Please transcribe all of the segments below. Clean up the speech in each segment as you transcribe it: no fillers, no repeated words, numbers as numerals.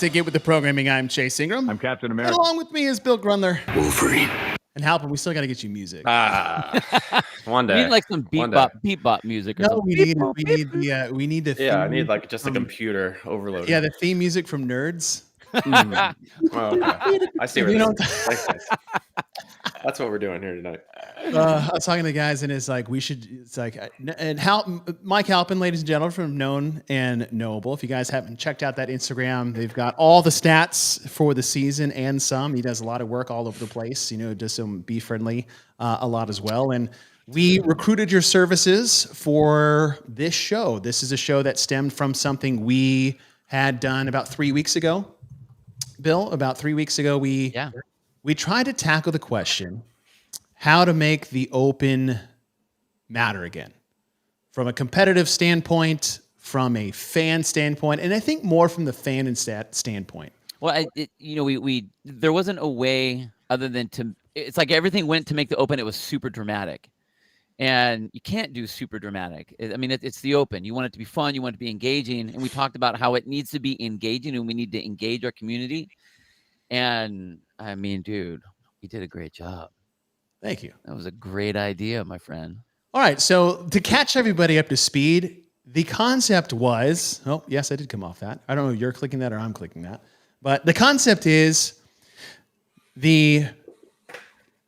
to Get With the Programming. I'm Chase Ingram. I'm Captain And America. along with me is Bill Grundler. Wolverine. And Halpin, we still got to get you music. One day. We need like some beat-bop music or No, something. we need the Yeah, I theme need like just a from- computer overload. Yeah, the theme music from Nerds. Oh, okay. I see where You this know- is. Thanks, guys. That's what we're doing here tonight. I was talking to the guys, and it's like Mike Halpin, ladies and gentlemen, from Known and Knowable. If you guys haven't checked out that Instagram, they've got all the stats for the season and some. He does a lot of work all over the place. Does some Be Friendly a lot as well. And we recruited your services for this show. This is a show that stemmed from something we had done about 3 weeks ago. Bill, about 3 weeks ago, we tried to tackle the question, how to make the Open matter again from a competitive standpoint, from a fan standpoint, and I think more from the fan and standpoint. Well, there wasn't a way other than it's like everything went to make the Open. It was super dramatic, and you can't do super dramatic. I mean, it's the Open. You want it to be fun. You want it to be engaging. And we talked about how it needs to be engaging, and we need to engage our community. And I mean, dude, you did a great job. Thank you. That was a great idea, my friend. All right. So to catch everybody up to speed, the concept was, oh, yes, I did come off that. I don't know if you're clicking that or I'm clicking that. But the concept is the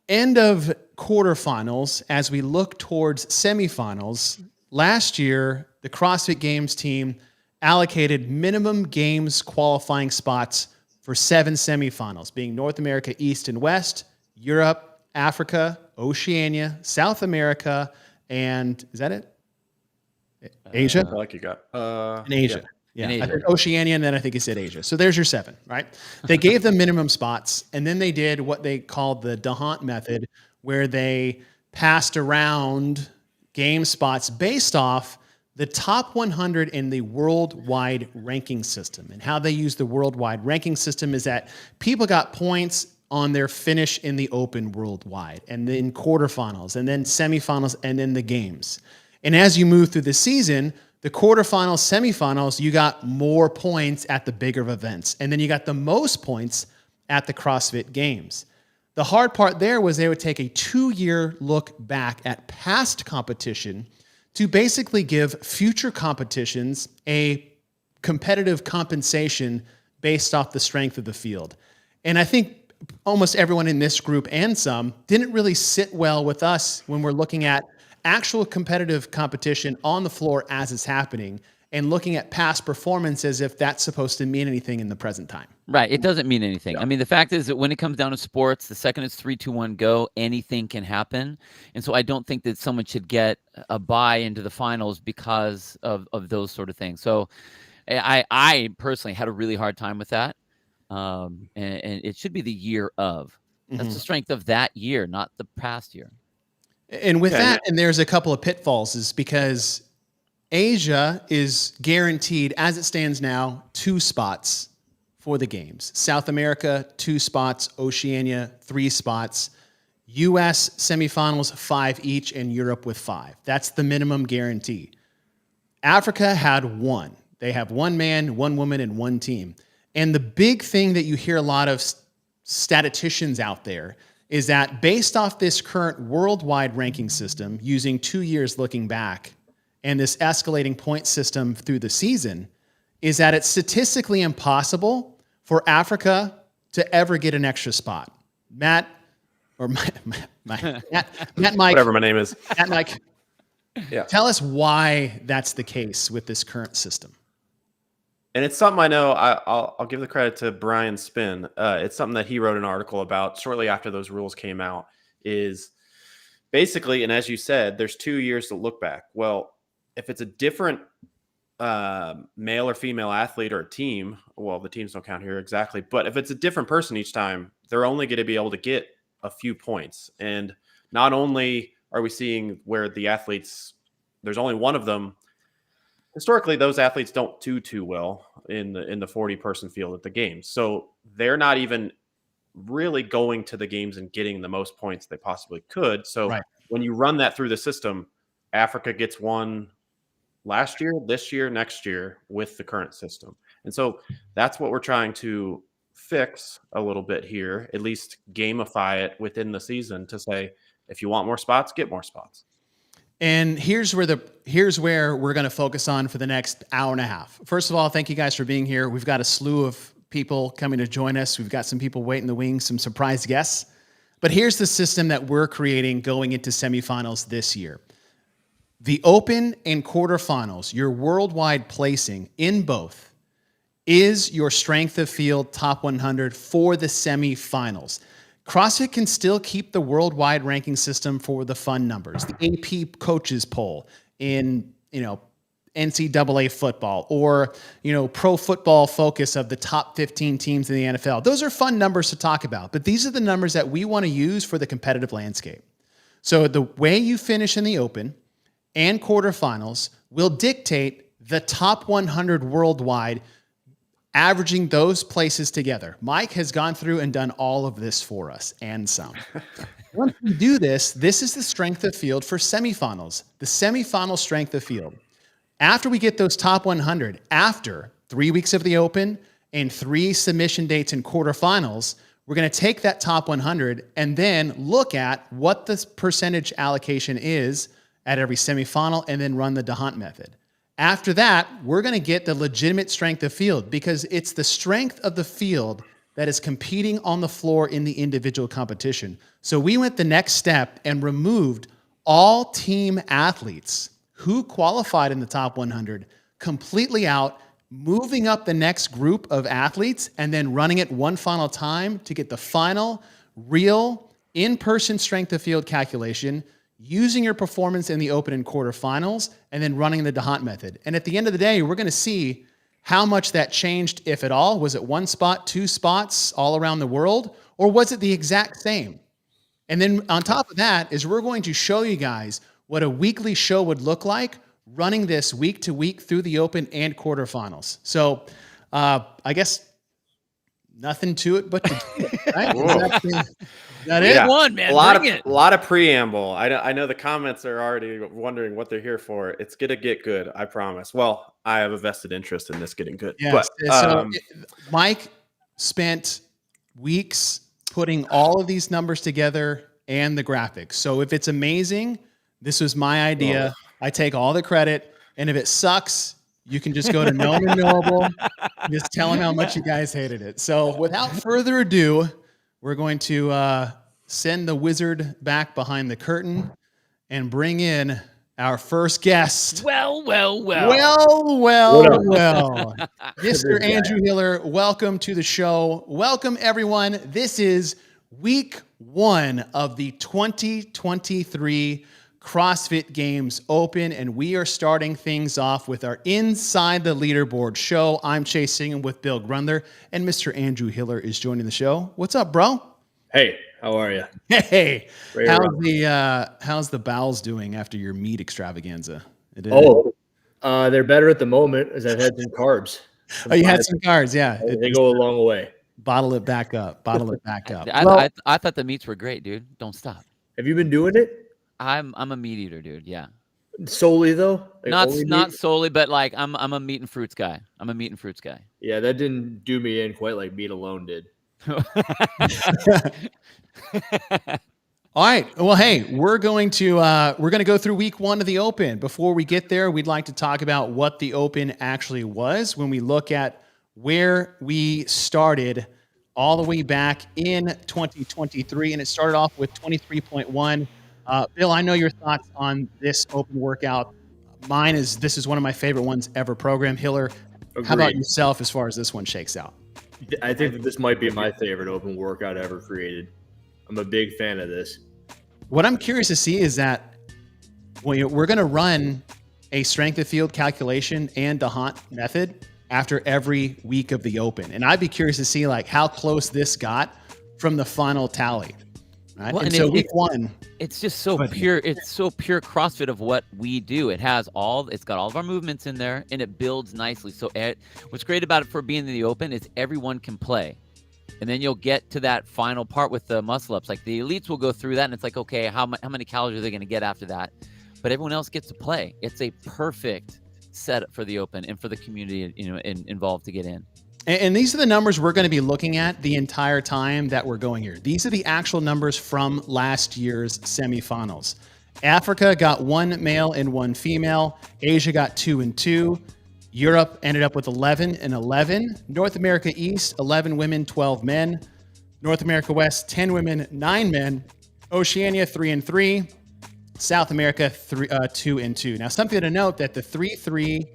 end of quarterfinals as we look towards semifinals. Last year, the CrossFit Games team allocated minimum games qualifying spots for 7 semifinals, being North America, East and West, Europe, Africa, Oceania, South America, and is that it? Asia? I like you got. In Asia. Yeah. In Asia. I think Oceania, and then I think you said Asia. So there's your 7, right? They gave them minimum spots, and then they did what they called the Dahant method, where they passed around game spots based off the top 100 in the worldwide ranking system. And how they use the worldwide ranking system is that people got points on their finish in the Open worldwide, and then quarterfinals, and then semifinals, and then the games. And as you move through the season, the quarterfinals, semifinals, you got more points at the bigger events. And then you got the most points at the CrossFit Games. The hard part there was they would take a 2-year look back at past competition to basically give future competitions a competitive compensation based off the strength of the field. And I think almost everyone in this group and some didn't really sit well with us when we're looking at actual competitive competition on the floor as it's happening and looking at past performance as if that's supposed to mean anything in the present time. Right. It doesn't mean anything. Yeah. I mean, the fact is that when it comes down to sports, the second it's 3, 2, 1, go, anything can happen. And so I don't think that someone should get a bye into the finals because of those sort of things. So I personally had a really hard time with that. And it should be the year of. That's the strength of that year, not the past year. And with that, and there's a couple of pitfalls, is because Asia is guaranteed, as it stands now, 2 spots for the games. South America, 2 spots. Oceania, 3 spots. U.S. semifinals, 5 each, and Europe with 5. That's the minimum guarantee. Africa had 1. They have 1 man, 1 woman, and 1 team. And the big thing that you hear a lot of statisticians out there is that based off this current worldwide ranking system, using 2 years looking back, and this escalating point system through the season, is that it's statistically impossible for Africa to ever get an extra spot. Matt, Mike, whatever my name is. Matt, Mike, tell us why that's the case with this current system. And it's something I know. I'll give the credit to Brian Spin. It's something that he wrote an article about shortly after those rules came out. Is basically, and as you said, there's 2 years to look back. Well, if it's a different male or female athlete or a team, well, the teams don't count here exactly. But if it's a different person each time, they're only going to be able to get a few points. And not only are we seeing where the athletes, there's only one of them. Historically, those athletes don't do too well in the 40-person field at the games. So they're not even really going to the games and getting the most points they possibly could. So when you run that through the system, Africa gets 1 last year, this year, next year with the current system. And so that's what we're trying to fix a little bit here, at least gamify it within the season to say, if you want more spots, get more spots. And here's where we're going to focus on for the next hour and a half. First of all, thank you guys for being here. We've got a slew of people coming to join us. We've got some people waiting in the wings, some surprise guests. But here's the system that we're creating going into semifinals this year. The Open and Quarterfinals, your worldwide placing in both, is your strength of field top 100 for the semifinals. CrossFit can still keep the worldwide ranking system for the fun numbers, the AP coaches poll in, NCAA football, or, pro football focus of the top 15 teams in the NFL. Those are fun numbers to talk about, but these are the numbers that we want to use for the competitive landscape. So the way you finish in the Open and quarterfinals will dictate the top 100 worldwide, averaging those places together. Mike has gone through and done all of this for us and some. Once we do this, this is the strength of field for semifinals, the semifinal strength of field. After we get those top 100, after 3 weeks of the Open and 3 submission dates in quarterfinals, we're going to take that top 100 and then look at what the percentage allocation is at every semifinal and then run the DeHunt method. After that, we're going to get the legitimate strength of field because it's the strength of the field that is competing on the floor in the individual competition. So we went the next step and removed all team athletes who qualified in the top 100 completely out, moving up the next group of athletes and then running it one final time to get the final real in-person strength of field calculation, using your performance in the Open and quarterfinals, and then running the DeHunt method. And at the end of the day, we're going to see how much that changed, if at all. Was it 1 spot, 2 spots all around the world, or was it the exact same? And then on top of that is we're going to show you guys what a weekly show would look like running this week to week through the Open and quarterfinals. So I guess nothing to it but to do it, right? That it? Yeah. One, man. A lot of preamble. I know the comments are already wondering what they're here for. It's gonna get good, I promise. Well, I have a vested interest in this getting good. Yes. But, Mike spent weeks putting all of these numbers together and the graphics. So if it's amazing, this was my idea. I take all the credit. And if it sucks, you can just go to Known and Knowable and just tell them how much you guys hated it. So without further ado, we're going to send the wizard back behind the curtain and bring in our first guest. Well. Mr. Andrew Hiller, welcome to the show. Welcome, everyone. This is week 1 of the 2023 CrossFit Games Open, and we are starting things off with our Inside the Leaderboard show. I'm Chase Singham with Bill Grundler, and Mr. Andrew Hiller is joining the show. What's up, bro? Hey, how are you? Hey, how's the bowels doing after your meat extravaganza? They're better at the moment as I've had some carbs. You had some carbs, yeah. They go a long way. Bottle it back up. I thought the meats were great, dude. Don't stop. Have you been doing it? I'm a meat eater, dude. Yeah. Solely though? Not solely, but like I'm a meat and fruits guy. Yeah, that didn't do me in quite like meat alone did. All right. Well, hey, we're going to go through week 1 of the Open. Before we get there, we'd like to talk about what the Open actually was when we look at where we started all the way back in 2023, and it started off with 23.1. Bill, I know your thoughts on this Open workout. This is one of my favorite ones ever programmed. Hiller, Agreed. How about yourself as far as this one shakes out? I think that this might be my favorite Open workout ever created. I'm a big fan of this. What I'm curious to see is that we're going to run a strength of field calculation and DeHunt method after every week of the Open. And I'd be curious to see like how close this got from the final tally. Right? Well, and so week 1, it's just so pure. It's so pure CrossFit of what we do. It's got all of our movements in there, and it builds nicely. So what's great about it for being in the Open is everyone can play. And then you'll get to that final part with the muscle ups. Like the elites will go through that, and it's like, okay, how many calories are they going to get after that? But everyone else gets to play. It's a perfect setup for the Open and for the community, involved to get in. And these are the numbers we're going to be looking at the entire time that we're going here. These are the actual numbers from last year's semifinals. Africa got 1 male and 1 female. Asia got 2 and 2. Europe ended up with 11 and 11. North America East, 11 women, 12 men. North America West, 10 women, 9 men. Oceania, 3 and 3. South America, 2 and 2. Now, something to note that the 3-3,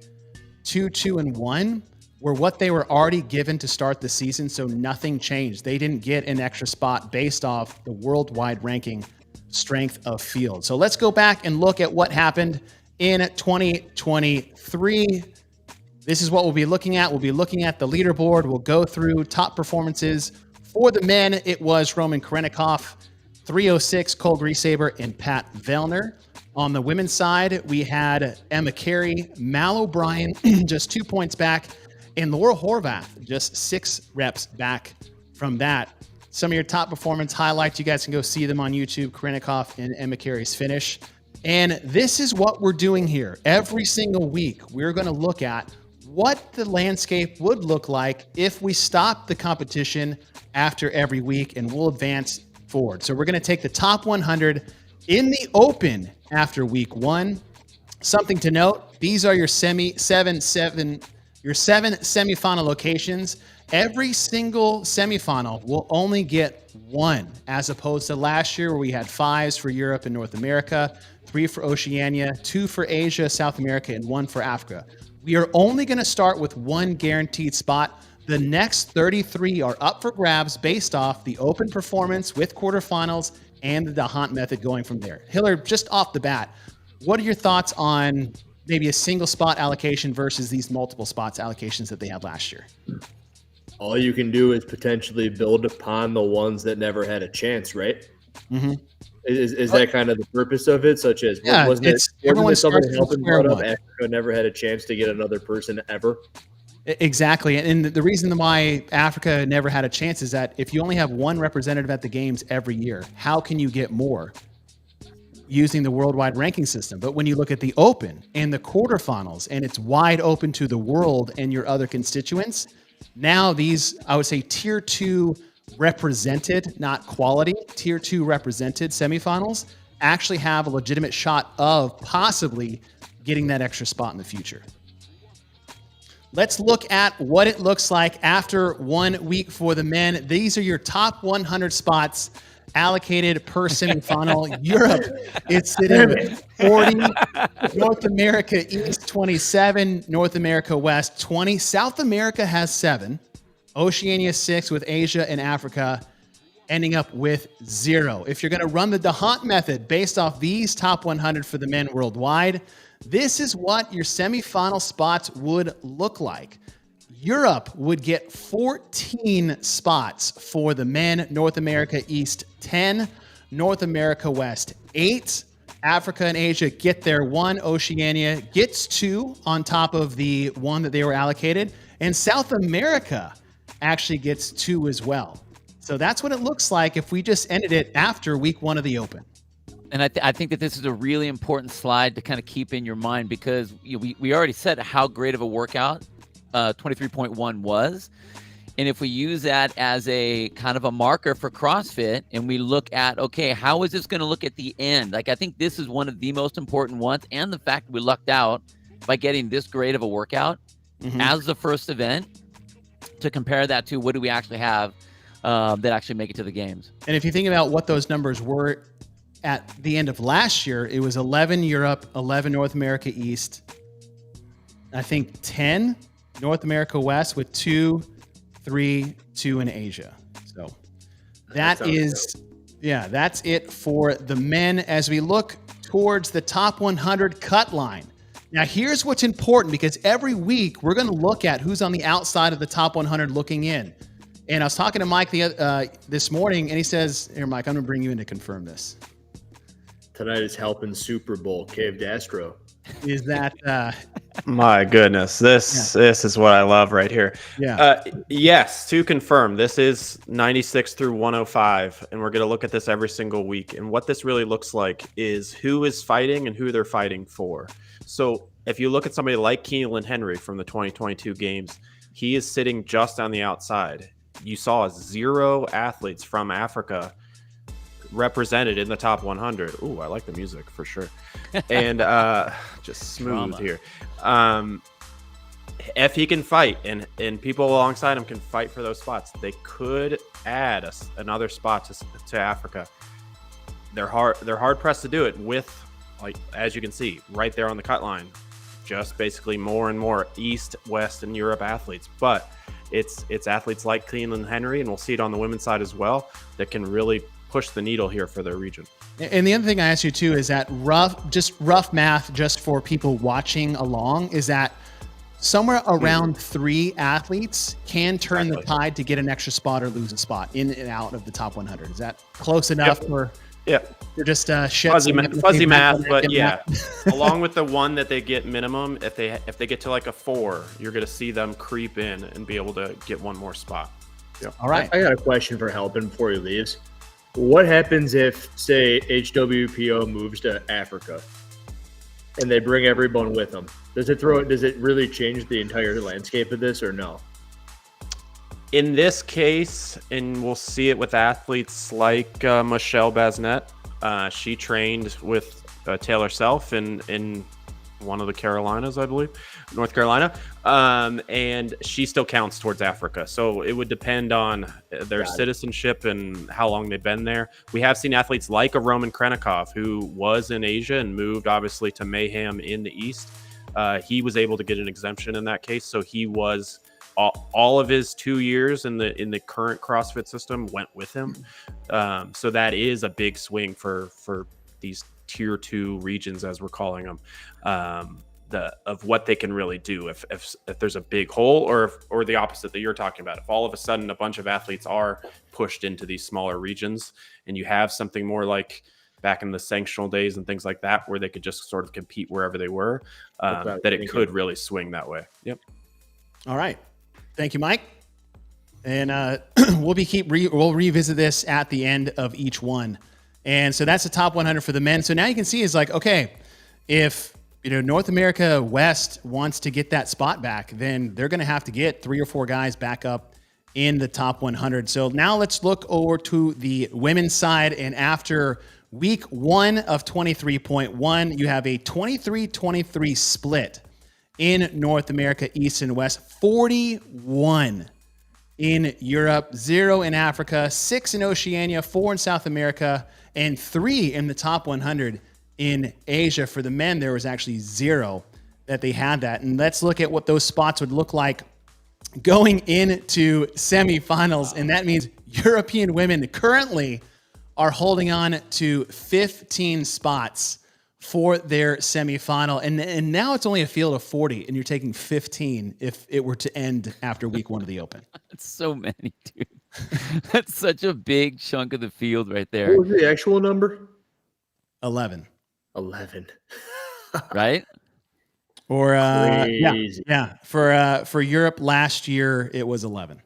2-2, and 1 were what they were already given to start the season, so nothing changed. They didn't get an extra spot based off the worldwide ranking strength of field. So let's go back and look at what happened in 2023. This is what we'll be looking at. We'll be looking at the leaderboard. We'll go through top performances. For the men, it was Roman Karenikov, 306, Cole Griesaber, and Pat Vellner. On the women's side, we had Emma Carey, Mal O'Brien, just 2 points back, and Laura Horvath, just 6 reps back from that. Some of your top performance highlights, you guys can go see them on YouTube, Karenikov and Emma Carey's finish. And this is what we're doing here. Every single week, we're going to look at what the landscape would look like if we stop the competition after every week, and we'll advance forward. So we're going to take the top 100 in the Open after week 1. Something to note, these are your seven semifinal locations. Every single semifinal will only get 1, as opposed to last year where we had 5s for Europe and North America, 3 for Oceania, 2 for Asia, South America, and 1 for Africa. We are only going to start with 1 guaranteed spot. The next 33 are up for grabs based off the Open performance with quarterfinals and the Dahant method going from there. Hiller, just off the bat, what are your thoughts on maybe a single spot allocation versus these multiple spots allocations that they had last year? All you can do is potentially build upon the ones that never had a chance, right? Mm-hmm. Is that kind of the purpose of it? Such as, yeah, wasn't it something Halpin brought up? One. Africa never had a chance to get another person ever. Exactly. And the reason why Africa never had a chance is that if you only have 1 representative at the games every year, how can you get more using the worldwide ranking system? But when you look at the Open and the quarterfinals, and it's wide open to the world and your other constituents, now these, I would say, tier 2 represented, not quality, tier 2 represented semifinals actually have a legitimate shot of possibly getting that extra spot in the future. Let's look at what it looks like after 1 week for the men. These are your top 100 spots allocated per semifinal. Europe is sitting with 40. North America East, 27. North America West, 20. South America has 7. Oceania 6, with Asia and Africa ending up with 0. If you're going to run the Dahant method based off these top 100 for the men worldwide, this is what your semifinal spots would look like. Europe would get 14 spots for the men. North America East, 10. North America West, 8. Africa and Asia get their 1. Oceania gets 2 on top of the 1 that they were allocated. And South America actually gets 2 as well. So that's what it looks like if we just ended it after week 1 of the Open. And I think that this is a really important slide to kind of keep in your mind, because we already said how great of a workout 23.1 was. And if we use that as a kind of a marker for CrossFit and we look at, okay, how is this going to look at the end? Like, I think this is one of the most important ones. And the fact we lucked out by getting this great of a workout as the first event, to compare that to what do we actually have that actually make it to the games. And if you think about what those numbers were at the end of last year, it was 11 Europe, 11 North America East, I think 10 North America West, with 2, 3, 2 in Asia. So that's it for the men as we look towards the top 100 cut line. Now, here's what's important, because every week we're going to look at who's on the outside of the top 100 looking in. And I was talking to Mike this morning, and he says, here, Mike, I'm going to bring you in to confirm this. Tonight is Halpin Super Bowl, Cave Dastro. Is that my goodness, this is what I love right here. Yes, to confirm, this is 96 through 105, and we're going to look at this every single week. And what this really looks like is who is fighting and who they're fighting for. So if you look at somebody like Keelan Henry from the 2022 games, he is sitting just on the outside. You saw 0 athletes from Africa represented in the top 100. Ooh, I like the music for sure. And just smooth here. If he can fight and people alongside him can fight for those spots, they could add another spot to Africa. They're hard pressed to do it with, like, as you can see right there on the cut line, just basically more and more East, West, and Europe athletes. But it's athletes like Keelan Henry, and we'll see it on the women's side as well, that can really push the needle here for their region. And the other thing I asked you too is that rough math, just for people watching along, is that somewhere around 3 athletes can turn the tide to get an extra spot or lose a spot in and out of the top 100. Is that close enough for just fuzzy math? But yeah, along with the 1 that they get minimum, if they get to like a 4, you're going to see them creep in and be able to get 1 more spot. Yeah. All right. I got a question for Halpin before he leaves. What happens if, say, HWPO moves to Africa and they bring everyone with them? Does it really change the entire landscape of this, or no? In this case, and we'll see it with athletes like Michelle Basnet. She trained with Taylor Self in one of the Carolinas, I believe, North Carolina, and she still counts towards Africa. So it would depend on their citizenship and how long they've been there. We have seen athletes like a Roman Krenikov, who was in Asia and moved obviously to Mayhem in the East. He was able to get an exemption in that case, so he was all of his 2 years in the current CrossFit system went with him. So that is a big swing for these tier 2 regions, as we're calling them, of what they can really do if there's a big hole, or the opposite that you're talking about. If all of a sudden a bunch of athletes are pushed into these smaller regions, and you have something more like back in the sanctional days and things like that, where they could just sort of compete wherever they were, that it could really swing that way. Yep. All right. Thank you, Mike. And we'll revisit this at the end of each one. And so that's the top 100 for the men. So now you can see is like, okay, if North America West wants to get that spot back, then they're going to have to get 3 or 4 guys back up in the top 100. So now let's look over to the women's side. And after week 1 of 23.1, you have a 23-23 split in North America East and West, 41 in Europe, 0 in Africa, 6 in Oceania, 4 in South America, and 3 in the top 100 in Asia. For the men, there was actually 0 that they had that. And let's look at what those spots would look like going into semifinals. And that means European women currently are holding on to 15 spots for their semifinal. And now it's only a field of 40, and you're taking 15 if it were to end after week 1 of the Open. That's so many, dude. That's such a big chunk of the field right there. What was the actual number? 11. 11. Right? Or Crazy. yeah. For Europe last year, it was 11.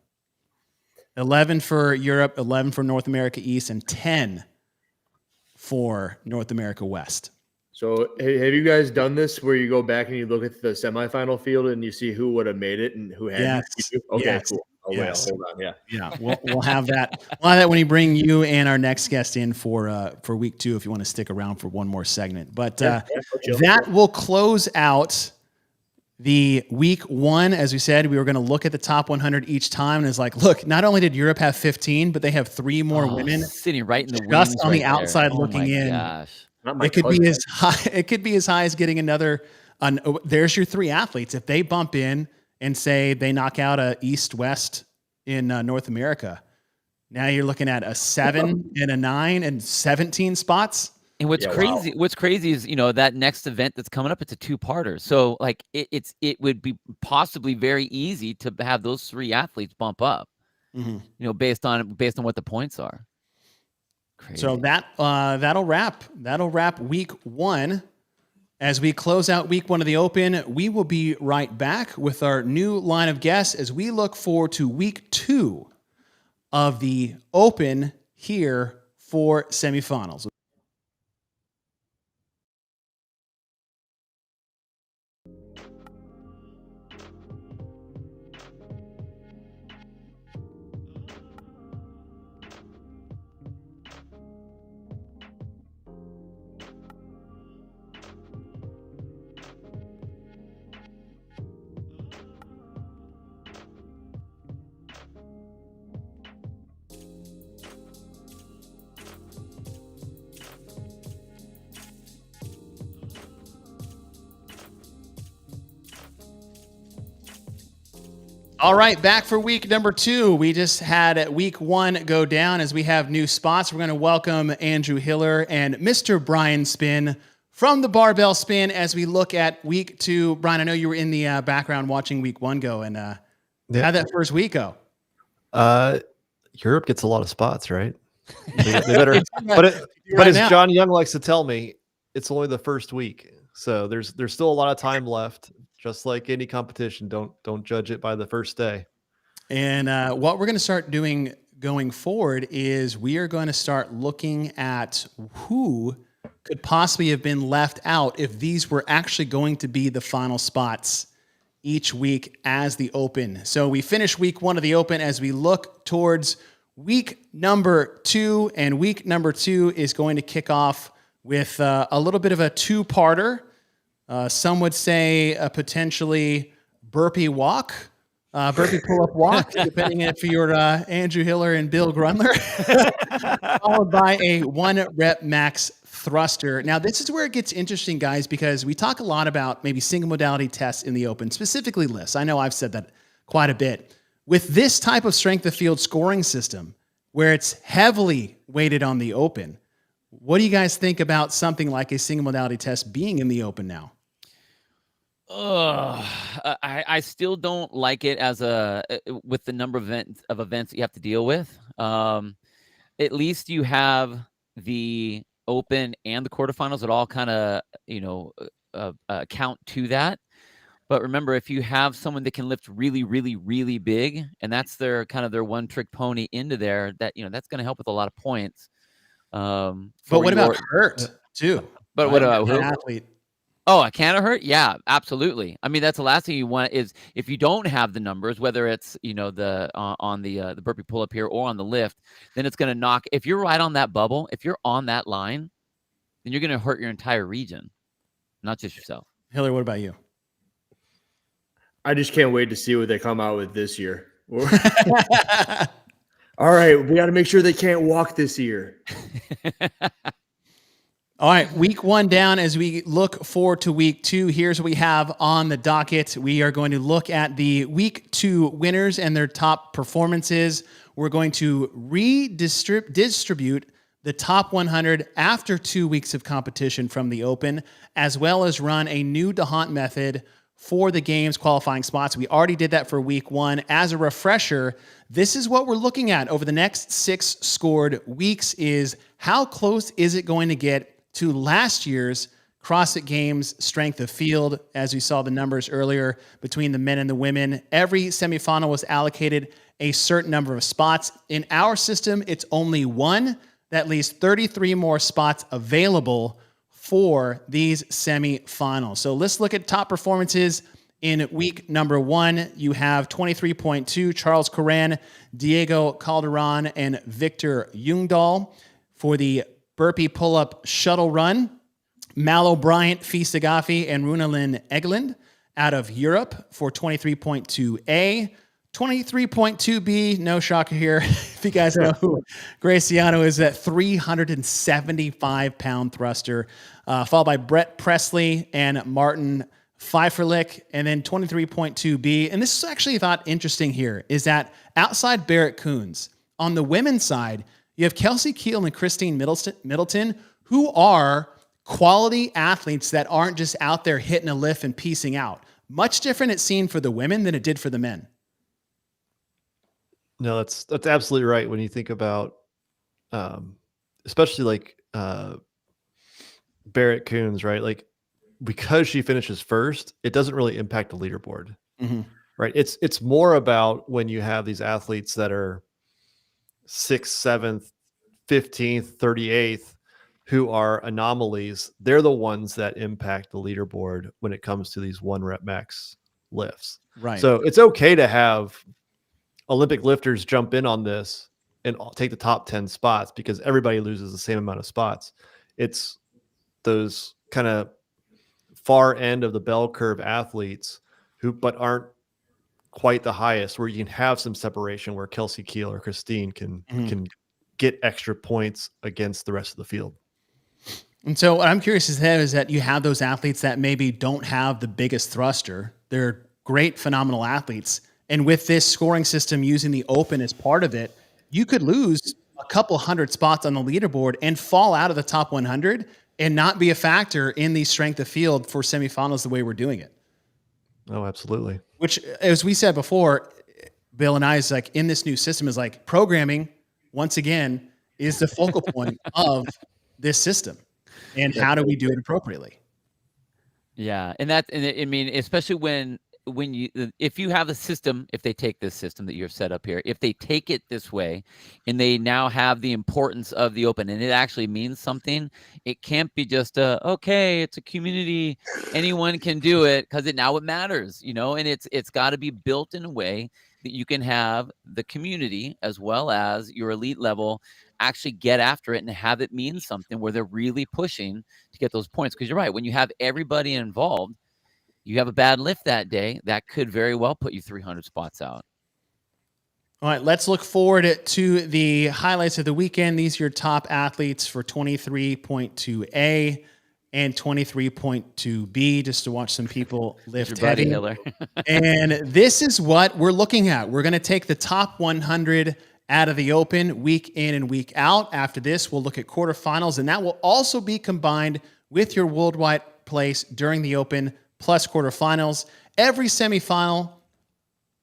11 for Europe, 11 for North America East, and 10 for North America West. So have you guys done this where you go back and you look at the semifinal field and you see who would have made it and who hadn't? Yes. Okay, Yes. cool. Oh, Yes. wait, hold on. Yeah. Yeah, we'll have that. We'll have that when you bring you and our next guest in for week 2, if you want to stick around for one more segment. But that will close out the week 1. As we said, we were going to look at the top 100 each time, and it's like, look, not only did Europe have 15, but they have 3 more women sitting right in the just wings on the right outside there. looking in. Gosh. It could be as high. It could be as high as getting another. There's your 3 athletes. If they bump in and say they knock out a East-West in North America, now you're looking at a 7 and a 9 and 17 spots. And what's crazy is, that next event that's coming up, it's a 2-parter. So like it would be possibly very easy to have those 3 athletes bump up, based on what the points are. Crazy. So that'll wrap week 1. As we close out week 1 of the Open, we will be right back with our new line of guests as we look forward to week 2 of the Open here for semifinals. All right, back for week number 2. We just had week 1 go down as we have new spots. We're going to welcome Andrew Hiller and Mr. Brian Spin from the Barbell Spin as we look at week 2. Brian, I know you were in the background watching week 1 go, and how'd that first week go? Europe gets a lot of spots, right? They better, but as John Young likes to tell me, it's only the first week, so there's still a lot of time left. Just like any competition, don't judge it by the first day. And what we're going to start doing going forward is we are going to start looking at who could possibly have been left out if these were actually going to be the final spots each week as the Open. So we finish week 1 of the Open as we look towards week number 2, and week number 2 is going to kick off with a little bit of a two-parter. Some would say a potentially burpee walk, burpee pull-up walk, depending if you're Andrew Hiller and Bill Grundler, followed by a 1-rep max thruster. Now, this is where it gets interesting, guys, because we talk a lot about maybe single modality tests in the Open, specifically lifts. I know I've said that quite a bit. With this type of strength of field scoring system, where it's heavily weighted on the Open, what do you guys think about something like a single modality test being in the Open now? I still don't like it as with the number of events that you have to deal with. At least you have the Open and the quarterfinals that all kind of count to that. But remember, if you have someone that can lift really, really, really big, and that's their one trick pony into there, that's going to help with a lot of points. But what about hurt too? But what about an athlete? Oh, a can of hurt? Yeah, absolutely. I mean, that's the last thing you want is if you don't have the numbers, whether it's on the burpee pull up here or on the lift, then it's going to knock. If you're right on that bubble, if you're on that line, then you're going to hurt your entire region, not just yourself. Hiller, what about you? I just can't wait to see what they come out with this year. All right, we got to make sure they can't walk this year. All right, week 1 down. As we look forward to week 2, here's what we have on the docket. We are going to look at the week 2 winners and their top performances. We're going to distribute the top 100 after 2 weeks of competition from the Open, as well as run a new DeHaan method for the games qualifying spots. We already did that for week 1. As a refresher, this is what we're looking at over the next 6 scored weeks is how close is it going to get to last year's CrossFit Games strength of field. As we saw the numbers earlier between the men and the women, every semifinal was allocated a certain number of spots. In our system, it's only 1. That leaves 33 more spots available for these semifinals. So let's look at top performances in week number 1. You have 23.2, Charles Coran, Diego Calderon, and Victor Jungdahl. For the burpee pull-up shuttle run, Mal Bryant, Fee Sagafi, and Runalyn Egeland out of Europe for 23.2A. 23.2B, no shocker here. If you guys know who Graciano is, at 375-pound thruster, followed by Brett Presley and Martin Pfeifferlich, and then 23.2B. And this is actually, I thought, interesting here, is that outside Barrett Coons, on the women's side, you have Kelsey Keel and Christine Middleton, who are quality athletes that aren't just out there hitting a lift and piecing out. Much different it seemed for the women than it did for the men. No, that's absolutely right. When you think about, especially like Barrett Coons, right? Like because she finishes first, it doesn't really impact the leaderboard, right? It's more about when you have these athletes that are 6th, 7th, 15th, 38th, who are anomalies. They're the ones that impact the leaderboard when it comes to these 1-rep max lifts. Right. So it's okay to have Olympic lifters jump in on this and take the top 10 spots because everybody loses the same amount of spots. It's those kind of far end of the bell curve athletes but aren't quite the highest, where you can have some separation where Kelsey Keel or Christine can get extra points against the rest of the field. And so what I'm curious is that you have those athletes that maybe don't have the biggest thruster. They're great, phenomenal athletes. And with this scoring system using the Open as part of it, you could lose a couple hundred spots on the leaderboard and fall out of the top 100 and not be a factor in the strength of field for semifinals the way we're doing it. Oh, absolutely. Which, as we said before, Bill and I, is like, in this new system is like programming, once again, is the focal point of this system. And how do we do it appropriately? Yeah, and I mean, especially when if you have a system, if they take this system that you've set up here, if they take it this way, and they now have the importance of the Open, and it actually means something, it can't be just okay, it's a community, anyone can do it, because it matters, and it's got to be built in a way that you can have the community as well as your elite level actually get after it and have it mean something where they're really pushing to get those points. Because you're right, when you have everybody involved, you have a bad lift that day, that could very well put you 300 spots out. All right, let's look forward to the highlights of the weekend. These are your top athletes for 23.2A and 23.2B, just to watch some people lift heavy. And this is what we're looking at. We're going to take the top 100 out of the Open week in and week out. After this, we'll look at quarterfinals, and that will also be combined with your worldwide place during the Open plus quarterfinals. Every semifinal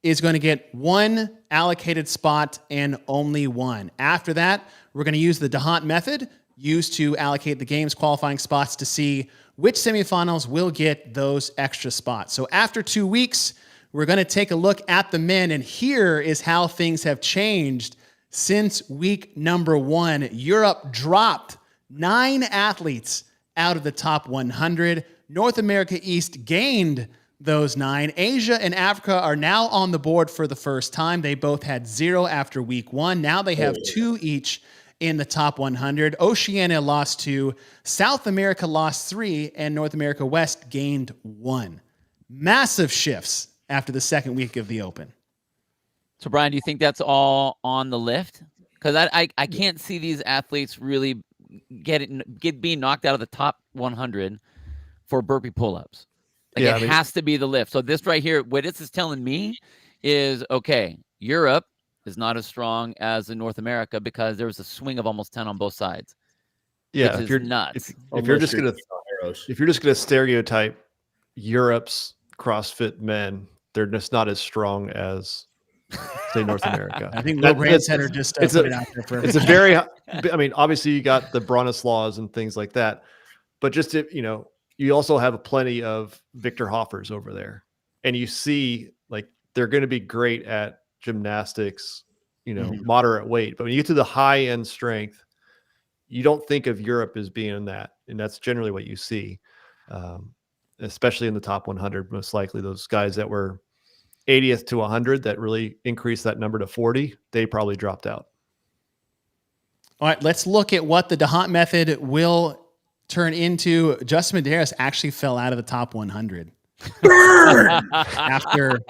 is going to get one allocated spot and only one. After that, we're going to use the DeHaan method used to allocate the games qualifying spots to see which semifinals will get those extra spots. So after 2 weeks, we're going to take a look at the men, and here is how things have changed since week number 1. Europe dropped 9 athletes out of the top 100. North America East gained those 9. Asia and Africa are now on the board for the first time. They both had 0 after week 1. Now they have 2 each in the top 100. Oceania lost 2. South America lost 3. And North America West gained 1. Massive shifts after the second week of the Open. So, Brian, do you think that's all on the lift? Because I can't see these athletes really being knocked out of the top 100 for burpee pull-ups. Like, it has to be the lift. So this right here, what this is telling me is, okay, Europe is not as strong as in North America because there was a swing of almost 10 on both sides. Yeah, if you're nuts. If you're just gonna stereotype Europe's CrossFit men, they're just not as strong as, say, North America. I think Will Brandsetter just put it out there for everybody. It's a very, I mean, obviously you got the Bronislaws and things like that, but just if, you also have plenty of Victor Hoffers over there, and you see like they're going to be great at gymnastics, moderate weight. But when you get to the high end strength, you don't think of Europe as being that, and that's generally what you see, especially in the top 100. Most likely, those guys that were 80th to 100 that really increased that number to 40, they probably dropped out. All right, let's look at what the DeHaan method will turn into. Justin Medeiros actually fell out of the top 100 after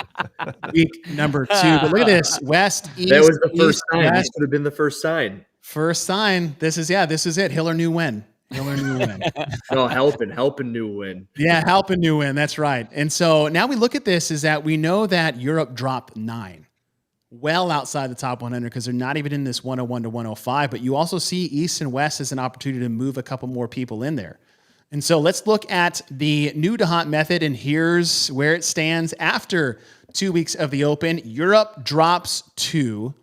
week number 2. But look at this. West, East. That was the first East, sign. West. This would have been the first sign. First sign. This is it. Hiller knew when. No, Halpin knew when. Yeah, Halpin knew when. That's right. And so now we look at this is that we know that Europe dropped 9. Well outside the top 100 because they're not even in this 101 to 105. But you also see East and West as an opportunity to move a couple more people in there. And so let's look at the new DeHaan method, and here's where it stands after 2 weeks of the Open. Europe drops 2.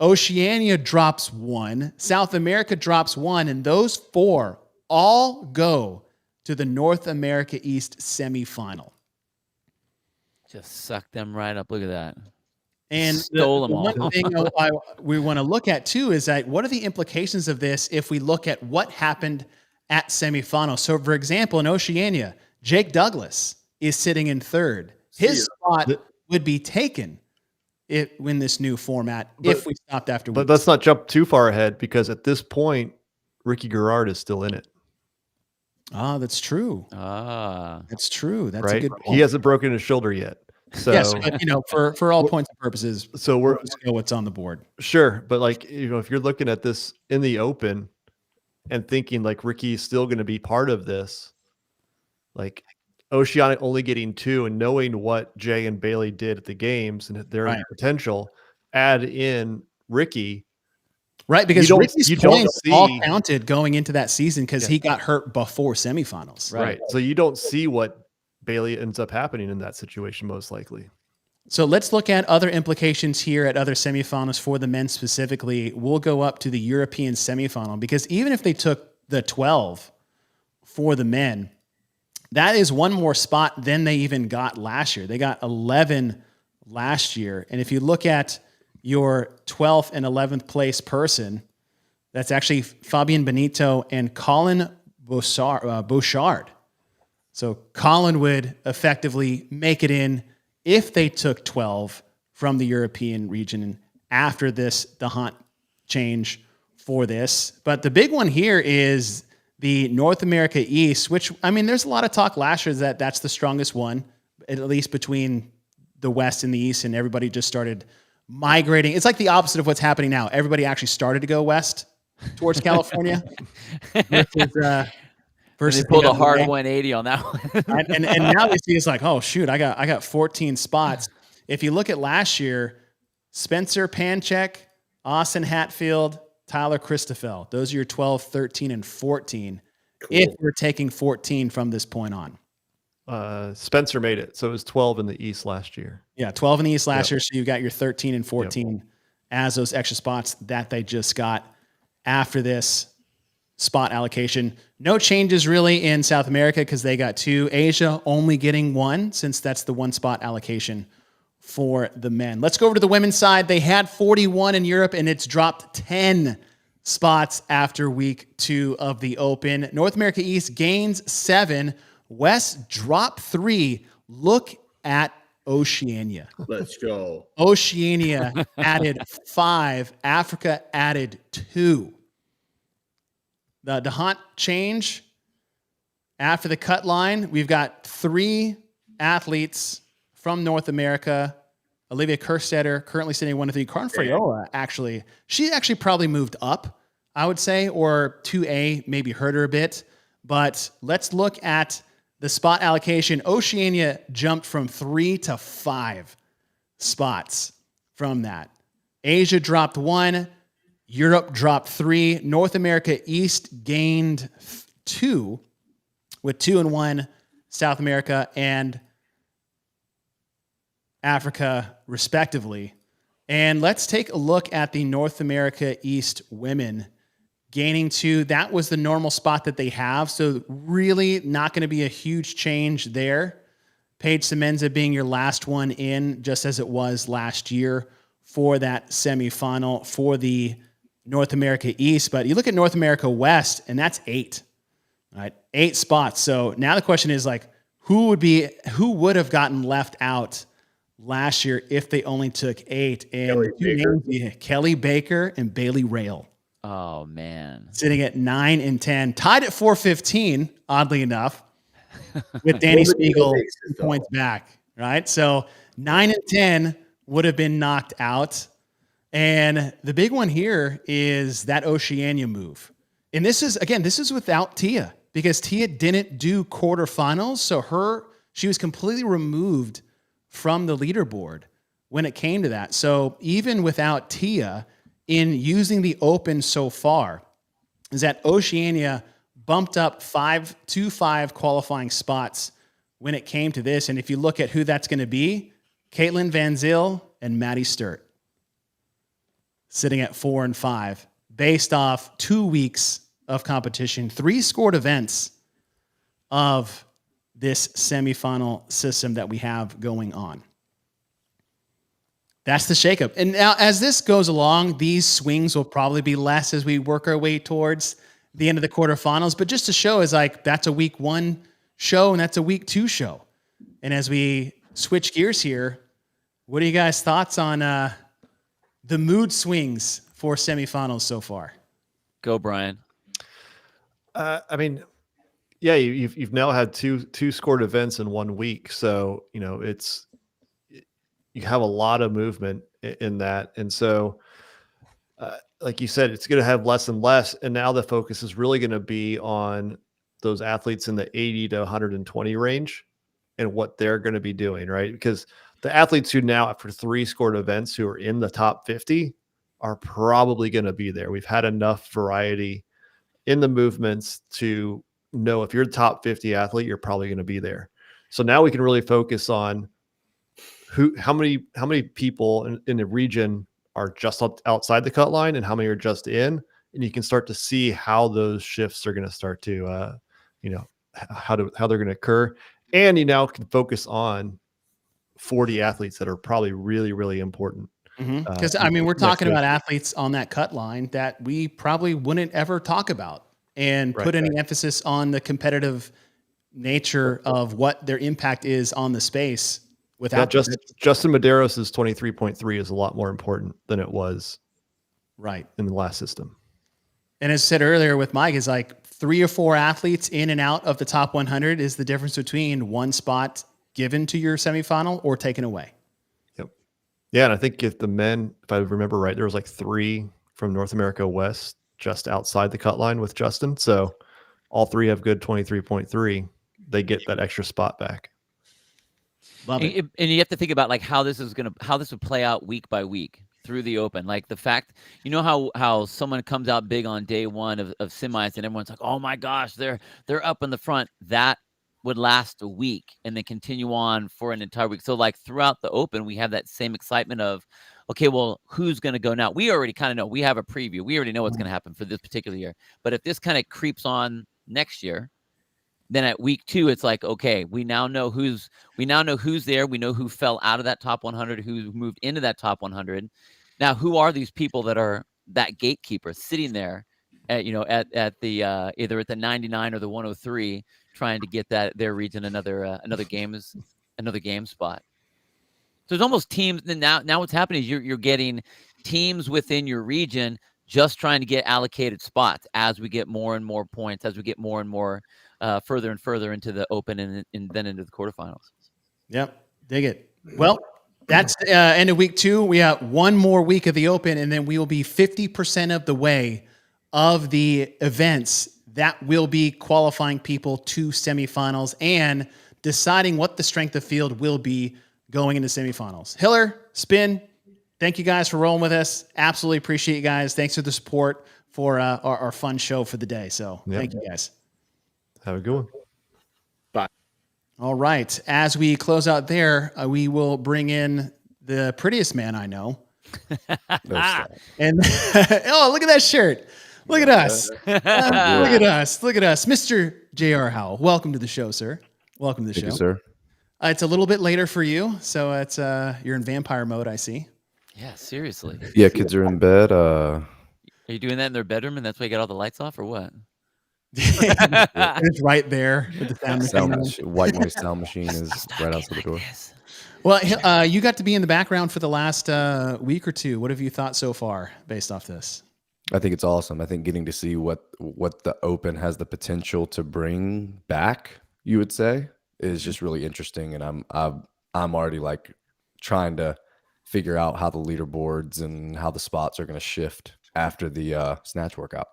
Oceania drops 1. South America drops 1. And those 4 all go to the North America East semifinal. Just suck them right up. Look at that. And stole them all. One thing we want to look at too is that what are the implications of this if we look at what happened at semifinals? So, for example, in Oceania, Jake Douglas is sitting in 3rd. His spot would be taken in this new format if we stopped after. But let's not jump too far ahead because at this point, Ricky Garrard is still in it. Ah, that's true. That's true. That's a good point. He hasn't broken his shoulder yet. So yes, but, for all points and purposes, so we're just know what's on the board. Sure, but like if you're looking at this in the Open and thinking like Ricky is still going to be part of this, like Oceanic only getting 2 and knowing what Jay and Bailey did at the games and their Right. potential, add in Ricky. Right, because You don't- Ricky's you don't points all see- counted going into that season because Yeah. he got hurt before semifinals. Right. So you don't see what Bailey ends up happening in that situation, most likely. So let's look at other implications here at other semifinals for the men specifically. We'll go up to the European semifinal because even if they took the 12 for the men, that is one more spot than they even got last year. They got 11 last year. And if you look at your 12th and 11th place person, that's actually Fabian Benito and Colin Bouchard. So Colin would effectively make it in if they took 12 from the European region after the hunt change for this. But the big one here is the North America East, which, I mean, there's a lot of talk last year that that's the strongest one, at least between the West and the East, and everybody just started migrating. It's like the opposite of what's happening now. Everybody actually started to go west towards California versus They pulled a hard 180 on that one. and now they see it's like, oh shoot, I got 14 spots. If you look at last year, Spencer Panchek, Austin Hatfield, Tyler Christoffel, those are your 12, 13, and 14. Cool. If we're taking 14 from this point on. Spencer made it. So it was 12 in the East last year. Yeah, 12 in the East last year. So you got your 13 and 14 as those extra spots that they just got after this spot allocation. No changes really in South America because they got 2. Asia only getting 1 since that's the 1 spot allocation for the men. Let's go over to the women's side. They had 41 in Europe and it's dropped 10 spots after week 2 of the Open. North America East gains 7. West drop 3. Look at Oceania. Let's go. Oceania added 5. Africa added 2. The hunt change after the cut line, we've got 3 athletes from North America. Olivia Kerstetter currently sitting 1-3. Karin Friola, actually, she actually probably moved up, I would say, or 2A maybe hurt her a bit. But let's look at the spot allocation. Oceania jumped from 3 to 5 spots from that. Asia dropped 1. Europe dropped 3. North America East gained 2 with 2 and 1. South America and Africa, respectively. And let's take a look at the North America East women gaining 2. That was the normal spot that they have. So really not going to be a huge change there. Paige Semenza being your last one in, just as it was last year for that semifinal for the North America East. But you look at North America West, and that's 8. All right, 8 spots. So now the question is like, who would have gotten left out last year if they only took 8? And Kelly Baker and Bailey Rail. Oh man, sitting at 9 and 10, tied at 415. Oddly enough, with Danny Spiegel points back. Right, so 9 and 10 would have been knocked out. And the big one here is that Oceania move. And this is without Tia, because Tia didn't do quarterfinals. So she was completely removed from the leaderboard when it came to that. So even without Tia in using the Open so far, is that Oceania bumped up 5 qualifying spots when it came to this. And if you look at who that's going to be, Caitlin Van Zyl and Maddie Sturt sitting at 4 and 5 based off 2 weeks of competition, 3 scored events of this semifinal system that we have going on. That's the shakeup. And now as this goes along, these swings will probably be less as we work our way towards the end of the quarterfinals. But just to show is like, that's a week 1 show and that's a week 2 show. And as we switch gears here, what are you guys' thoughts on the mood swings for semifinals so far? Go, Brian. I mean, yeah, you've now had two scored events in 1 week, so you have a lot of movement in that, and so like you said, it's going to have less and less, and now the focus is really going to be on those athletes in the 80 to 120 range, and what they're going to be doing, right? Because the athletes who now, after 3 scored events, who are in the top 50 are probably going to be there. We've had enough variety in the movements to know if you're the top 50 athlete, you're probably going to be there. So now we can really focus on how many people in the region are just outside the cut line and how many are just in, and you can start to see how those shifts are going to start to, how they're going to occur. And you now can focus on 40 athletes that are probably really, really important. Because we're talking about athletes on that cut line that we probably wouldn't ever talk about and put any emphasis on the competitive nature of what their impact is on the space. Without Justin Medeiros' 23.3 is a lot more important than it was in the last system. And as I said earlier with Mike, is like 3 or 4 athletes in and out of the top 100 is the difference between one spot given to your semifinal or taken away. Yeah, and I think if the men, if I remember right, there was like 3 from North America West just outside the cut line with Justin. So all 3 have good 23.3. They get that extra spot back. Love it. And you have to think about like how this would play out week by week through the Open. Like the fact, how someone comes out big on day 1 of semis and everyone's like, oh my gosh, they're up in the front. That would last a week and then continue on for an entire week. So like throughout the Open, we have that same excitement of, okay, well, who's going to go now? We already kind of know. We have a preview. We already know what's going to happen for this particular year. But if this kind of creeps on next year, then at week 2, it's like, okay, we now know who's there. We know who fell out of that top 100, who moved into that top 100. Now, who are these people that are that gatekeeper sitting there at the either at the 99 or the 103, trying to get their region another game spot. So there's almost teams. And now what's happening is you're getting teams within your region just trying to get allocated spots as we get more and more points, as we get more and more further and further into the Open and then into the quarterfinals. Yep, dig it. Well, that's end of week 2. We have one more week of the Open, and then we will be 50% of the way of the events that will be qualifying people to semifinals and deciding what the strength of field will be going into semifinals. Hiller, Spin, thank you guys for rolling with us. Absolutely appreciate you guys. Thanks for the support for our fun show for the day. So Thank you guys. Have a good one. Bye. All right. As we close out there, we will bring in the prettiest man I know. And oh, look at that shirt. Look at us. Look at us. Look at us. Mr. J.R. Howell, welcome to the show, sir. Welcome to the show. Thank you, sir. It's a little bit later for you, so it's you're in vampire mode, I see. Yeah, seriously. Yeah, kids are in bed. Are you doing that in their bedroom and that's why you got all the lights off or what? It's right there with the sound machine. White noise sound machine is right outside the door. Well, you got to be in the background for the last week or 2. What have you thought so far based off this? I think it's awesome. I think getting to see what the Open has the potential to bring back, you would say, is just really interesting. And I'm already like trying to figure out how the leaderboards and how the spots are going to shift after the snatch workout.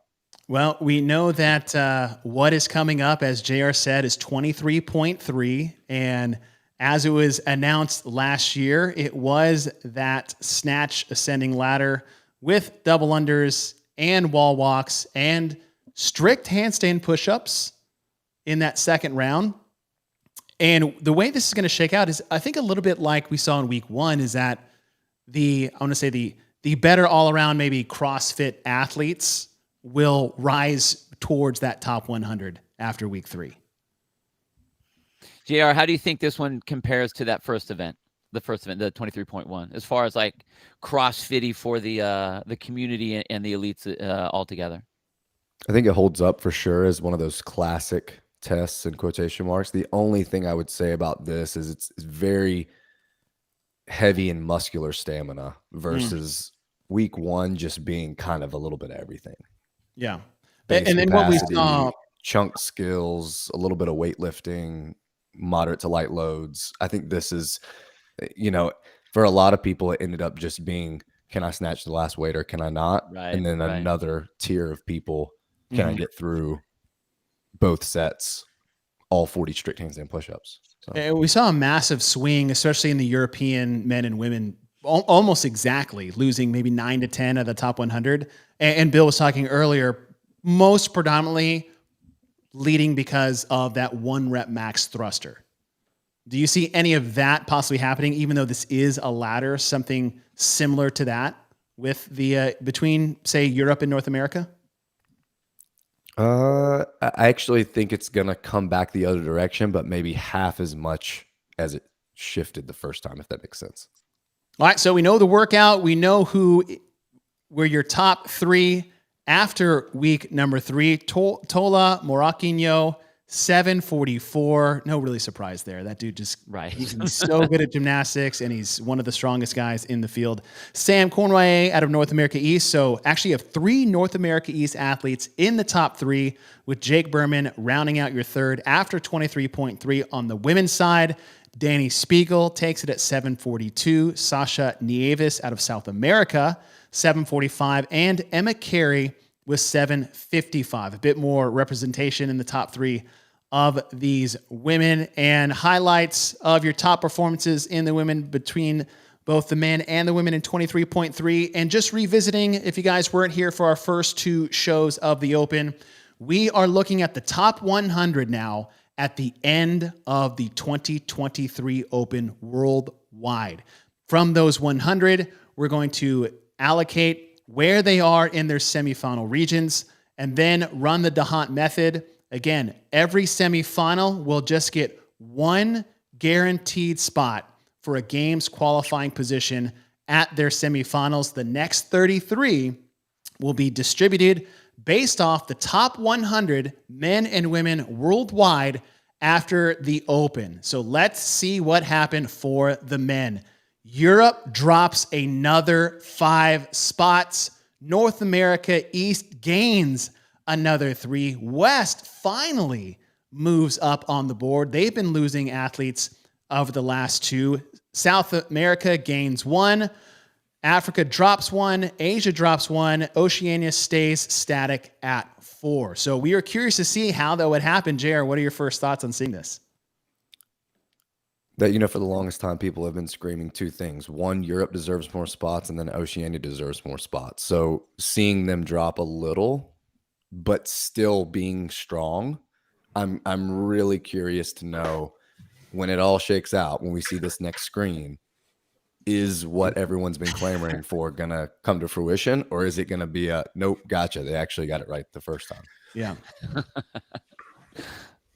Well, we know that what is coming up, as JR said, is 23.3. And as it was announced last year, it was that snatch ascending ladder with double unders and wall walks and strict handstand push-ups in that second round. And the way this is going to shake out is, I think, a little bit like we saw in week 1, is that the better all-around maybe CrossFit athletes will rise towards that top 100 after week 3. JR, how do you think this one compares to that first event? The first event, the 23.1, as far as like CrossFitty for the community and the elites altogether? I think it holds up for sure as one of those classic tests in quotation marks. The only thing I would say about this is it's very heavy in muscular stamina versus week 1 just being kind of a little bit of everything. Yeah. Base and then what we capacity, saw, chunk skills, a little bit of weightlifting, moderate to light loads. I think this is, for a lot of people, it ended up just being, can I snatch the last weight or can I not? Right, and then another tier of people, can I get through both sets all 40 strict handstand push-ups. So. We saw a massive swing, especially in the European men and women, almost exactly, losing maybe 9 to 10 of the top 100. And Bill was talking earlier, most predominantly leading because of that 1 rep max thruster. Do you see any of that possibly happening, even though this is a ladder, something similar to that with the between, say, Europe and North America? I actually think it's going to come back the other direction, but maybe half as much as it shifted the first time, if that makes sense. All right, so we know the workout. We know who were your top 3 after week number 3. Tola Moraquinho, 744. No really surprise there. That dude just, Right. he's so good at gymnastics, and he's one of the strongest guys in the field. Sam Cornway out of North America East. So actually you have 3 North America East athletes in the top 3, with Jake Berman rounding out your third after 23.3 on the women's side. Danny Spiegel takes it at 742. Sasha Nieves out of South America, 745. And Emma Carey with 755. A bit more representation in the top 3 of these women. And highlights of your top performances in the women between both the men and the women in 23.3. And just revisiting, if you guys weren't here for our first 2 shows of the Open, we are looking at the top 100 now at the end of the 2023 Open worldwide. From those 100, we're going to allocate where they are in their semifinal regions, and then run the D'Hondt method. Again, every semifinal will just get 1 guaranteed spot for a games qualifying position at their semifinals. The next 33 will be distributed based off the top 100 men and women worldwide after the Open. So let's see what happened for the men. Europe drops another 5 spots. North America East gains another 3. West finally moves up on the board. They've been losing athletes over the last 2. South America gains 1. Africa drops 1. Asia drops 1. Oceania stays static at 4. So we are curious to see how that would happen. JR, what are your first thoughts on seeing this? That, for the longest time, people have been screaming 2 things. 1, Europe deserves more spots, and then Oceania deserves more spots. So seeing them drop a little, but still being strong, I'm really curious to know when it all shakes out, when we see this next screen, is what everyone's been clamoring for going to come to fruition, or is it going to be a, nope, gotcha, they actually got it right the first time? Yeah.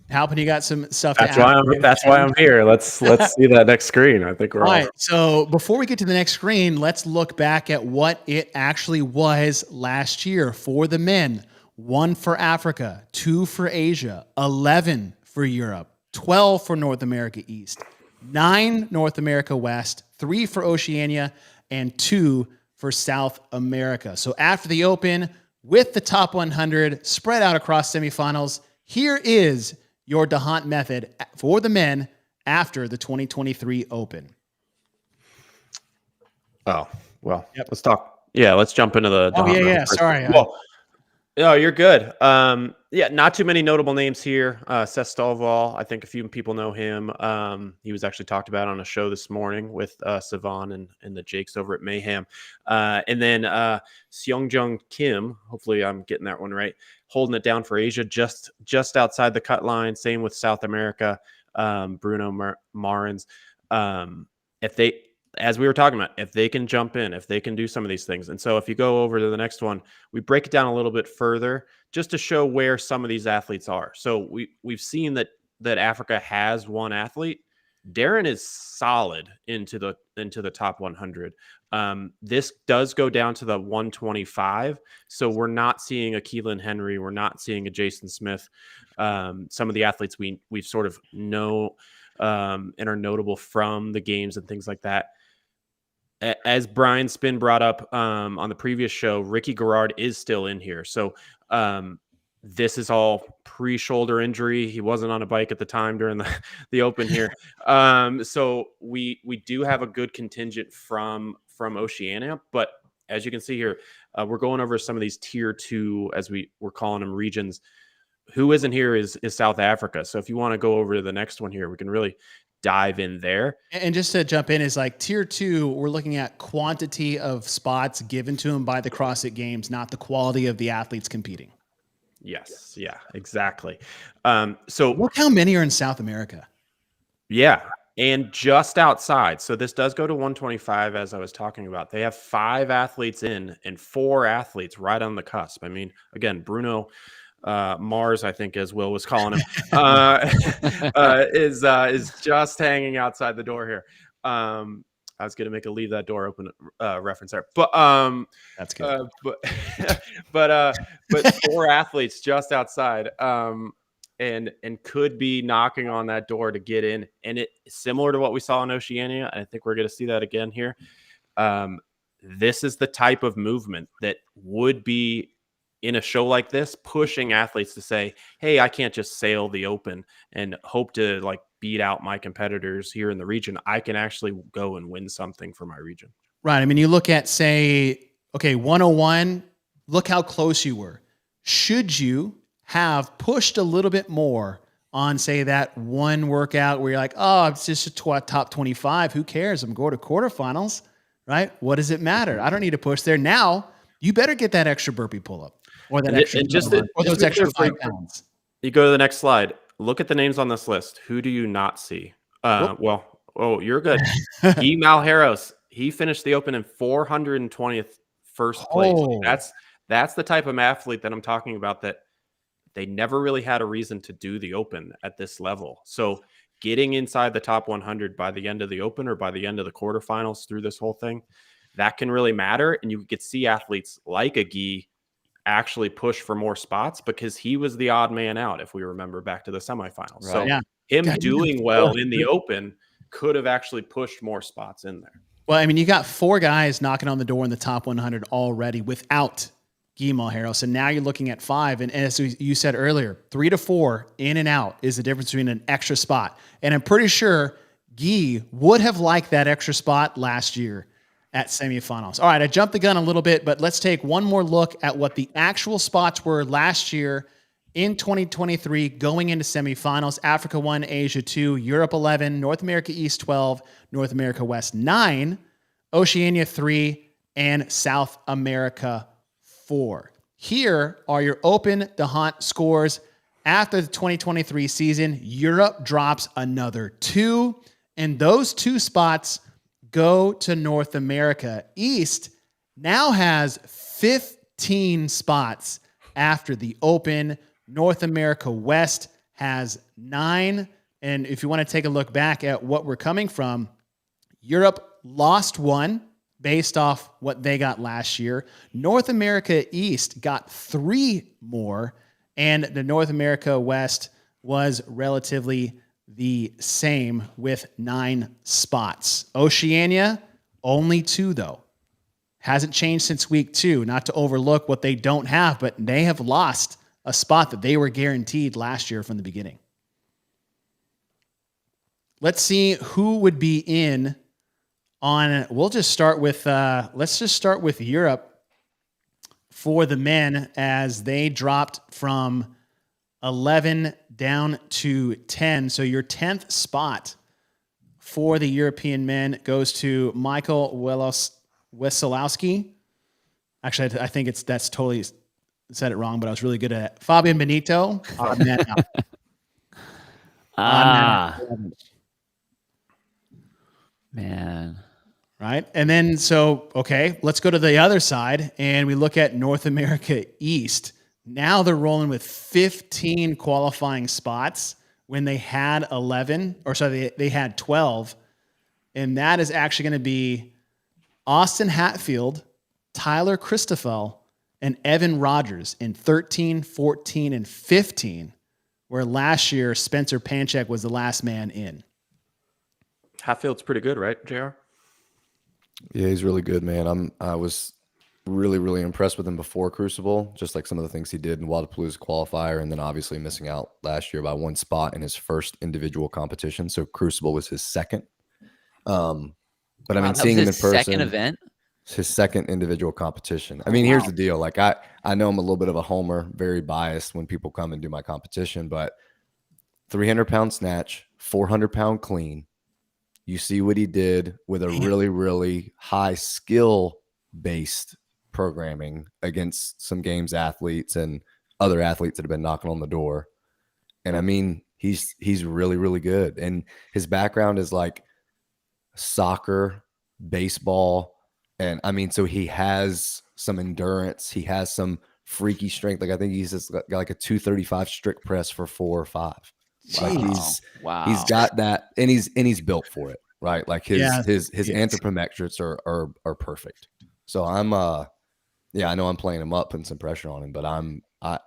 Halpin, you got some stuff That's to add? that's why I'm here. Let's see that next screen. I think we're all right. So before we get to the next screen, let's look back at what it actually was last year for the men. 1 for Africa, 2 for Asia, 11 for Europe, 12 for North America East, 9 North America West, 3 for Oceania, and 2 for South America. So after the Open, with the top 100 spread out across semifinals, here is your D'Hondt method for the men after the 2023 Open. Oh, well, Let's talk. Yeah, let's jump into the Oh, D'Hondt yeah. Sorry. Well, no, you're good. Yeah, not too many notable names here. Seth Stovall, I think a few people know him. He was actually talked about on a show this morning with Sivan and the Jakes over at Mayhem. And then Seongjung Kim, hopefully I'm getting that one right, holding it down for Asia, just outside the cut line. Same with South America, Bruno Marins. If they, as we were talking about, if they can jump in, if they can do some of these things. And so if you go over to the next one, we break it down a little bit further just to show where some of these athletes are. So we've seen that Africa has 1 athlete. Darren is solid into the top 100. This does go down to the 125. So we're not seeing a Keelan Henry. We're not seeing a Jason Smith. Some of the athletes we've sort of know and are notable from the games and things like that. As Brian Spin brought up on the previous show, Ricky Garrard is still in here. So this is all pre-shoulder injury. He wasn't on a bike at the time during the Open here. So we do have a good contingent from Oceania. But as you can see here, we're going over some of these tier 2, as we're calling them, regions. who isn't here is South Africa. So if you want to go over to the next one here, we can really dive in there. And just to jump in, is like tier 2, we're looking at quantity of spots given to them by the CrossFit Games, not the quality of the athletes competing. Yes. Yeah, exactly. So look how many are in South America. Yeah. And just outside. So this does go to 125, as I was talking about. They have 5 athletes in and 4 athletes right on the cusp. I mean, again, Bruno Mars, I think, as Will was calling him, is just hanging outside the door here. I was going to make a leave that door open reference there, but that's good. But 4 athletes just outside. And could be knocking on that door to get in. And it similar to what we saw in Oceania. I think we're going to see that again here. This is the type of movement that would be in a show like this, pushing athletes to say, hey, I can't just sail the Open and hope to like beat out my competitors here in the region. I can actually go and win something for my region. Right. I mean, you look at, say, okay, 101, look how close you were. Should you have pushed a little bit more on, say, that one workout where you're like, oh, it's just a top 25. Who cares? I'm going to quarterfinals, right? What does it matter? I don't need to push there. Now, you better get that extra burpee pull-up or that extra or those extra 5 pounds. You go to the next slide. Look at the names on this list. Who do you not see? You're good. Guy Malheiros. He finished the Open in 420th first place. That's the type of athlete that I'm talking about, that they never really had a reason to do the Open at this level. So getting inside the top 100 by the end of the Open or by the end of the quarterfinals through this whole thing, that can really matter. And you could see athletes like a Guy actually push for more spots because he was the odd man out, if we remember back to the semifinals. Right. So him doing well in the Open could have actually pushed more spots in there. Well, I mean, you got 4 guys knocking on the door in the top 100 already without Guy Malheiros. And now you're looking at 5. And as you said earlier, 3 to 4 in and out is the difference between an extra spot. And I'm pretty sure Guy would have liked that extra spot last year at semifinals. All right, I jumped the gun a little bit, but let's take one more look at what the actual spots were last year in 2023 going into semifinals. Africa 1, Asia 2, Europe 11, North America East 12, North America West 9, Oceania 3, and South America 4. Here are your Open DeHaan scores after the 2023 season. Europe drops another 2, and those 2 spots go to North America. East now has 15 spots after the Open. North America West has 9. And if you want to take a look back at what we're coming from, Europe lost 1 based off what they got last year. North America East got 3 more, and the North America West was relatively the same with 9 spots. Oceania, only 2 though. Hasn't changed since week 2. Not to overlook what they don't have, but they have lost a spot that they were guaranteed last year from the beginning. Let's see who would be in on. We'll just start with. Let's just start with Europe for the men, as they dropped from 11 down to 10. So your 10th spot for the European men goes to Michael Wesolowski. Actually, I think that's totally said it wrong, but I was really good at it. Fabian Benito. Man. Right. And then, let's go to the other side and we look at North America East. Now they're rolling with 15 qualifying spots when they had 11, or sorry, they had 12. And that is actually going to be Austin Hatfield, Tyler Christoffel, and Evan Rogers in 13, 14, and 15, where last year Spencer Panchek was the last man in. Hatfield's pretty good, right, JR? Yeah, he's really good, man. I was really, really impressed with him before Crucible, just like some of the things he did in Wodapalooza qualifier, and then obviously missing out last year by 1 spot in his first individual competition. So Crucible was his second. But I mean, seeing him in person, second event. his second individual competition. I mean, here's the deal. Like I know I'm a little bit of a homer, very biased when people come and do my competition, but 300-pound snatch, 400-pound clean. You see what he did with a really, really high skill-based programming against some games athletes and other athletes that have been knocking on the door. And I mean, he's really, really good. And his background is like soccer, baseball. And I mean, so he has some endurance. He has some freaky strength. Like I think he's just got like a 235 strict press for 4 or 5. Like he's got that, and he's built for it, right? Like his anthropometrics are perfect. So I'm I know I'm playing him up, putting some pressure on him, but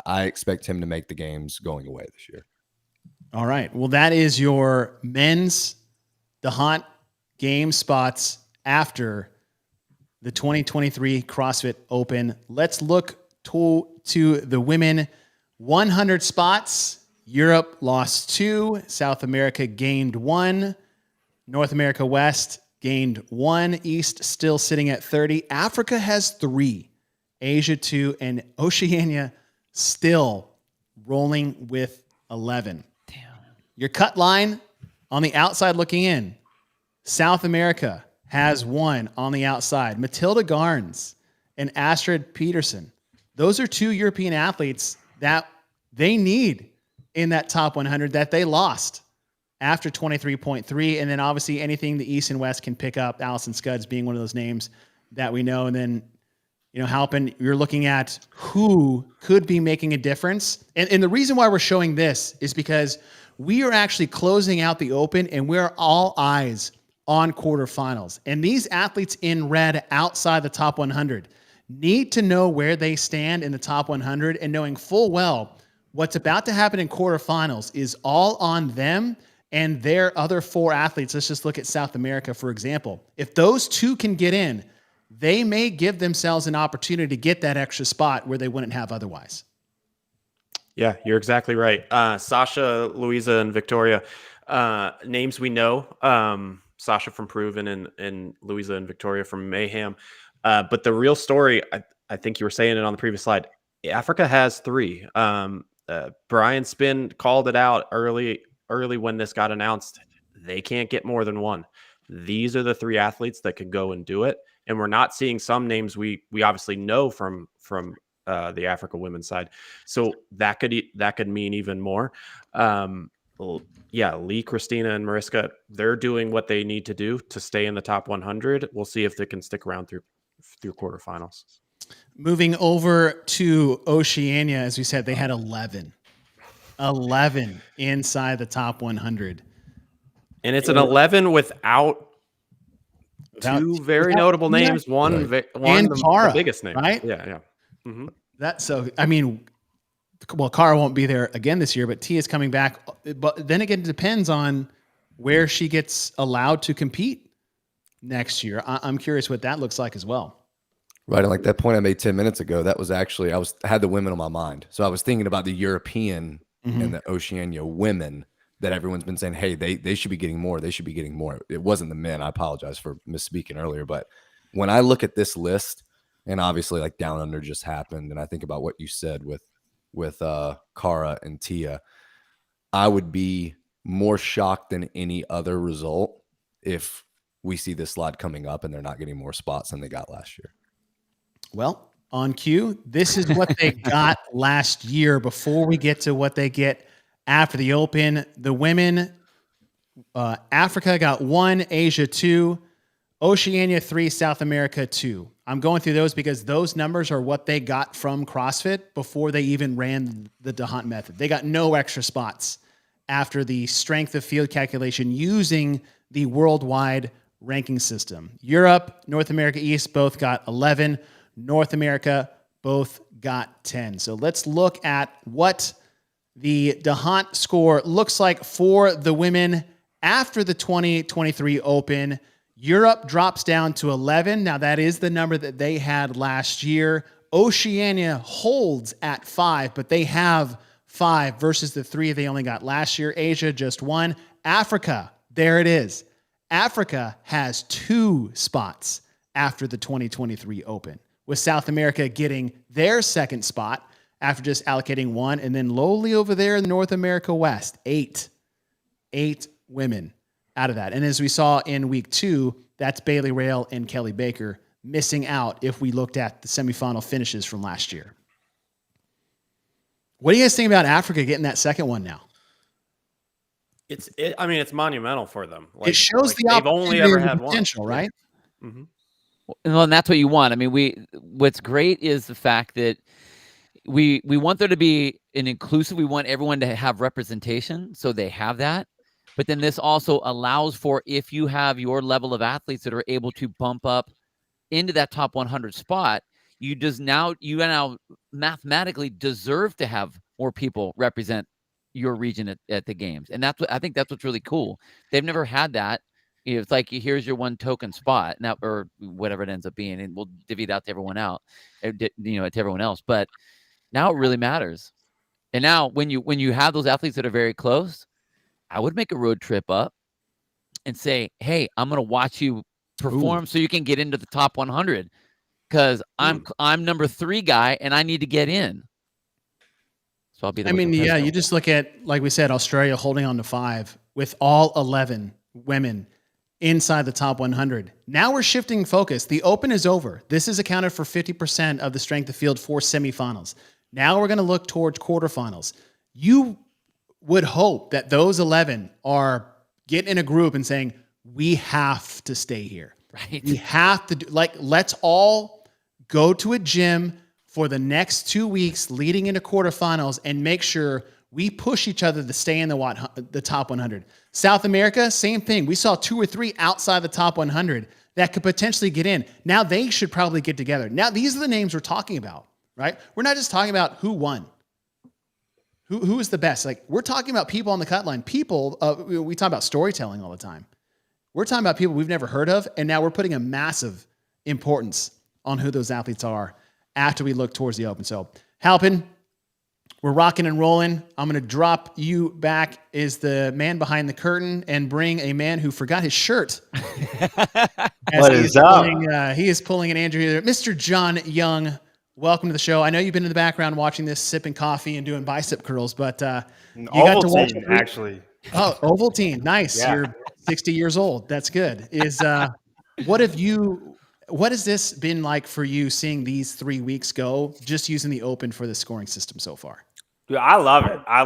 I expect him to make the games going away this year. All right. Well, that is your men's DeHaan game spots after the 2023 CrossFit Open. Let's look to the women 100 spots. Europe lost 2. South America gained 1. North America West gained 1. East still sitting at 30. Africa has 3. Asia 2. And Oceania still rolling with 11. Damn. Your cut line on the outside looking in. South America has 1 on the outside. Matilda Garns and Astrid Peterson. Those are 2 European athletes that they need in that top 100 that they lost after 23.3. And then obviously anything the East and West can pick up, Allison Scudds being one of those names that we know. And then, Halpin, you're looking at who could be making a difference. And the reason why we're showing this is because we are actually closing out the Open and we're all eyes on quarterfinals. And these athletes in red outside the top 100 need to know where they stand in the top 100, and knowing full well what's about to happen in quarterfinals is all on them and their other 4 athletes. Let's just look at South America, for example. If those 2 can get in, they may give themselves an opportunity to get that extra spot where they wouldn't have otherwise. Yeah, you're exactly right. Sasha, Louisa, and Victoria, names we know. Sasha from Proven and Louisa and Victoria from Mayhem. But the real story, I think you were saying it on the previous slide, Africa has 3. Brian Spin called it out early when this got announced. They can't get more than 1. These are the 3 athletes that could go and do it. And we're not seeing some names we obviously know from the Africa women's side. So that could mean even more. Lee, Christina, and Mariska, they're doing what they need to do to stay in the top 100. We'll see if they can stick around through quarterfinals. Moving over to Oceania, as we said, they had 11 inside the top 100. And it's an 11 without 2 very notable names. One and the biggest name. Right? Yeah. Mm-hmm. Cara won't be there again this year, but Tia's coming back. But then again, it depends on where she gets allowed to compete next year. I'm curious what that looks like as well. Right. And like that point I made 10 minutes ago, that was actually, I had the women on my mind. So I was thinking about the European and the Oceania women that everyone's been saying, hey, they should be getting more. They should be getting more. It wasn't the men. I apologize for misspeaking earlier. But when I look at this list, and obviously like Down Under just happened, and I think about what you said with Cara and Tia, I would be more shocked than any other result if we see this slide coming up and they're not getting more spots than they got last year. Well, on cue, this is what they got last year before we get to what they get after the Open. The women, Africa got 1, Asia 2, Oceania 3, South America 2. I'm going through those because those numbers are what they got from CrossFit before they even ran the DeHaan method. They got no extra spots after the strength of field calculation using the worldwide ranking system. Europe, North America East both got 11. North America both got 10. So let's look at what the DeHaan score looks like for the women after the 2023 Open. Europe drops down to 11. Now that is the number that they had last year. Oceania holds at 5, but they have 5 versus the 3 they only got last year. Asia just 1. Africa, there it is. Africa has 2 spots after the 2023 Open, with South America getting their second spot after just allocating one, and then lowly over there in the North America West, eight women out of that. And as we saw in week 2, that's Bailey Rail and Kelly Baker missing out if we looked at the semifinal finishes from last year. What do you guys think about Africa getting that second one now? I mean, it's monumental for them. Like, it shows the they've only ever had potential, one, right? Yeah. Mm-hmm. Well, and that's what you want. I mean, what's great is the fact that we want there to be an inclusive. We want everyone to have representation, so they have that. But then this also allows for, if you have your level of athletes that are able to bump up into that top 100 spot, you now mathematically deserve to have more people represent your region at the games. And I think that's what's really cool. They've never had that. You know, it's like, here's your one token spot now, or whatever it ends up being, and we'll divvy it out to everyone to everyone else. But now it really matters. And now when you have those athletes that are very close, I would make a road trip up and say, hey, I'm going to watch you perform so you can get into the top 100, because I'm number 3 guy and I need to get in. So I'll be there. I mean, yeah, you just look at, like we said, Australia holding on to 5 with all 11 women inside the top 100. Now we're shifting focus. The Open is over. This is accounted for 50% of the strength of field for semifinals. Now we're going to look towards quarterfinals. You would hope that those 11 are getting in a group and saying, we have to stay here. Right. We have to let's all go to a gym for the next 2 weeks leading into quarterfinals and make sure we push each other to stay in the top 100. South America, same thing. We saw 2 or 3 outside the top 100 that could potentially get in. Now they should probably get together. Now these are the names we're talking about, right? We're not just talking about who won. Who is the best? Like, we're talking about people on the cut line. People, we talk about storytelling all the time. We're talking about people we've never heard of, and now we're putting a massive importance on who those athletes are after we look towards the Open. So, Halpin, we're rocking and rolling. I'm going to drop you back as the man behind the curtain and bring a man who forgot his shirt. What is up? He is pulling an Andrew here. Mr. John Young, welcome to the show. I know you've been in the background watching this, sipping coffee and doing bicep curls, but you got to watch it, actually. Oh, Ovaltine. Nice. Yeah. You're 60 years old. That's good. What has this been like for you, seeing these 3 weeks go, just using the Open for the scoring system so far? Dude, I love it. I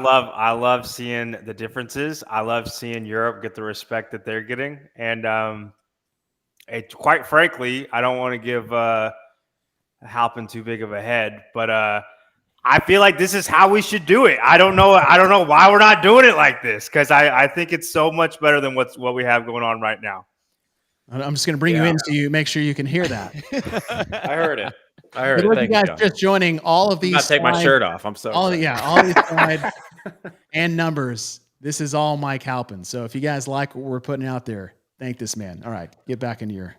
love seeing the differences. I love seeing Europe get the respect that they're getting. And quite frankly, I don't want to give Halpin too big of a head, but I feel like this is how we should do it. I don't know why we're not doing it like this, because I think it's so much better than what we have going on right now. I'm just going to bring you in so you make sure you can hear that. I heard it. For those of you guys just joining, all of these. I'll take my shirt off. I'm so all these slides and numbers. This is all Mike Halpin. So if you guys like what we're putting out there, thank this man. All right, get back in your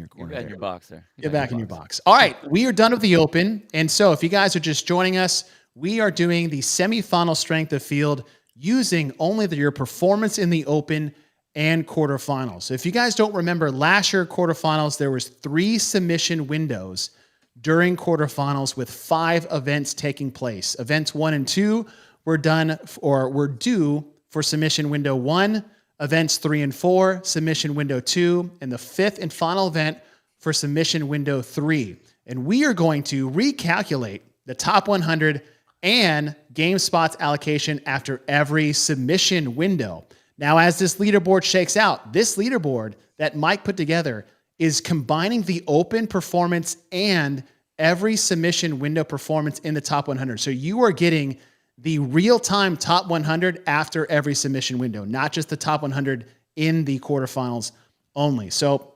corner. Get in your box there. Get back in your box. All right, we are done with the Open, and so if you guys are just joining us, we are doing the semifinal strength of field using only your performance in the Open and quarterfinals. So if you guys don't remember, last year quarterfinals, there was 3 submission windows during quarterfinals with 5 events taking place. Events 1 and 2 were due for submission window 1. Events 3 and 4, submission window 2, and the 5th and final event for submission window 3. And we are going to recalculate the top 100 and game spots allocation after every submission window. Now, as this leaderboard shakes out, this leaderboard that Mike put together is combining the Open performance and every submission window performance in the top 100. So you are getting the real-time top 100 after every submission window, not just the top 100 in the quarterfinals only. So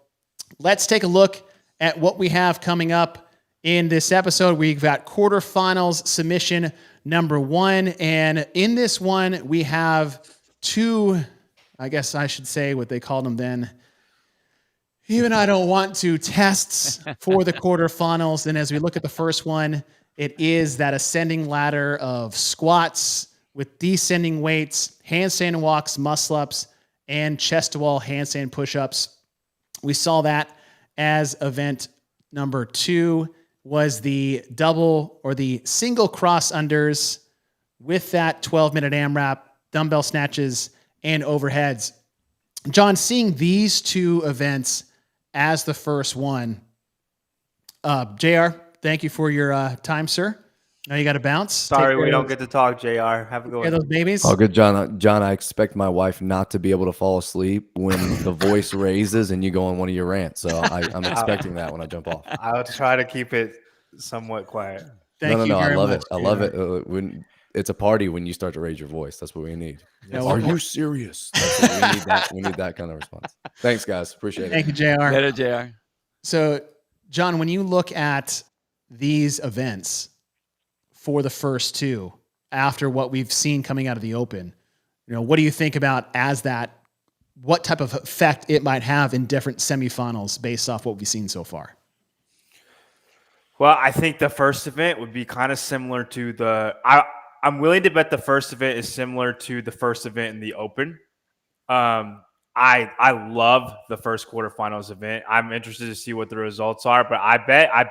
let's take a look at what we have coming up in this episode. We've got quarterfinals submission number 1. And in this one, we have 2, I guess I should say what they called them then. Even I don't want to, tests for the quarterfinals. And as we look at the first one, it is that ascending ladder of squats with descending weights, handstand walks, muscle ups, and chest to wall handstand push-ups. We saw that as event number 2 was the double or the single cross unders with that 12-minute AMRAP, dumbbell snatches, and overheads. John, seeing these 2 events as the first one, JR, thank you for your time, sir. Now you got to bounce. Sorry, we don't get to talk, JR. Have a good one. Those babies. Oh, good, John. John, I expect my wife not to be able to fall asleep when the voice raises and you go on one of your rants. So I'm expecting that when I jump off. I'll try to keep it somewhat quiet. Thank you No. very I love much, it. I love it. When it's a party, when you start to raise your voice, that's what we need. Yeah, Are you serious? We need that. We need that kind of response. Thanks, guys. Appreciate it. Thank you, JR. Better, JR. So, John, when you look at these events for the first 2, after what we've seen coming out of the Open, what do you think about as that? What type of effect it might have in different semifinals based off what we've seen so far? Well, I think the first event would be kind of similar to I'm willing to bet the first event is similar to the first event in the Open. I love the first quarterfinals event. I'm interested to see what the results are, but I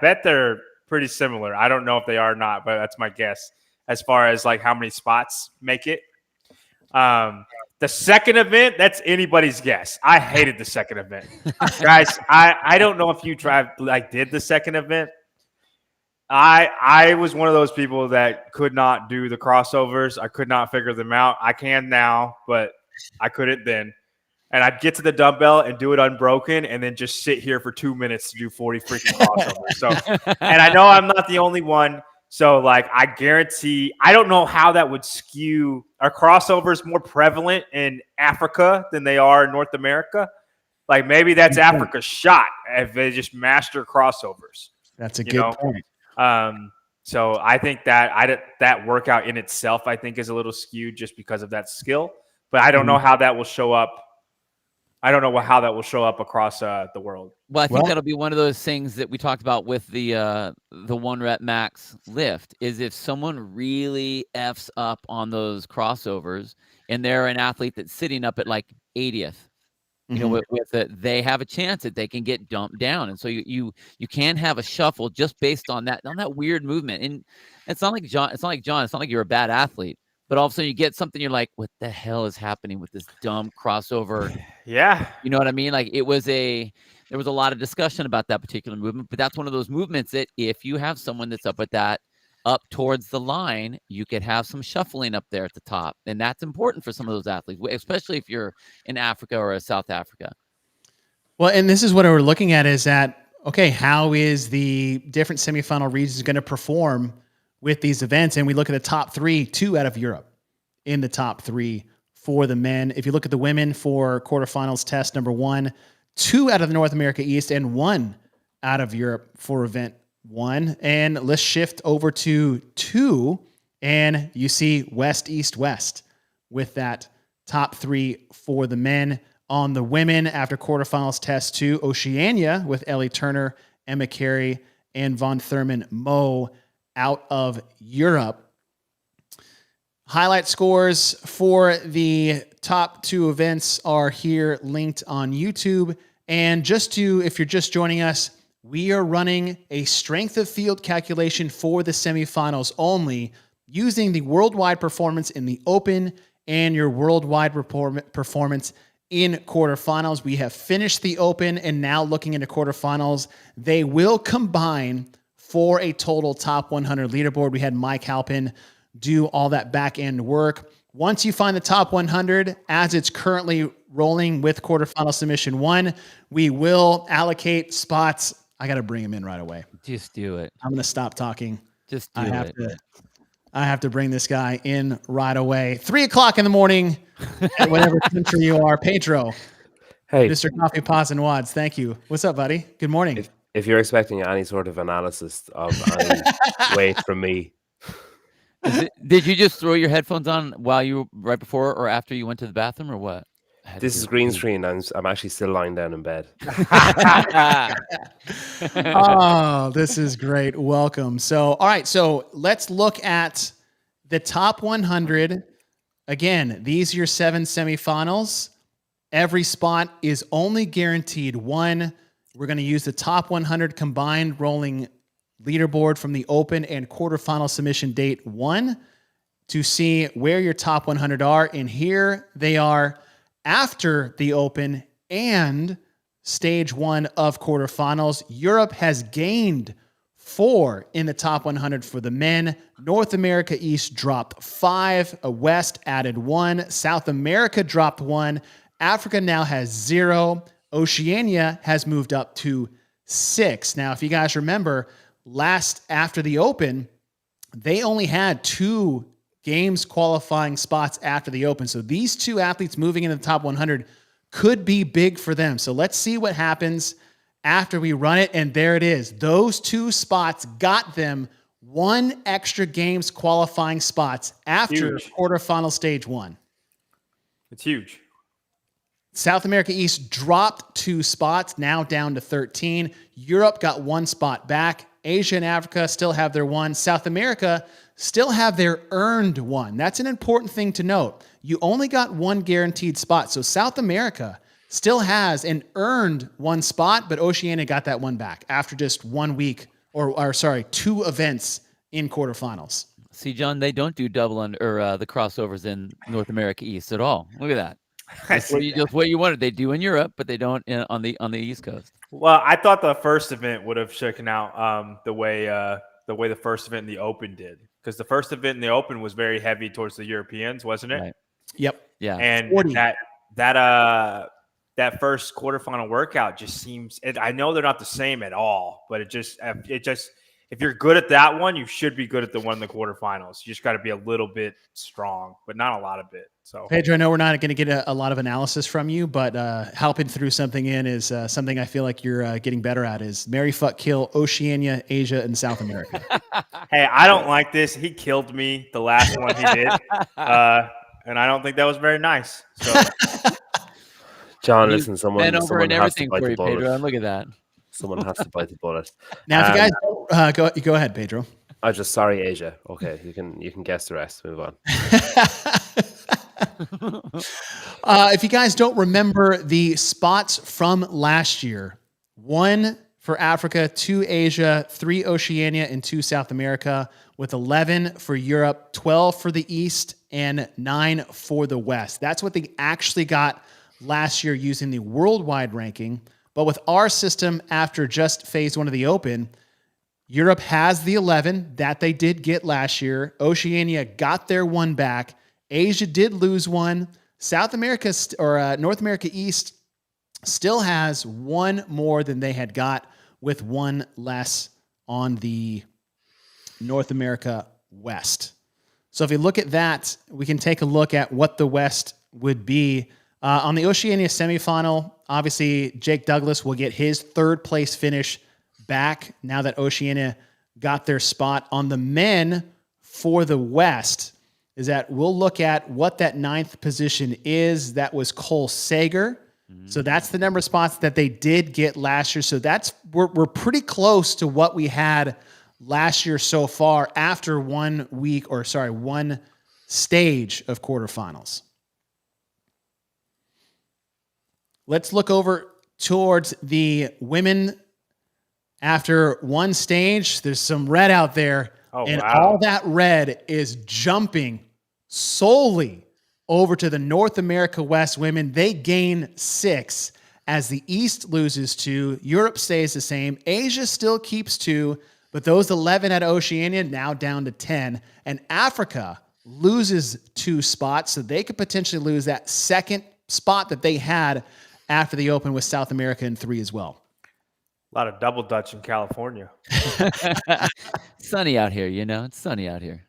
bet they're pretty similar. I don't know if they are or not, but that's my guess as far as like how many spots make it. The second event, that's anybody's guess. I hated the second event. Guys, I don't know if you did the second event. I was one of those people that could not do the crossovers. I could not figure them out. I can now, but I couldn't then. And I'd get to the dumbbell and do it unbroken and then just sit here for 2 minutes to do 40 freaking crossovers. So, and I know I'm not the only one. So, like, I guarantee, I don't know how that would skew. Are crossovers more prevalent in Africa than they are in North America? Like, maybe that's Africa's shot if they just master crossovers. That's a good point. So I think that workout in itself, I think, is a little skewed just because of that skill. But I don't know how that will show up. I don't know how that will show up across the world. Well, I think that'll be one of those things that we talked about with the 1 rep max lift is if someone really F's up on those crossovers and they're an athlete that's sitting up at like 80th, with it, they have a chance that they can get dumped down. And so you can have a shuffle just based on that weird movement. And it's not like John, it's not like you're a bad athlete. But all of a sudden you get something, you're like, what the hell is happening with this dumb crossover? Yeah. You know what I mean? Like there was a lot of discussion about that particular movement, but that's one of those movements that if you have someone that's up towards the line, you could have some shuffling up there at the top. And that's important for some of those athletes, especially if you're in Africa or South Africa. Well, and this is what we're looking at is that, okay, how is the different semifinal regions going to perform with these events? And we look at the top 3, 2 out of Europe in the top 3 for the men. If you look at the women for quarterfinals test number 1, 2 out of the North America East and 1 out of Europe for event 1. And let's shift over to 2 and you see West, East, West with that top 3 for the men. On the women after quarterfinals test 2, Oceania with Ellie Turner, Emma Carey, and Von Thurman Moe out of Europe. Highlight scores for the top 2 events are here linked on YouTube. And if you're just joining us, we are running a strength of field calculation for the semifinals only using the worldwide performance in the Open and your worldwide performance in quarterfinals. We have finished the Open and now looking into quarterfinals. They will combine for a total top 100 leaderboard. We had Mike Halpin do all that back end work. Once you find the top 100, as it's currently rolling with quarterfinal submission 1, we will allocate spots. I got to bring him in right away. Just do it. I'm going to stop talking. Just do it. I have to bring this guy in right away. 3:00 in the morning at whatever country you are. Pedro. Hey. Mr. Coffee Pots and Wads. Thank you. What's up, buddy? Good morning. If you're expecting any sort of analysis of any weight from me. Did you just throw your headphones on while you right before or after you went to the bathroom or what? This is green screen. I'm actually still lying down in bed. Oh, this is great. Welcome. So, all right. So let's look at the top 100. Again, these are your 7 semifinals. Every spot is only guaranteed 1. we're going to use the top 100 combined rolling leaderboard from the Open and Quarterfinal submission date 1 to see where your top 100 are. And here they are after the Open and stage 1 of quarterfinals. Europe has gained 4 in the top 100 for the men. North America East dropped 5. West added 1. South America dropped 1. Africa now has 0. Oceania has moved up to 6. Now, if you guys remember, after the Open, they only had 2 games qualifying spots after the Open. So these 2 athletes moving into the top 100 could be big for them. So let's see what happens after we run it. And there it is. Those 2 spots got them 1 extra games qualifying spots after quarterfinal stage 1. It's huge. South America East dropped 2 spots, now down to 13. Europe got 1 spot back. Asia and Africa still have their 1. South America still have their earned 1. That's an important thing to note. You only got 1 guaranteed spot. So South America still has an earned 1 spot, but Oceania got that 1 back after just 1 week, or 2 events in quarterfinals. See, John, they don't do the crossovers in North America East at all. Look at that. That's what you wanted. They do in Europe, but they don't on the East Coast. Well, I thought the first event would have shaken out the way the first event in the Open did, because the first event in the Open was very heavy towards the Europeans, wasn't it? Right. Yep. Yeah. And 40. that first quarterfinal workout just seems. I know they're not the same at all, but it just if you're good at that one, you should be good at the one in the quarterfinals. You just got to be a little bit strong, but not a lot of it. So, Pedro, I know we're not going to get a lot of analysis from you, but Halpin threw something in is something I feel like you're getting better at is marry, fuck, kill, Oceania, Asia, and South America. Hey, I don't like this. He killed me the last one he did, and I don't think that was very nice. So, John, listen, someone over has and to everything bite for the you, bullet. Pedro. And look at that. Someone has to bite the bullet. Now, if you guys go ahead, Pedro. I just sorry, Asia. Okay, you can guess the rest. Move on. If you guys don't remember the spots from last year, 1 for Africa, 2 Asia, 3 Oceania, and 2 South America, with 11 for Europe, 12 for the East, and 9 for the West. That's what they actually got last year using the worldwide ranking. But with our system, after just phase 1 of the Open, Europe has the 11 that they did get last year. Oceania got their 1 back. Asia did lose 1. South America North America East still has 1 more than they had got, with 1 less on the North America West. So if you look at that, we can take a look at what the West would be. On the Oceania semifinal, obviously Jake Douglas will get his 3rd place finish back now that Oceania got their spot. On the men for the West is that we'll look at what that 9th position is. That was Cole Sager. So that's the number of spots that they did get last year. So we're pretty close to what we had last year so far after 1 stage of quarterfinals. Let's look over towards the women. After 1 stage, there's some red out there, all that red is jumping solely over to the North America West women. They gain 6 as the East loses 2. Europe stays the same. Asia still keeps 2, but those 11 at Oceania now down to 10. And Africa loses 2 spots, so they could potentially lose that 2nd spot that they had after the Open, with South America in 3 as well. a lot of double Dutch in California. Sunny out here, it's sunny out here.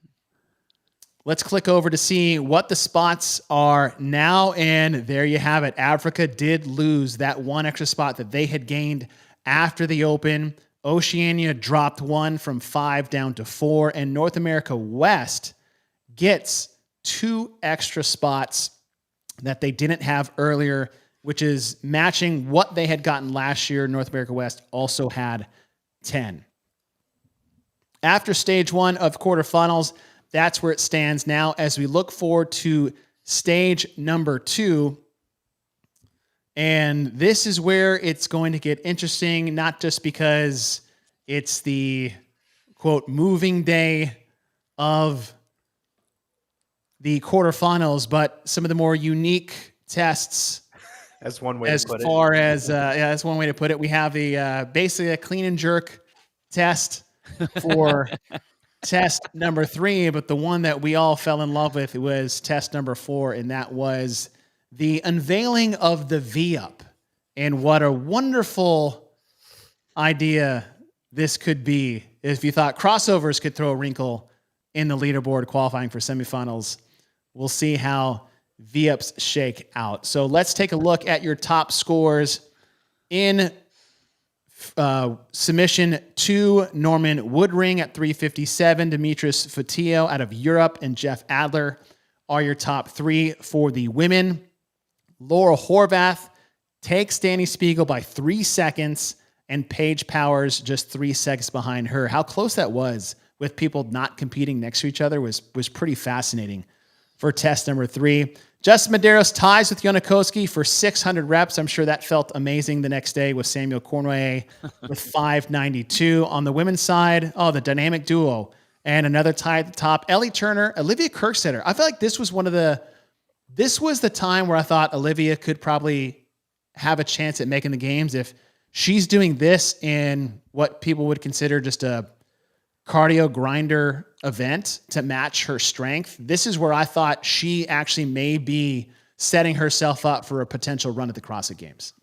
Let's click over to see what the spots are now. And there you have it. Africa did lose that 1 extra spot that they had gained after the Open. Oceania dropped 1 from 5 down to 4. And North America West gets 2 extra spots that they didn't have earlier, which is matching what they had gotten last year. North America West also had 10. After stage 1 of quarterfinals, that's where it stands now as we look forward to stage number 2. And this is where it's going to get interesting, not just because it's the quote moving day of the quarterfinals, but some of the more unique tests. That's one way As to put far it. as that's one way to put it. We have the basically a clean and jerk test for test number 3, but the one that we all fell in love with was test number 4, and that was the unveiling of the V-up. And what a wonderful idea this could be if you thought crossovers could throw a wrinkle in the leaderboard qualifying for semifinals. We'll see how V-ups shake out. So let's take a look at your top scores in submission 2. Norman Woodring at 357. Demetrius Fotillo out of Europe and Jeff Adler are your top 3 for the women. Laura Horvath takes Danny Spiegel by 3 seconds, and Paige Powers just 3 seconds behind her. How close that was with people not competing next to each other was pretty fascinating for test number 3. Justin Medeiros ties with Yonakoski for 600 reps. I'm sure that felt amazing the next day with Samuel Cornoyer with 592. On the women's side, the dynamic duo and another tie at the top. Ellie Turner, Olivia Kirksetter. I feel like this was the time where I thought Olivia could probably have a chance at making the games if she's doing this in what people would consider just a cardio grinder event to match her strength. This is where I thought she actually may be setting herself up for a potential run at the CrossFit Games.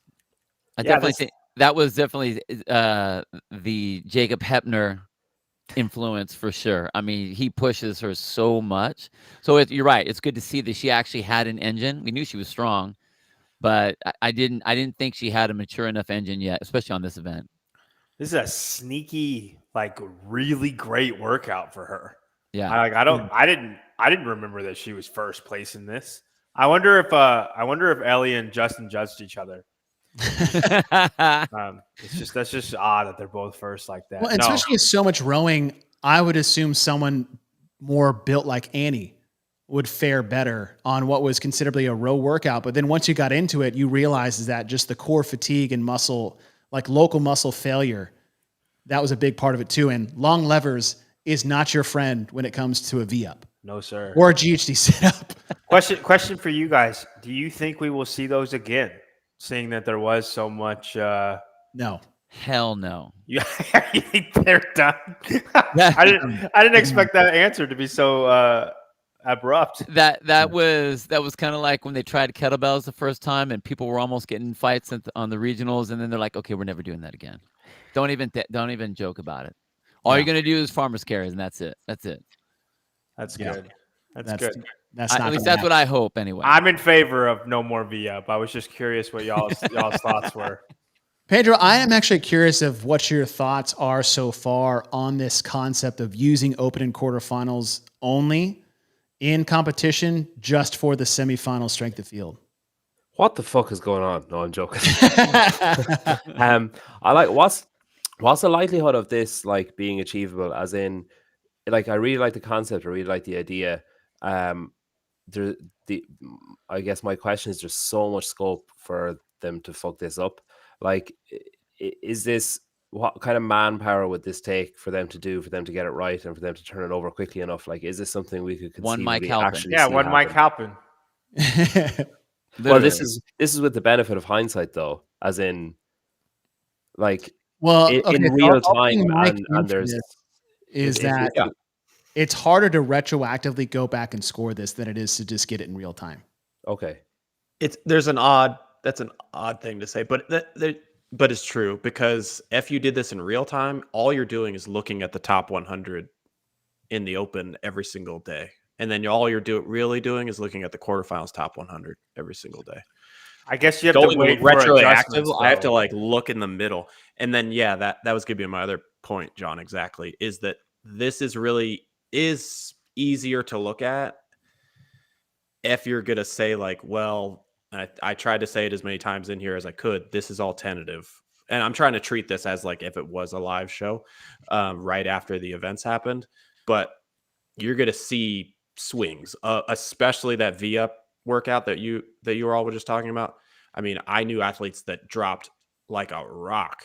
I definitely think that was definitely the Jacob Hepner influence for sure. I mean, he pushes her so much. So you're right. It's good to see that she actually had an engine. We knew she was strong, but I didn't think she had a mature enough engine yet, especially on this event. This is a sneaky, like, really great workout for her. Yeah. I didn't remember that she was first place in this. I wonder if Ellie and Justin judged each other. That's just odd that they're both first like that. Well, especially with so much rowing, I would assume someone more built like Annie would fare better on what was considerably a row workout. But then once you got into it, you realize that just the core fatigue and muscle, like local muscle failure, that was a big part of it too. And long levers is not your friend when it comes to a V-up. No, sir. Or a GHD sit-up. Question for you guys. Do you think we will see those again, seeing that there was so much No. Hell no. You think they're done? I didn't expect that answer to be so abrupt. That was kind of like when they tried kettlebells the first time and people were almost getting fights on the regionals, and then they're like, okay, we're never doing that again. Don't even joke about it. All you're gonna do is farmers carries, and that's it. That's good. That's good. That's not at least that's what I hope anyway. I'm in favor of no more V-up. I was just curious what y'all's thoughts were. Pedro, I am actually curious of what your thoughts are so far on this concept of using open and quarterfinals only in competition just for the semifinal strength of field. What the fuck is going on? No, I'm joking. I like what's the likelihood of this like being achievable? As in, like, I really like the concept. I really like the idea. I guess my question is, there's so much scope for them to fuck this up. Like, is this, what kind of manpower would this take for them to get it right and for them to turn it over quickly enough? Like, is this something we could One Mike conceivably Halpin. actually Yeah, see one happen? Mike Halpin. Well, this is with the benefit of hindsight, though, as in, like, in real time, and there's it's harder to retroactively go back and score this than it is to just get it in real time. Okay. That's an odd thing to say, but it's true, because if you did this in real time, all you're doing is looking at the top 100 in the open every single day. And then all you're really doing is looking at the quarterfinals top 100 every single day. I guess you have to wait for retroactive. adjustments, I have to like look in the middle. And then, yeah, that was going to be my other point, John, exactly, is that this is easier to look at if you're going to say, like, well, I tried to say it as many times in here as I could. This is all tentative. And I'm trying to treat this as like if it was a live show right after the events happened. But you're going to see swings, especially that V-up workout that you all were just talking about. I mean, I knew athletes that dropped like a rock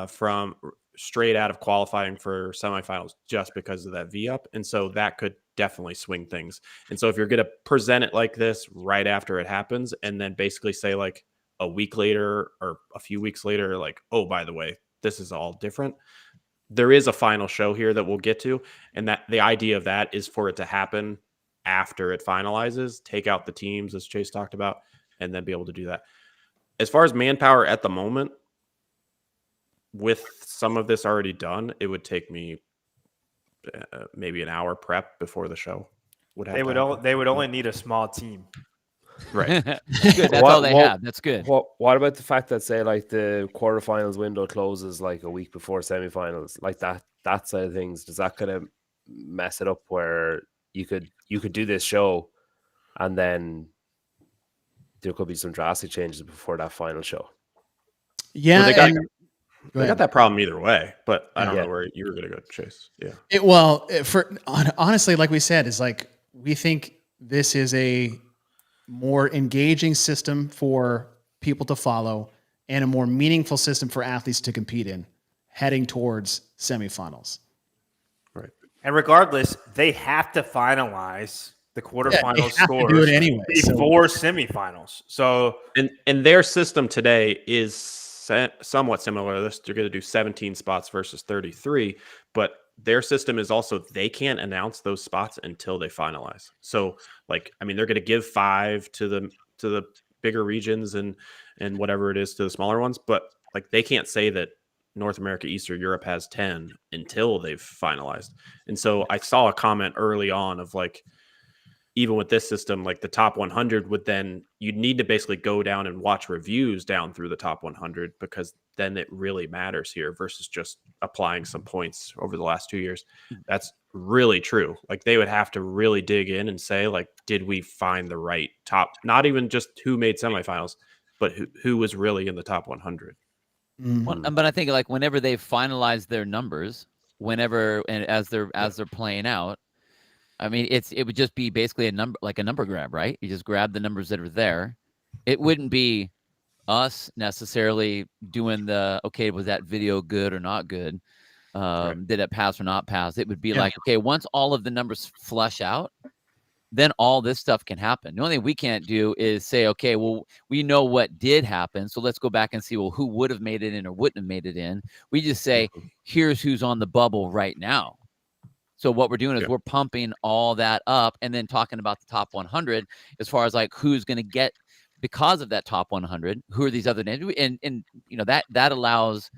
from straight out of qualifying for semifinals just because of that V up. And so that could definitely swing things. And so if you're going to present it like this right after it happens, and then basically say like a week later or a few weeks later, like, oh, by the way, this is all different. There is a final show here that we'll get to. And that the idea of that is for it to happen after it finalizes, take out the teams as Chase talked about, and then be able to do that. As far as manpower at the moment, with some of this already done, it would take me maybe an hour prep before the show. They would only need a small team. Right. Good. That's all they have. That's good. What about the fact that, say, like the quarterfinals window closes like a week before semifinals, like that side of things? Does that kind of mess it up where you could do this show and then there could be some drastic changes before that final show? Yeah, well, they got that problem either way, but I don't Yeah. know where you were going to go, Chase. Yeah. Honestly, like we said, is like we think this is a more engaging system for people to follow and a more meaningful system for athletes to compete in heading towards semifinals. Right. And regardless, they have to finalize the quarterfinal scores do it anyway, before semifinals. So and their system today is somewhat similar to this. They're going to do 17 spots versus 33, but their system is also they can't announce those spots until they finalize. So, like, I mean, they're going to give 5 to the bigger regions and whatever it is to the smaller ones, but like they can't say that North America, Eastern Europe has 10 until they've finalized. And so I saw a comment early on of like, even with this system, like the top 100 would then, you'd need to basically go down and watch reviews down through the top 100 because then it really matters here versus just applying some points over the last 2 years. That's really true. Like they would have to really dig in and say, like, did we find the right top, not even just who made semifinals, but who was really in the top 100. Well, but I think like whenever they finalize their numbers, whenever and as they're playing out, I mean, it would just be basically a number grab, right? You just grab the numbers that are there. It wouldn't be us necessarily doing the, okay, was that video good or not good? Did it pass or not pass? It would be like, okay, once all of the numbers flush out, then all this stuff can happen. The only thing we can't do is say, okay, well, we know what did happen, so let's go back and see, well, who would have made it in or wouldn't have made it in. We just say, here's who's on the bubble right now. So what we're doing is we're pumping all that up and then talking about the top 100 as far as like who's going to get because of that top 100. Who are these other names? And you know that allows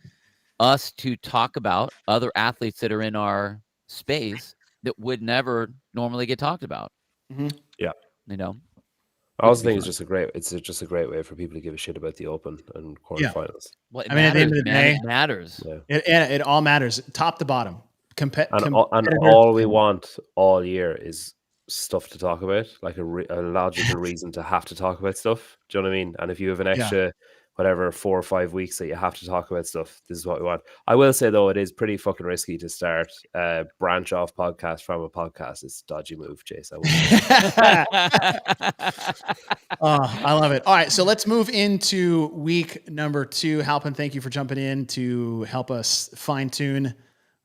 us to talk about other athletes that are in our space that would never normally get talked about. Mm-hmm. Yeah, you know. I also think it's just a great way for people to give a shit about the Open and quarterfinals. Well, I mean, at the end of the day, it matters. Yeah. It all matters, top to bottom. And all we want all year is stuff to talk about, like a logical reason to have to talk about stuff. Do you know what I mean? And if you have an extra, whatever, 4 or 5 weeks that you have to talk about stuff, this is what we want. I will say, though, it is pretty fucking risky to start a branch off podcast from a podcast. It's a dodgy move, Chase. I love it. All right, so let's move into week number 2. Halpin, thank you for jumping in to help us fine tune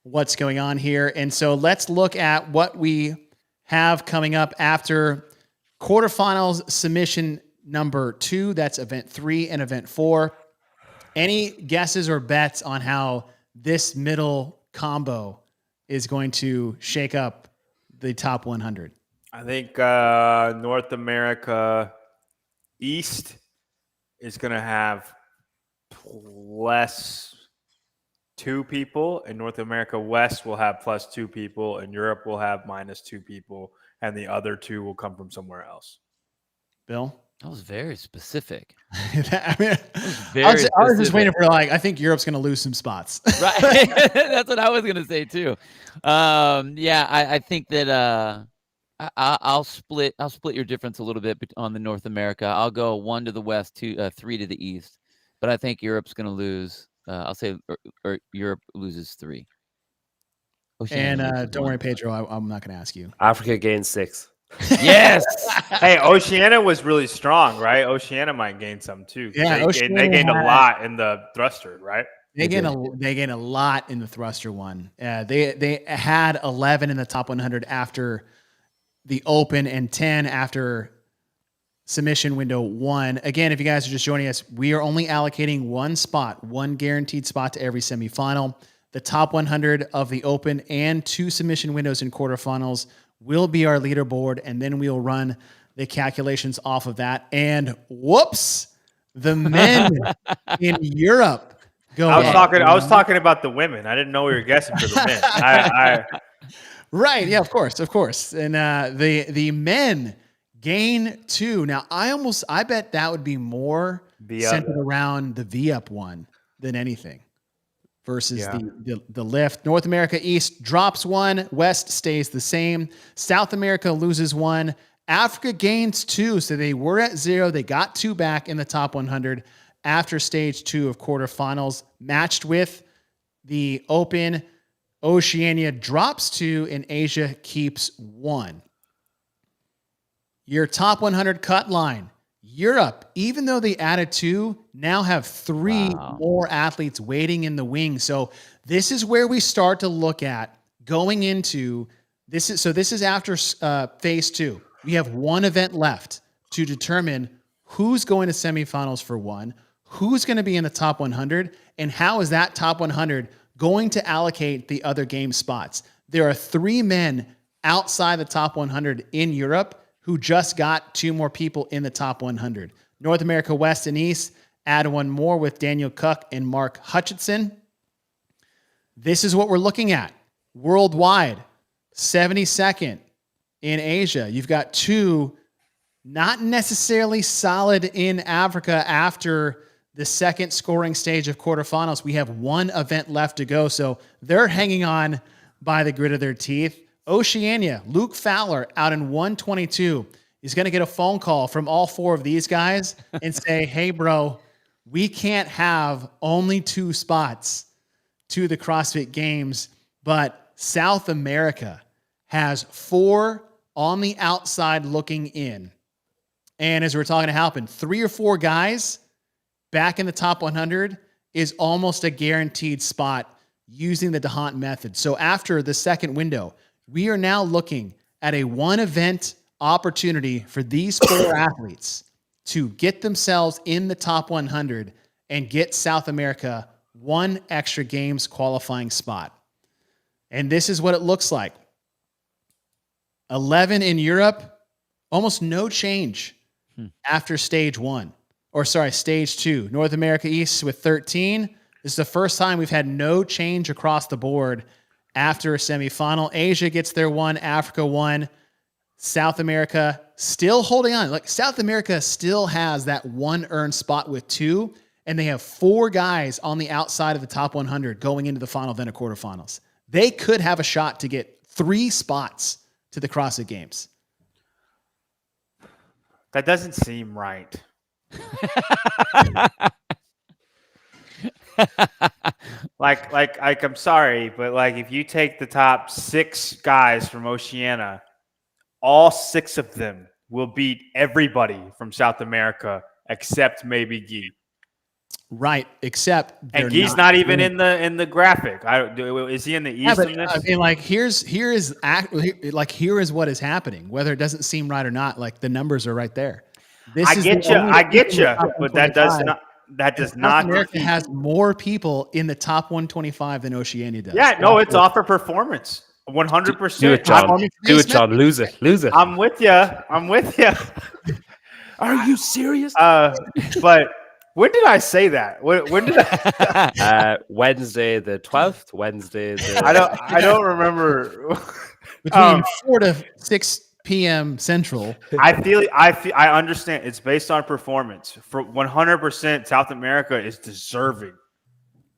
what's going on here. And so let's look at what we have coming up after quarterfinals submission number 2. That's event 3 and event 4. Any guesses or bets on how this middle combo is going to shake up the top 100? I think North America East is going to have plus 2 people, and North America West will have plus 2 people, and Europe will have minus 2 people, and the other 2 will come from somewhere else. Bill? That was very specific. I was just waiting for I think Europe's going to lose some spots. Right. That's what I was going to say too. I think that I'll split your difference a little bit on the North America. I'll go 1 to the West, 3 to the East, but I think Europe's going to lose. I'll say Europe loses 3. And don't worry, Pedro, I'm not going to ask you. Africa gains 6. Yes. Hey, Oceania was really strong, right? Oceania might gain some too. 'Cause Yeah, they gained a lot in the thruster, right? They gain a lot in the thruster one. They had 11 in the top 100 after the Open and 10 after submission window 1. Again, if you guys are just joining us, we are only allocating one guaranteed spot to every semifinal. The top 100 of the Open and 2 submission windows in quarterfinals will be our leaderboard, and then we'll run the calculations off of that. And whoops, the men in Europe go I was up. talking about the women. I didn't know we were guessing for the men. Right. Yeah, of course. And the men gain 2. Now, I bet that would be more V-up. centered around the V-up one than anything versus the lift. North America East drops 1. West stays the same. South America loses 1. Africa gains 2. So they were at 0. They got 2 back in the top 100 after stage 2 of quarterfinals, matched with the Open. Oceania drops 2 and Asia keeps 1. Your top 100 cut line. Europe, even though they added 2, now have 3 more athletes waiting in the wings. So this is where we start to look at going into this. This is after phase 2. We have 1 event left to determine who's going to semifinals for 1, who's going to be in the top 100, and how is that top 100 going to allocate the other game spots. There are 3 men outside the top 100 in Europe who just got 2 more people in the top 100. North America West and East add 1 more with Daniel Cook and Mark Hutchinson. This is what we're looking at. Worldwide, 72nd in Asia. You've got 2 not necessarily solid in Africa after the second scoring stage of quarterfinals. We have 1 event left to go, so they're hanging on by the grit of their teeth. Oceania, Luke Fowler out in 122 is going to get a phone call from all 4 of these guys and say, hey, bro, we can't have only 2 spots to the CrossFit Games, but South America has 4 on the outside looking in. And as we're talking to Halpin, 3 or 4 guys back in the top 100 is almost a guaranteed spot using the DeHaan method. So after the second window, we are now looking at a 1 event opportunity for these 4 athletes to get themselves in the top 100 and get South America 1 extra games qualifying spot. And this is what it looks like. 11 in Europe, almost no change after stage 1. Or sorry, stage 2. North America East with 13. This is the first time we've had no change across the board after a semifinal. Asia gets their 1, Africa 1. South America still holding on. Like South America still has that 1 earned spot with 2, and they have 4 guys on the outside of the top 100 going into the final event of quarterfinals. They could have a shot to get 3 spots to the CrossFit Games. That doesn't seem right. like I'm sorry, but like if you take the top 6 guys from Oceania, all 6 of them will beat everybody from South America except maybe Guy. Right, except and Guy's not even in the graphic. Is he in the East? Yeah, but, I mean, like here is what is happening. Whether it doesn't seem right or not, like the numbers are right there. I get you, but that does not. America has more people in the top 125 than Oceania does. Yeah, no, it's off for performent. 100%. Do it, John. Do it, John. Lose it. I'm with you. Are you serious? But when did I say that? When did I? Wednesday the 12th. Wednesday. I don't remember. Between 4 to 6 p.m. Central. I understand. It's based on performance. For 100%, South America is deserving.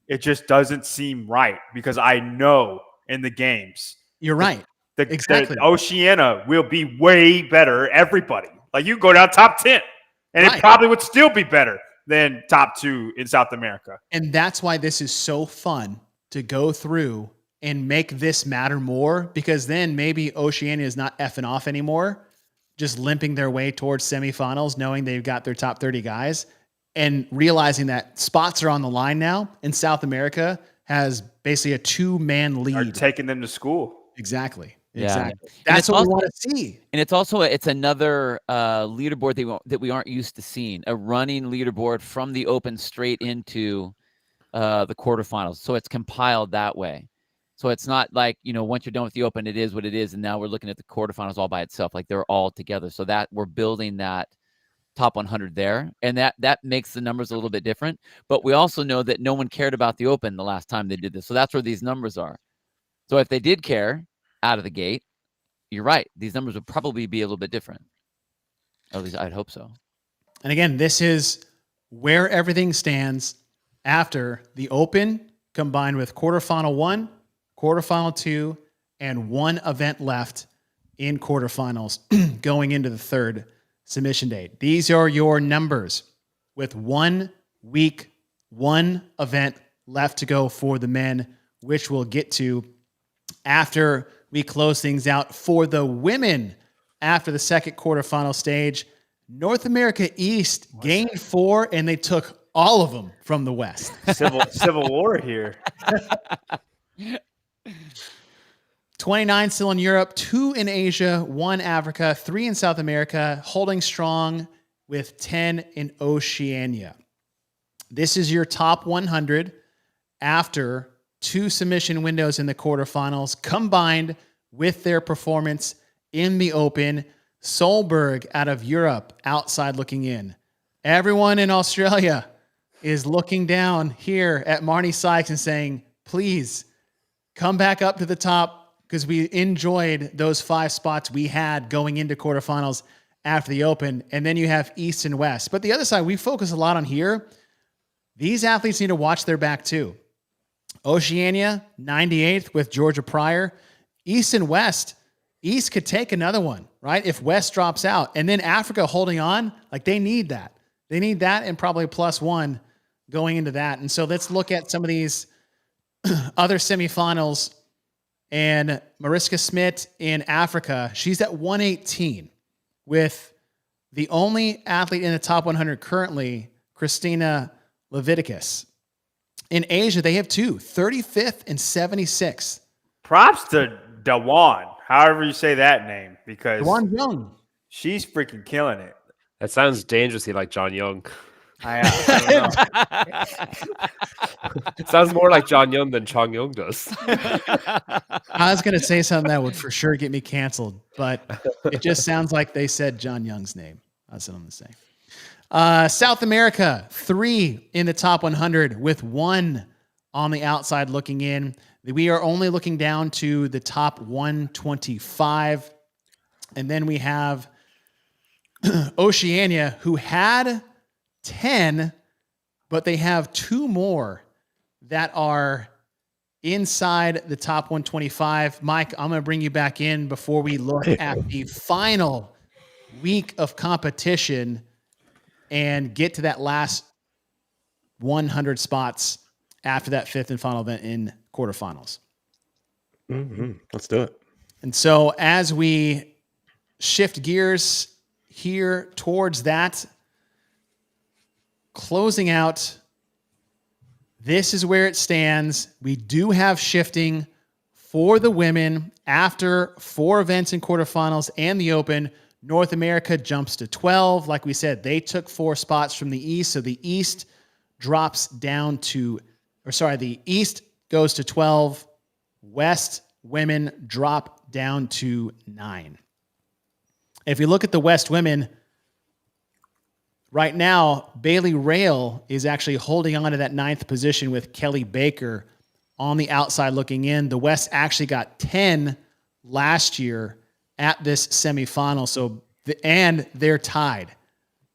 It just doesn't seem right because I know in the games. You're right. Exactly. The Oceania will be way better. Everybody. Like you go down top 10, and it probably would still be better than top 2 in South America. And that's why this is so fun to go through and make this matter more, because then maybe Oceania is not effing off anymore. just limping their way towards semifinals, knowing they've got their top 30 guys and realizing that spots are on the line now, and South America has basically a 2-man Are lead. taking them to school. Exactly. Yeah. Exactly. That's what we want to see. And it's also it's another leaderboard that we aren't used to seeing, a running leaderboard from the Open straight into the quarterfinals. So it's compiled that way. So it's not like, once you're done with the Open, it is what it is. And now we're looking at the quarterfinals all by itself. Like they're all together. So that we're building that top 100 there. And that makes the numbers a little bit different. But we also know that no one cared about the Open the last time they did this. So that's where these numbers are. So if they did care out of the gate, you're right. These numbers would probably be a little bit different. At least I'd hope so. And again, this is where everything stands after the Open combined with quarterfinal 1, quarterfinal 2, and 1 event left in quarterfinals going into the third submission date. These are your numbers with 1 week, 1 event left to go for the men, which we'll get to after we close things out. For the women, after the second quarterfinal stage, North America East gained 4, and they took all of them from the West. Civil war here. 29 still in Europe, 2 in Asia, 1 Africa, 3 in South America, holding strong with 10 in Oceania. This is your top 100 after 2 submission windows in the quarterfinals, combined with their performance in the Open. Solberg out of Europe, outside looking in. Everyone in Australia is looking down here at Marnie Sykes and saying, please come back up to the top, because we enjoyed those 5 spots we had going into quarterfinals after the Open. And then you have East and West. But the other side, we focus a lot on here. These athletes need to watch their back too. Oceania, 98th with Georgia Pryor. East and West. East could take another one, right? If West drops out. And then Africa holding on, like they need that. They need that and probably +1 going into that. And so let's look at some of these other semifinals. And Mariska Smith in Africa, she's at 118 with the only athlete in the top 100 currently, Christina Leviticus. In Asia, they have 2, 35th and 76th. Props to Dawan, however you say that name, because Dawan Young. she's freaking killing it. That sounds dangerously like John Young. I don't know. It sounds more like John Young than Chong Young does. I was going to say something that would for sure get me canceled, but it just sounds like they said John Young's name. That's what I'm going to say. South America, 3 in the top 100 with 1 on the outside looking in. We are only looking down to the top 125. And then we have Oceania, who had 10, but they have 2 more that are inside the top 125. Mike, I'm going to bring you back in before we look at the final week of competition and get to that last 100 spots after that 5th and final event in quarterfinals. Mm-hmm. Let's do it. And so as we shift gears here towards that, closing out, this is where it stands. We do have shifting for the women after 4 events in quarterfinals and the Open. North America jumps to 12. Like we said, they took 4 spots from the East. So the East drops down to, the East goes to 12. West women drop down to 9. If you look at the West women, right now, Bailey Rail is actually holding on to that 9th position with Kelly Baker on the outside looking in. The West actually got 10 last year at this semifinal. And they're tied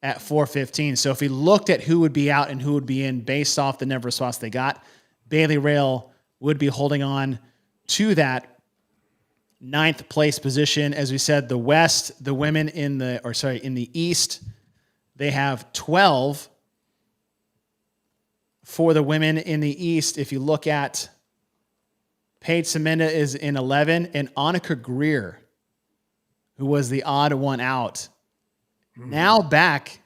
at 415. So if we looked at who would be out and who would be in based off the number of spots they got, Bailey Rail would be holding on to that 9th place position. As we said, the West, the women in the East, they have 12 for the women in the East. If you look at Paige Semenda is in 11, and Annika Greer who was the odd one out, now back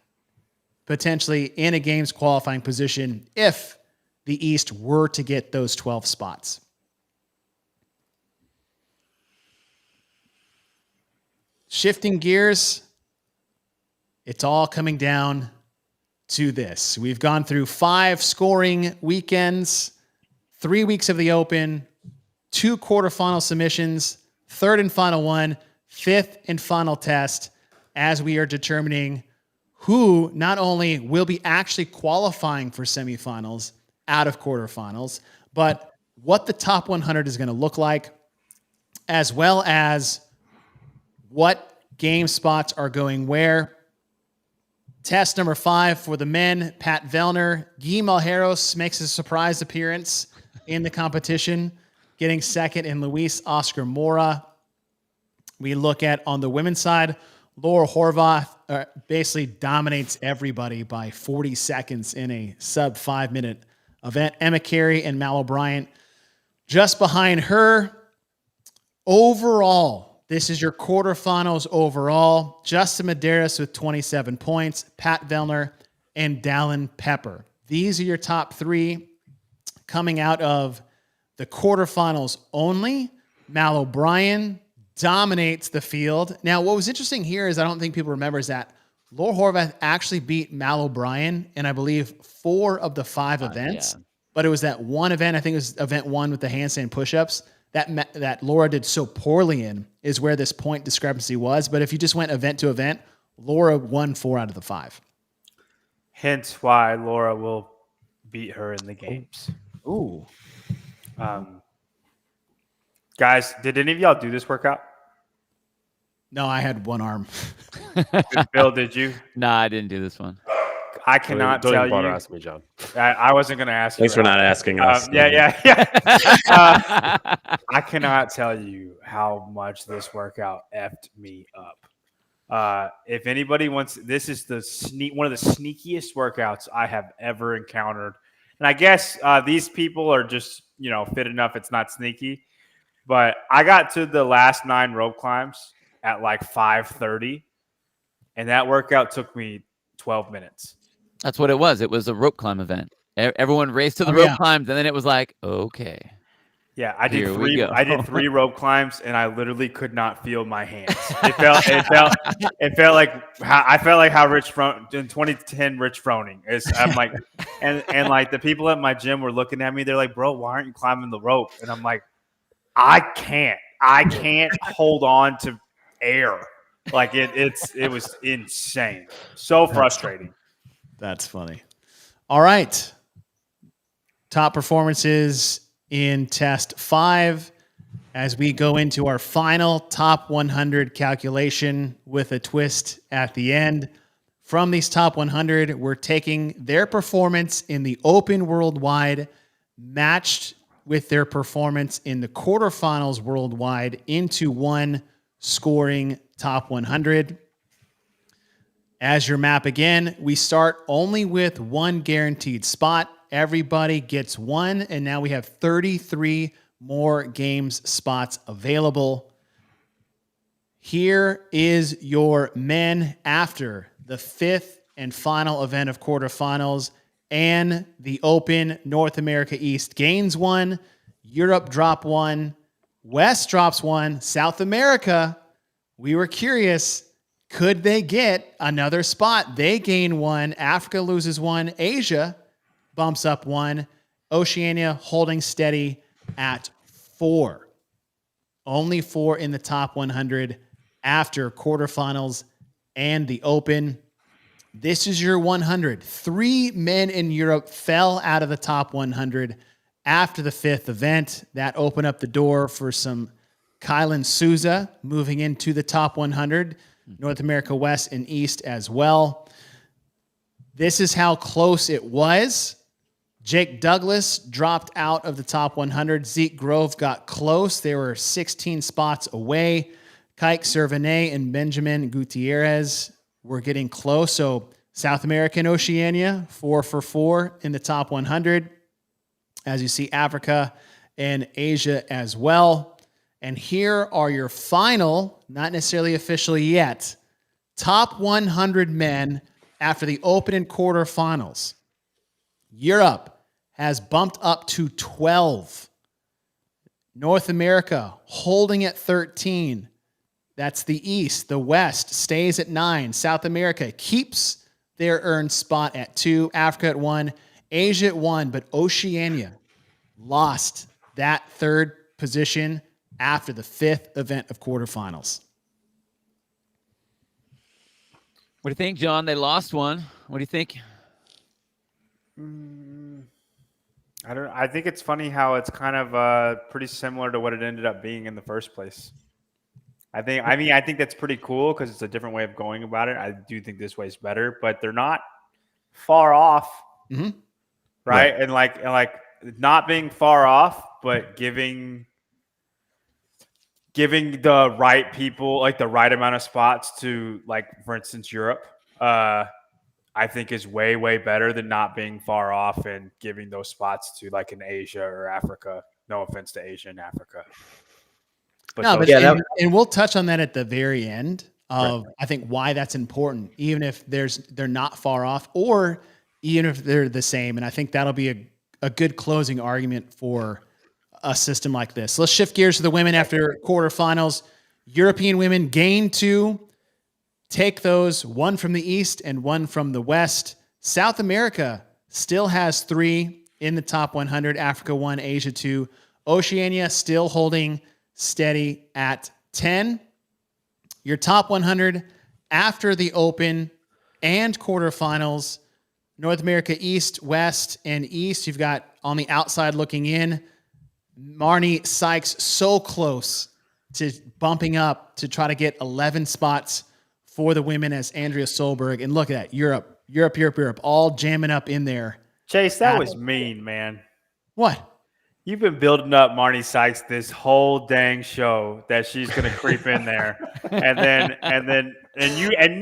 potentially in a games qualifying position if the East were to get those 12 spots. Shifting gears, it's all coming down to this. We've gone through 5 scoring weekends, 3 weeks of the Open, 2 quarterfinal submissions, 3rd and final one, 5th and final test, as we are determining who not only will be actually qualifying for semifinals out of quarterfinals, but what the top 100 is going to look like, as well as what game spots are going where. Test number 5 for the men, Pat Vellner. Guy Malheiros makes a surprise appearance in the competition, getting second in Luis Oscar Mora. We look at, on the women's side, Laura Horvath basically dominates everybody by 40 seconds in a sub 5-minute event. Emma Carey and Mal O'Brien just behind her. Overall, this is your quarterfinals overall. Justin Medeiros with 27 points, Pat Vellner and Dallin Pepper. These are your top 3 coming out of the quarterfinals only. Mal O'Brien dominates the field. Now, what was interesting here is I don't think people remember is that Laura Horvath actually beat Mal O'Brien in, I believe, 4 of the 5 events. Yeah. But it was that one event, I think it was event 1 with the handstand push-ups, that Laura did so poorly in is where this point discrepancy was. But if you just went event to event, Laura won 4 out of the 5. Hence why Laura will beat her in the games. Ooh. Guys, did any of y'all do this workout? No, I had one arm. Bill, did you? No, I didn't do this one. I cannot don't tell even bother you. asking me, John. I wasn't going to ask you. Thanks for not asking us. Yeah. I cannot tell you how much this workout effed me up. If anybody wants, this is one of the sneakiest workouts I have ever encountered. And I guess these people are just, fit enough. It's not sneaky. But I got to the last 9 rope climbs at like 5:30, and that workout took me 12 minutes. That's what it was. It was a rope climb event. Everyone raced to the rope climbs, and then it was like, okay. Yeah, I did Here 3. we go. I did 3 rope climbs, and I literally could not feel my hands. It felt like how Rich Froning in 2010. Rich Froning is. I'm like, and like the people at my gym were looking at me. They're like, "Bro, why aren't you climbing the rope?" And I'm like, I can't hold on to air. Like it was insane. So frustrating. That's funny. All right. Top performances in test 5 as we go into our final top 100 calculation with a twist at the end. From these top 100, we're taking their performance in the Open Worldwide matched with their performance in the quarterfinals worldwide into one scoring top 100. As your map again, we start only with 1 guaranteed spot. Everybody gets 1, and now we have 33 more games spots available. Here is your men after the 5th and final event of quarterfinals. And the Open North America East gains 1, Europe drop 1, West drops 1, South America, we were curious, could they get another spot? They gain 1, Africa loses 1, Asia bumps up 1, Oceania holding steady at 4. Only 4 in the top 100 after quarterfinals and the Open. This is your 100. 3 men in Europe fell out of the top 100 after the 5th event. That opened up the door for some Kylan Souza moving into the top 100. North America West and East as well. This is how close it was. Jake Douglas dropped out of the top 100. Zeke Grove got close. They were 16 spots away. Kike Servanet and Benjamin Gutierrez were getting close. So South America and Oceania, 4 for 4 in the top 100. As you see, Africa and Asia as well. And here are your final, not necessarily official yet, top 100 men after the Open and Quarterfinals. Europe has bumped up to 12. North America holding at 13. That's the East. The West stays at 9. South America keeps their earned spot at 2. Africa at 1. Asia at 1. But Oceania lost that third position after the 5th event of quarterfinals. What do you think, John? They lost one. What do you think? I think it's funny how it's kind of pretty similar to what it ended up being in the first place. I think that's pretty cool because it's a different way of going about it. I do think this way's better, but they're not far off, right? And like not being far off, but giving the right people like the right amount of spots to, like, for instance, Europe. I think is way, way better than not being far off and giving those spots to like an Asia or Africa. No offense to Asia and Africa. But and we'll touch on that at the very end of I think why that's important, even if they're not far off or even if they're the same. And I think that'll be a good closing argument for a system like this. Let's shift gears to the women after quarterfinals. European women gain 2. Take those, 1 from the East and 1 from the West. South America still has 3 in the top 100. Africa 1, Asia 2. Oceania still holding steady at 10. Your top 100 after the Open and quarterfinals. North America East, West, and East. You've got on the outside looking in, Marnie Sykes so close to bumping up to try to get 11 spots for the women as Andrea Solberg. And look at that, Europe, all jamming up in there. Chase, that was mean, man. What? You've been building up Marnie Sykes this whole dang show that she's going to creep in there, and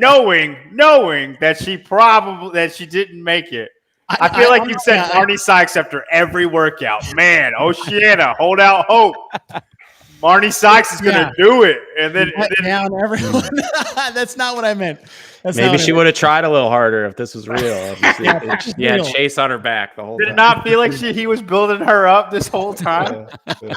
knowing that she didn't make it. I feel like you said Marnie Sykes after every workout. Man, Oceania, hold out hope. Marnie Sykes is going to do it, and then down everyone. That's not what I meant. Maybe she would have tried a little harder if this was real. She had Chase on her back the whole time. Did it not feel like he was building her up this whole time? I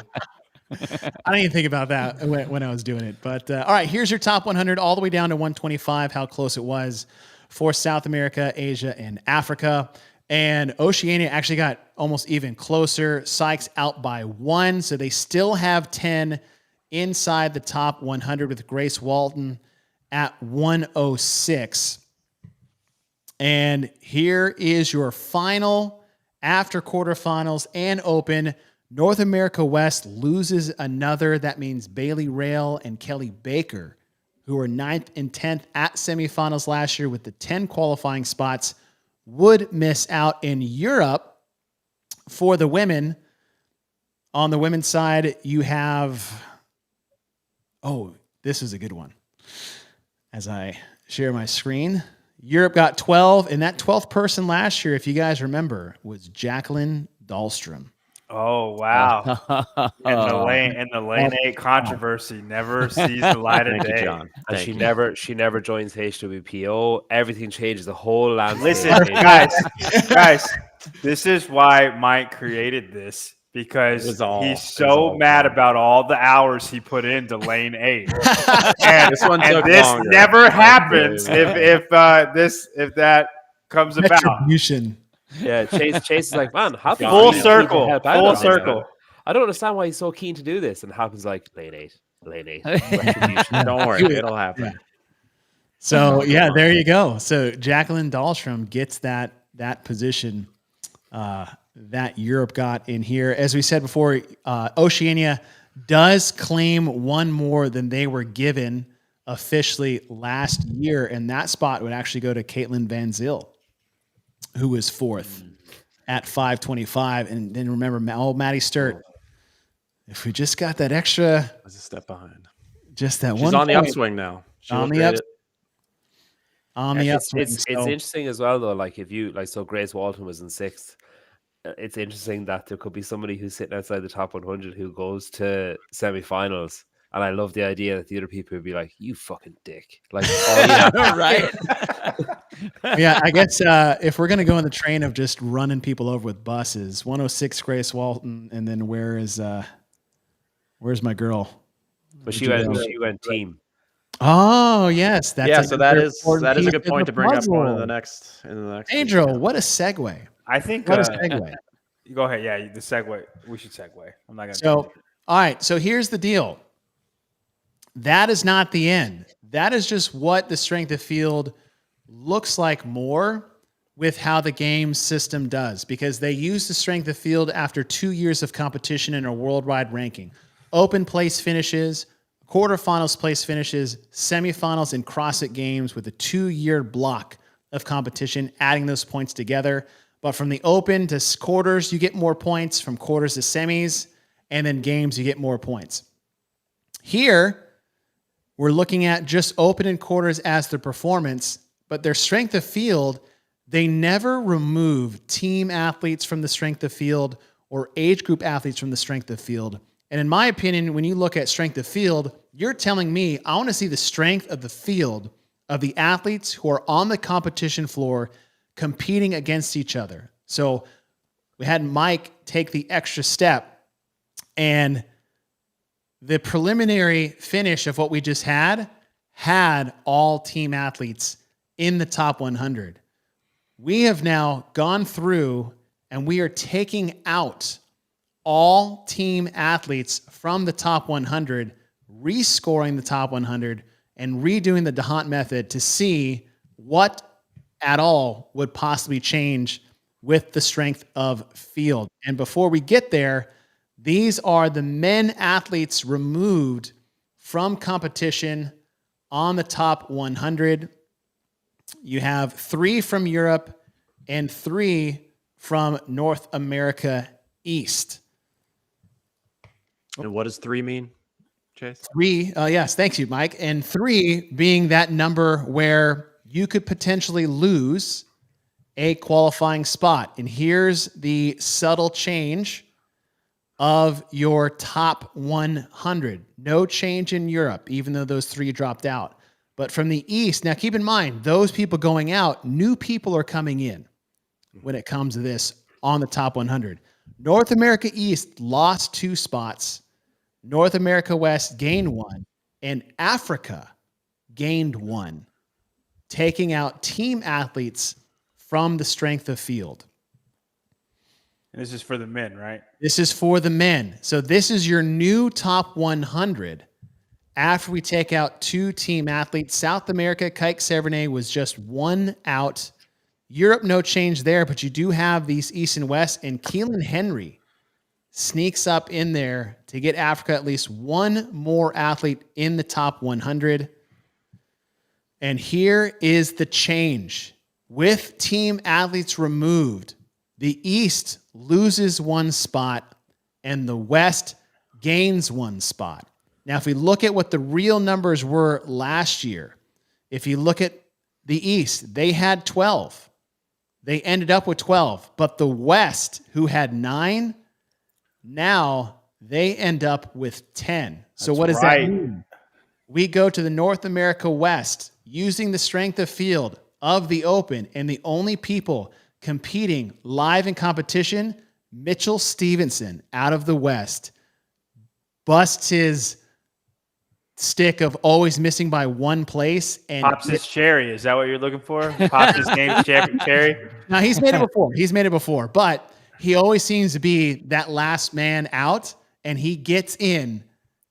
didn't even think about that when I was doing it. But all right, here's your top 100 all the way down to 125, how close it was for South America, Asia, and Africa. And Oceania actually got almost even closer. Sykes out by 1, so they still have 10 inside the top 100 with Grace Walton at 106. And here is your final after quarterfinals and Open. North America West loses another. That means Bailey Rail and Kelly Baker, who were 9th and 10th at semifinals last year with the 10 qualifying spots, would miss out. In Europe for the women. On the women's side, you have, this is a good one. As I share my screen, Europe got 12, and that 12th person last year, if you guys remember, was Jacqueline Dahlstrom. Oh, wow. And the lane 8 controversy never sees the light of day. John. And she never joins HWPO. Everything changes, the whole landscape. Listen, guys, this is why Mike created this, because he's so mad about all the hours he put into lane 8. And this never happens if that comes about. Retribution. Yeah, Chase is like, man, Halpin, full circle. I don't understand why he's so keen to do this. And Halpin's like, lane 8. Retribution. Don't worry, it'll happen. Yeah. So there you go. So Jacqueline Dahlstrom gets that position that Europe got in here. As we said before, Oceania does claim one more than they were given officially last year, and that spot would actually go to Caitlin Van Zyl, who was 4th at 525. And then remember, Maddie Sturt, if we just got that extra, was a step behind. Just that She's one on the point. upswing now. On the upswing. It's interesting as well, though. Like if you so Grace Walton was in 6th, it's interesting that there could be somebody who's sitting outside the top 100 who goes to semifinals. And I love the idea that the other people would be like, "You fucking dick!" Like all you have, Right. Yeah, I guess if we're gonna go on the train of just running people over with buses, 106 Grace Walton, and then where's my girl? but Would you go? she went team. Oh yes, that's Yeah, like so a that very is important a piece good of point the to bring up going in puzzle. the next week. Angel, what a segue! I think. What a segue! Go ahead. Yeah, the segue. We should segue. I'm not gonna. So, all right. So here's the deal. That is not the end. That is just what the strength of field looks like more with how the game system does, because they use the strength of field after 2 years of competition in a worldwide ranking. Open place finishes, quarterfinals place finishes, semifinals, and CrossFit Games with a 2-year block of competition, adding those points together. But from the open to quarters, you get more points. From quarters to semis, and then games, you get more points. Here, we're looking at just open and quarters as the performance, but their strength of field, they never remove team athletes from the strength of field or age group athletes from the strength of field. And in my opinion, when you look at strength of field, you're telling me I want to see the strength of the field of the athletes who are on the competition floor competing against each other. So we had Mike take the extra step, and the preliminary finish of what we just had all team athletes in the top 100. We have now gone through and we are taking out all team athletes from the top 100, rescoring the top 100, and redoing the DeHaan method to see what at all would possibly change with the strength of field. And before we get there, these are the men athletes removed from competition on the top 100. You have 3 from Europe and 3 from North America East. And what does 3 mean, Chase? 3, yes, thanks you, Mike. And 3 being that number where you could potentially lose a qualifying spot. And here's the subtle change of your top 100. No change in Europe, even though those 3 dropped out. But from the East, now keep in mind, those people going out, new people are coming in when it comes to this on the top 100. North America East lost 2 spots. North America West gained 1. And Africa gained 1, taking out team athletes from the strength of field. And this is for the men, right? This is for the men. So this is your new top 100 after we take out 2 team athletes. South America, Kike Severnay was just 1 out. Europe, no change there, but you do have these East and West. And Keelan Henry sneaks up in there to get Africa at least 1 more athlete in the top 100. And here is the change. With team athletes removed, the East loses 1 spot and the West gains 1 spot. Now, if we look at what the real numbers were last year, if you look at the East, they had 12. They ended up with 12. But the West, who had 9, now they end up with 10. So what does that mean? We go to the North America West using the strength of field of the Open, and the only people competing live in competition, Mitchell Stevenson out of the West busts his stick of always missing by 1 place and Pops his cherry. Is that what you're looking for? Pops his game cherry. Now he's made it before. But he always seems to be that last man out, and he gets in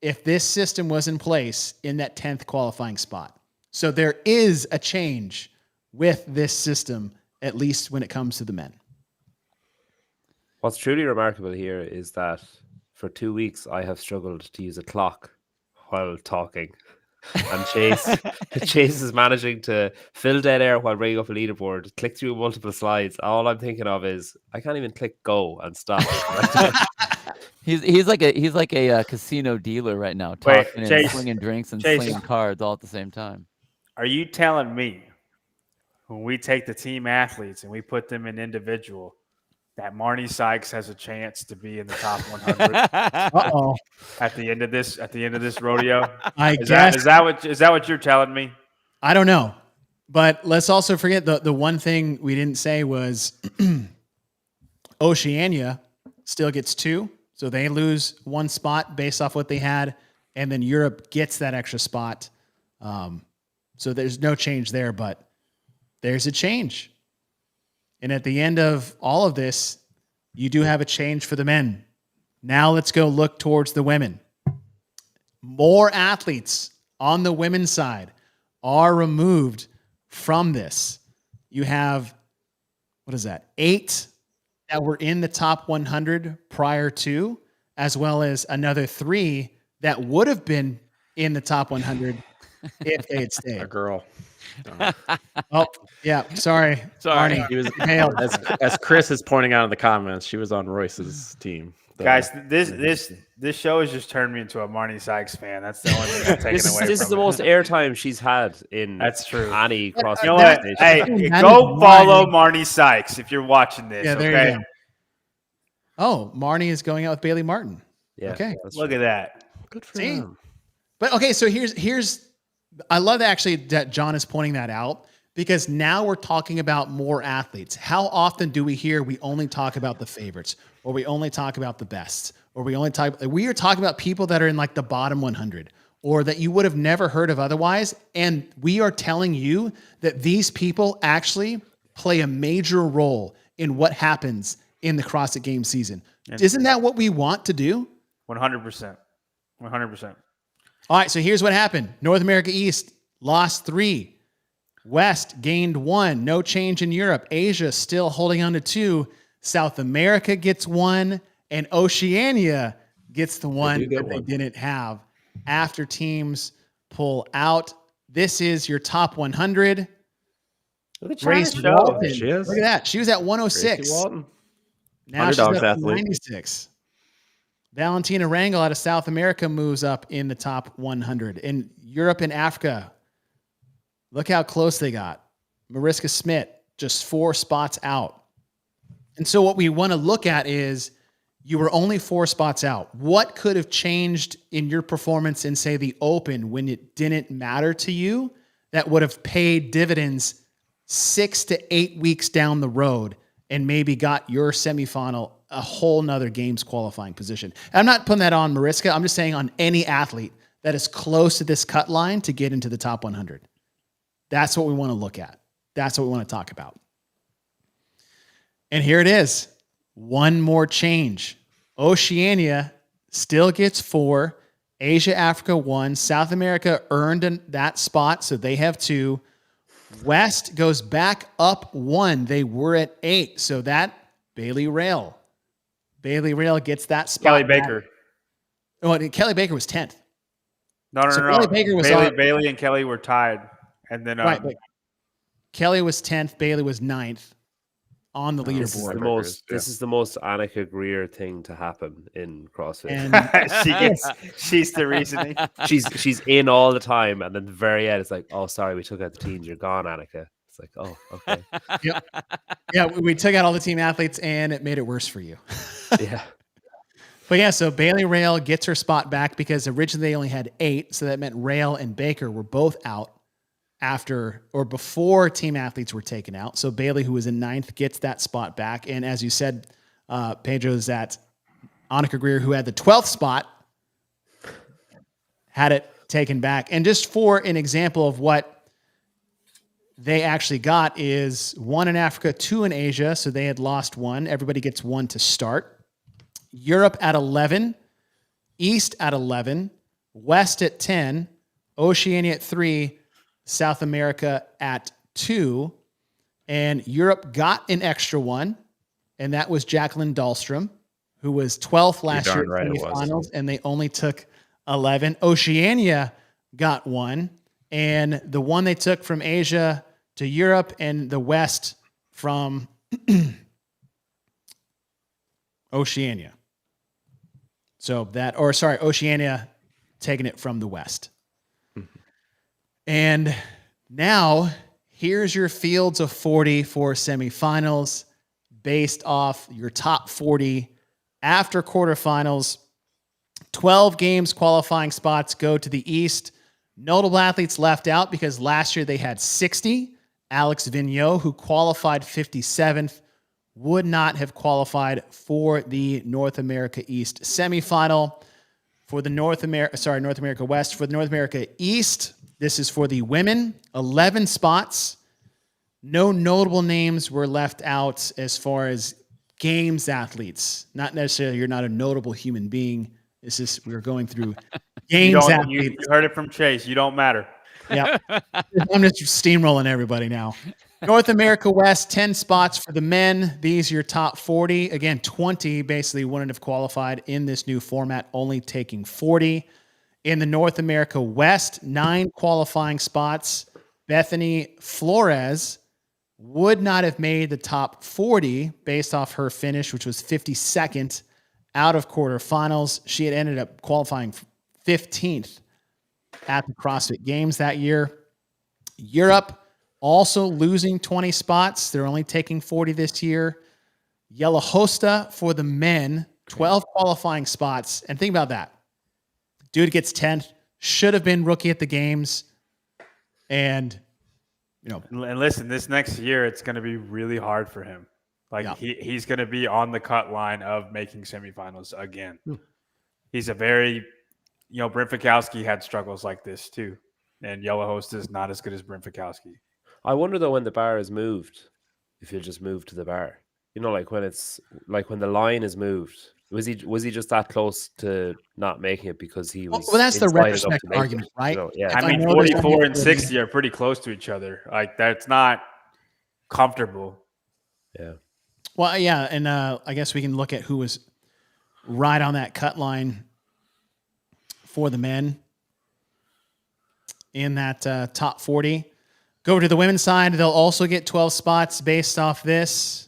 if this system was in place in that 10th qualifying spot. So there is a change with this system, at least when it comes to the men. What's truly remarkable here is that for 2 weeks I have struggled to use a clock while talking. And Chase is managing to fill dead air while bringing up a leaderboard, click through multiple slides. All I'm thinking of is I can't even click go and stop. He's like a casino dealer right now, talking and slinging drinks and slinging cards all at the same time. Are you telling me when we take the team athletes and we put them in individual, that Marnie Sykes has a chance to be in the top 100 Uh-oh. at the end of this rodeo? I Is guess. that what you're telling me? I don't know. But let's also forget the one thing we didn't say was Oceania still gets 2. So they lose 1 spot based off what they had. And then Europe gets that extra spot. So there's no change there, but there's a change. And at the end of all of this, you do have a change for the men. Now let's go look towards the women. More athletes on the women's side are removed from this. You have, 8 that were in the top 100 prior to, as well as another 3 that would have been in the top 100 if they had stayed. A girl. Oh, yeah. Sorry. Marnie. He was, Failed. as Chris is pointing out in the comments, she was on Royce's team. Guys, this show has just turned me into a Marnie Sykes fan. That's the only thing I'm taking away This is from the it. most airtime she's had in That's true. any CrossFit. You know what? station. Hey, That go is follow Marnie. Marnie Sykes if you're watching this. Yeah, there okay? you go. Oh, Marnie is going out with Bailey Martin. Yeah, Okay. that's Look true. at that. Good for See? them. But okay, so here's I love actually that John is pointing that out because now we're talking about more athletes. How often do we hear we only talk about the favorites or we only talk about the best or we are talking about people that are in like the bottom 100 or that you would have never heard of otherwise. And we are telling you that these people actually play a major role in what happens in the CrossFit Games season. Isn't that what we want to do? 100%. 100%. All right, so here's what happened. North America East lost 3. West gained 1. No change in Europe. Asia still holding on to 2. South America gets 1. And Oceania gets the one that they didn't have after teams pull out. This is your top 100. Look at Grace China. Walton. She is. Look at that. She was at 106. Gracie Walton. Now she's Underdogs up to athlete. 96. Valentina Rangel out of South America moves up in the top 100. In Europe and Africa, look how close they got. Mariska Smith, just 4 spots out. And so what we want to look at is you were only 4 spots out. What could have changed in your performance in, say, the Open when it didn't matter to you that would have paid dividends 6 to 8 weeks down the road and maybe got your semifinal a whole nother games qualifying position? I'm not putting that on Mariska. I'm just saying on any athlete that is close to this cut line to get into the top 100. That's what we want to look at. That's what we want to talk about. And here it is. One more change. Oceania still gets 4. Asia, Africa 1. South America earned that spot, so they have 2. West goes back up 1. They were at 8. So that Bailey Rail gets that spot. Kelly back. Baker. Oh, and Kelly Baker was 10th. No. So Kelly Baker was Bailey and Kelly were tied. And then Right. But Kelly was 10th. Bailey was 9th on the leaderboard. This is the most Annika Greer thing to happen in CrossFit. And she's the reasoning. she's in all the time, and then the very end, it's like, oh, sorry, we took out the teams. You're gone, Annika. It's like, oh, okay. Yep. Yeah, we took out all the team athletes, and it made it worse for you. Yeah. But yeah, so Bailey Rail gets her spot back because originally they only had 8, so that meant Rail and Baker were both out after or before team athletes were taken out. So Bailey, who was in 9th, gets that spot back. And as you said, Pedro, is that Annika Greer, who had the 12th spot, had it taken back. And just for an example of what they actually got is 1 in Africa, 2 in Asia. So they had lost 1. Everybody gets 1 to start. Europe at 11, East at 11, West at 10, Oceania at 3, South America at 2, and Europe got an extra 1, and that was Jacqueline Dahlstrom, who was 12th last year darn right in it the was. finals, and they only took 11. Oceania got 1, and the one they took from Asia to Europe and the West from Oceania. So Oceania taking it from the West. And now here's your fields of 40 for semifinals. based off your top 40 after quarterfinals. 12 games qualifying spots go to the East. Notable athletes left out because last year they had 60. Alex Vigneault, who qualified 57th, would not have qualified for the North America East semifinal. For the North America West. For the North America East, this is for the women, 11 spots. No notable names were left out as far as games athletes. Not necessarily you're not a notable human being. This is we're going through games athletes. You heard it from Chase. You don't matter. Yeah. I'm just steamrolling everybody now. North America West, 10 spots for the men. These are your top 40. Again, 20 basically wouldn't have qualified in this new format, only taking 40. In the North America West, 9 qualifying spots. Bethany Flores would not have made the top 40 based off her finish, which was 52nd out of quarterfinals. She had ended up qualifying 15th at the CrossFit Games that year. Europe also losing 20 spots. They're only taking 40 this year. Yelahosta for the men, 12 qualifying spots. And think about that. Dude gets 10th, should have been rookie at the games. And, And listen, this next year, it's going to be really hard for him. He's going to be on the cut line of making semifinals again. He's a very, Brent Fikowski had struggles like this too. And Yellowhost is not as good as Brent Fikowski. I wonder though when the bar is moved, if you'll just move to the bar. Like when it's like when the line is moved. Was he just that close to not making it because he was? Well, that's the retrospect argument, right? Yeah. I mean, 44 and 60 are pretty close to each other. Like that's not comfortable. Yeah. Well, yeah, and I guess we can look at who was right on that cut line for the men in that top 40. Go to the women's side. They'll also get 12 spots based off this.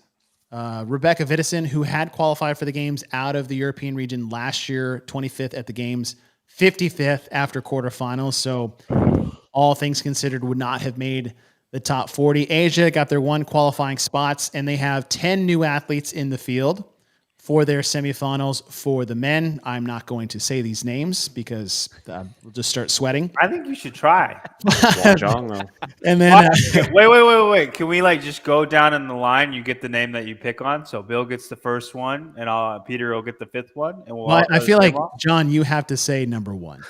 Rebecca Vidison, who had qualified for the games out of the European region last year, 25th at the games, 55th after quarterfinals. So all things considered would not have made the top 40. Asia got their 1 qualifying spots, and they have 10 new athletes in the field for their semifinals for the men. I'm not going to say these names because we'll just start sweating. I think you should try. And then wait. Can we just go down in the line? You get the name that you pick on. So Bill gets the first one, and Peter will get the 5th one. And I feel like John, you have to say number 1.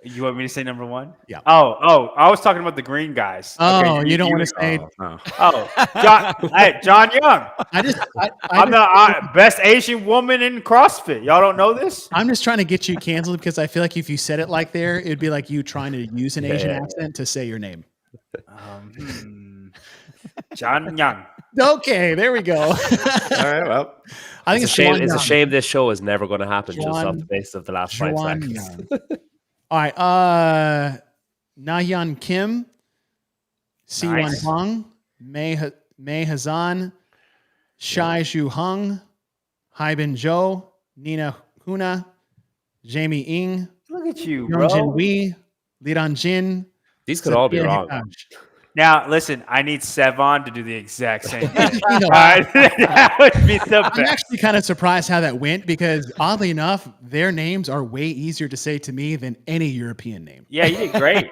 You want me to say number 1? Yeah. Oh, I was talking about the green guys. Oh, okay, you don't want to say. John Young. I'm the best Asian woman in CrossFit. Y'all don't know this? I'm just trying to get you canceled because I feel like if you said it like there, it'd be like you trying to use an Asian accent to say your name. John Young. Okay, there we go. All right, well. I think it's a shame this show is never going to happen just off the basis of the last 5 seconds. All right. Nahyan Kim, Siwon Hung, Mei Hazan, Shai Zhu Hung, Haibin Zhou, Nina Huna, Jamie Ng. Look at you, bro. Jin Wei, Liran Jin. These could all be wrong. Now, listen, I need Sevon to do the exact same thing. That would be the best. I'm actually kind of surprised how that went because, oddly enough, their names are way easier to say to me than any European name. Yeah, you did great.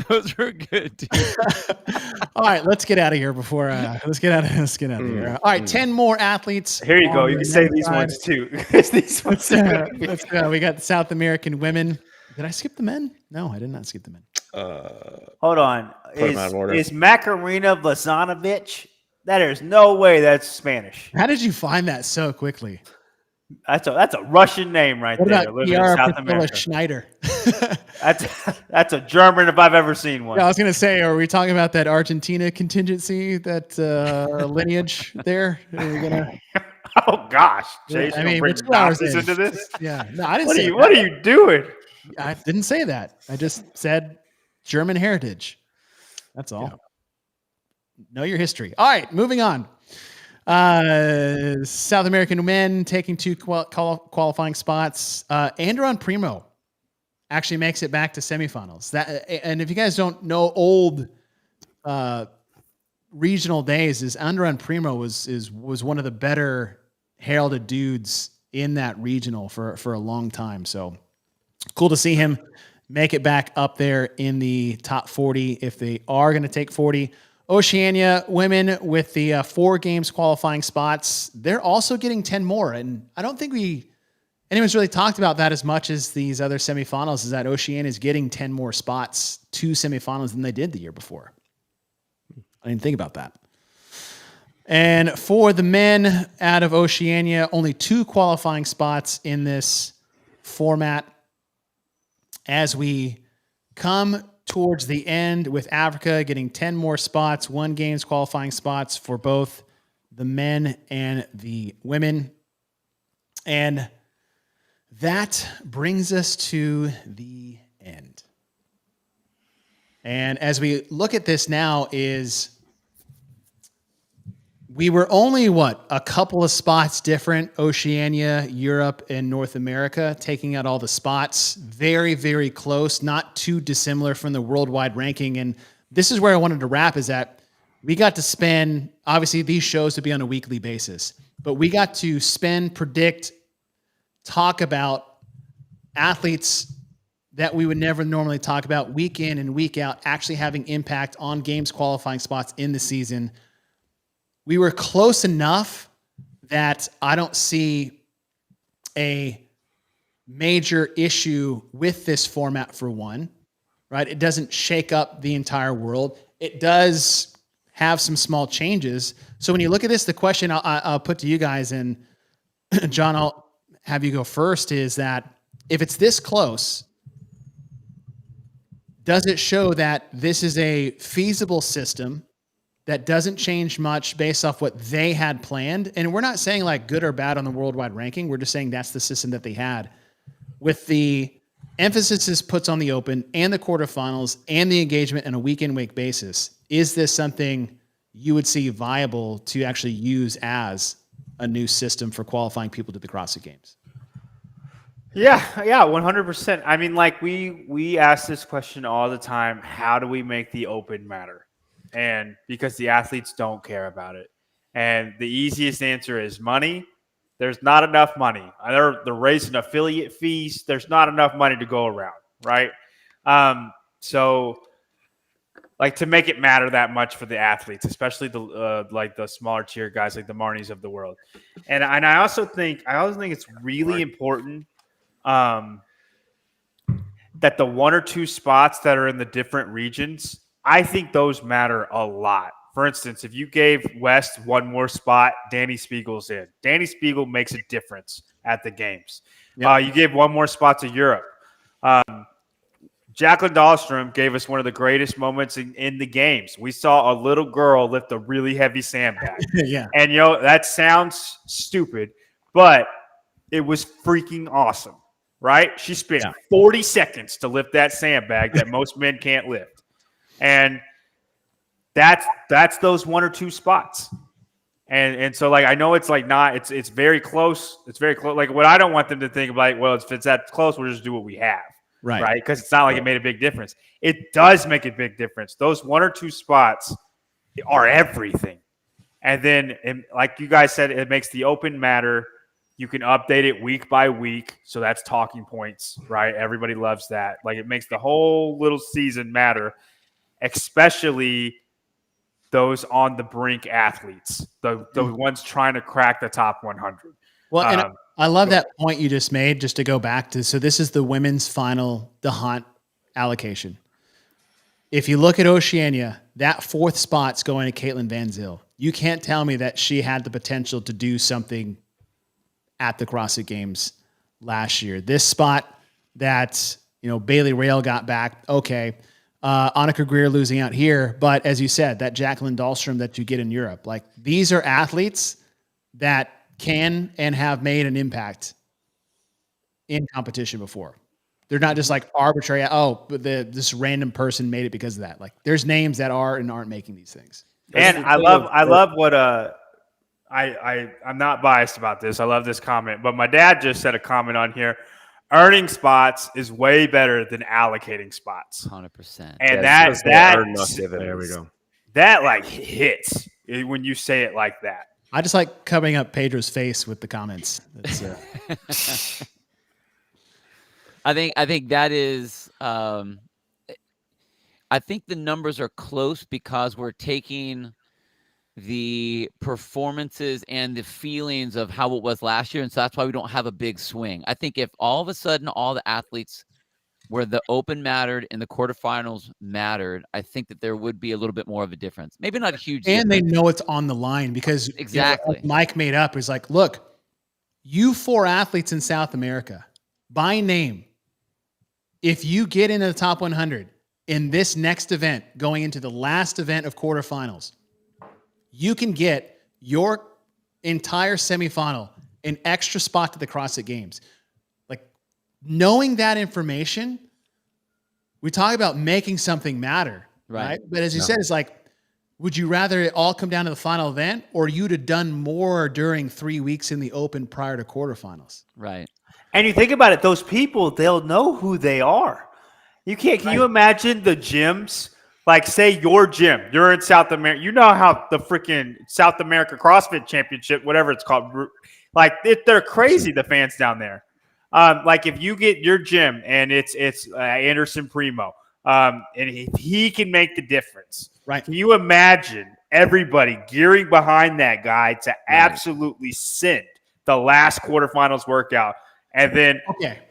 Those were good, dude. All right, let's get out of here before. Let's get out of here. All right, 10 more athletes. Here you go. You can say these ones too. These ones. We got the South American women. Did I skip the men? No, I did not skip the men. Hold on. Is Macarena Vlasanovic? There's no way that's Spanish. How did you find that so quickly? That's a Russian name right what there. About Living in South America. Schneider. That's a German if I've ever seen one. Yeah, I was gonna say, are we talking about that Argentina contingency, that lineage there? Are we gonna? Oh gosh, Chase, I mean, we're 2 hours into this. Yeah, no, I didn't say What are you doing? I didn't say that. I just said German heritage. That's all. Yeah. Know your history. All right, moving on. South American men taking 2 qualifying spots. Andron Primo actually makes it back to semifinals. And if you guys don't know old regional days is Andran Primo was one of the better heralded dudes in that regional for a long time. So cool to see him make it back up there in the top 40 if they are going to take 40. Oceania women with the 4 games qualifying spots, they're also getting 10 more. And I don't think anyone's really talked about that as much as these other semifinals, is that Oceania is getting 10 more spots to semifinals than they did the year before. I didn't think about that. And for the men out of Oceania, only 2 qualifying spots in this format. As we come towards the end with Africa getting 10 more spots, 1 games qualifying spots for both the men and the women. And that brings us to the end. And as we look at this now we were only, a couple of spots different, Oceania, Europe, and North America, taking out all the spots. Very, very close, not too dissimilar from the worldwide ranking. And this is where I wanted to wrap, is that we got to spend, obviously these shows would be on a weekly basis, but we got to predict, talk about athletes that we would never normally talk about week in and week out, actually having impact on games qualifying spots in the season. We were close enough that I don't see a major issue with this format for one, right? It doesn't shake up the entire world. It does have some small changes. So when you look at this, the question I'll put to you guys, and John, I'll have you go first, is that if it's this close, does it show that this is a feasible system that doesn't change much based off what they had planned? And we're not saying like good or bad on the worldwide ranking. We're just saying that's the system that they had. With the emphasis is puts on the Open and the quarterfinals and the engagement on a week-in-week basis, is this something you would see viable to actually use as a new system for qualifying people to the CrossFit Games? Yeah, 100%. I mean, like we ask this question all the time: how do we make the Open matter? And because the athletes don't care about it. And the easiest answer is money. There's not enough money. They're raising affiliate fees. There's not enough money to go around, right? So, like, to make it matter that much for the athletes, especially the smaller tier guys, like the Marnies of the world. And I also think it's really important that the 1 or 2 spots that are in the different regions, I think those matter a lot. For instance, if you gave West 1 more spot, Danny Spiegel's in. Danny Spiegel makes a difference at the games. Yep. You gave 1 more spot to Europe. Jacqueline Dahlstrom gave us one of the greatest moments in the games. We saw a little girl lift a really heavy sandbag. Yeah. And, that sounds stupid, but it was freaking awesome, right? She spent 40 seconds to lift that sandbag that most men can't lift. And that's those 1 or 2 spots. And so, like, I know it's like it's very close. It's very close. Like, what I don't want them to think of, like, well, if it's that close, we'll just do what we have. Right. Because it's not like it made a big difference. It does make a big difference. Those 1 or 2 spots are everything. And then, like you guys said, it makes the Open matter. You can update it week by week. So that's talking points, right? Everybody loves that. Like, it makes the whole little season matter, especially those on the brink athletes, the ones trying to crack the top 100. Well, and I love that point you just made, just to go back to, so this is the women's final DeHunt allocation. If you look at Oceania, that 4th spot's going to Caitlin Van Zyl. You can't tell me that she had the potential to do something at the CrossFit Games last year. This spot that, Bailey Rail got back, okay. Annika Greer losing out here. But as you said, that Jacqueline Dahlstrom that you get in Europe, like, these are athletes that can and have made an impact in competition before. They're not just like arbitrary, but this random person made it because of that. Like, there's names that are and aren't making these things. And I love what I'm not biased about this. I love this comment, but my dad just said a comment on here. Earning spots is way better than allocating spots. 100%. And there we go. that like hits when you say it like that. I just like covering up Pedro's face with the comments. It's, I think that is. I think the numbers are close because we're taking the performances and the feelings of how it was last year, and so that's why we don't have a big swing. I think if all of a sudden all the athletes where the Open mattered and the quarterfinals mattered, I think that there would be a little bit more of a difference. Maybe not a huge and they difference. know it's on the line because Exactly. Mike made up is like, look, you 4 athletes in South America by name, if you get into the top 100 in this next event, going into the last event of quarterfinals, you can get your entire semifinal an extra spot to the CrossFit Games. Like, knowing that information, we talk about making something matter, right? But as you said, it's like, would you rather it all come down to the final event, or you'd have done more during 3 weeks in the Open prior to quarterfinals? Right. And you think about it, those people, they'll know who they are. Can you imagine the gyms? Like, say your gym, you're in South America. You know how the freaking South America CrossFit Championship, whatever it's called, like they're crazy, the fans down there. Like if you get your gym and it's Anderson Primo, and he can make the difference. Right. Can you imagine everybody gearing behind that guy to absolutely send the last quarterfinals workout? And then, okay.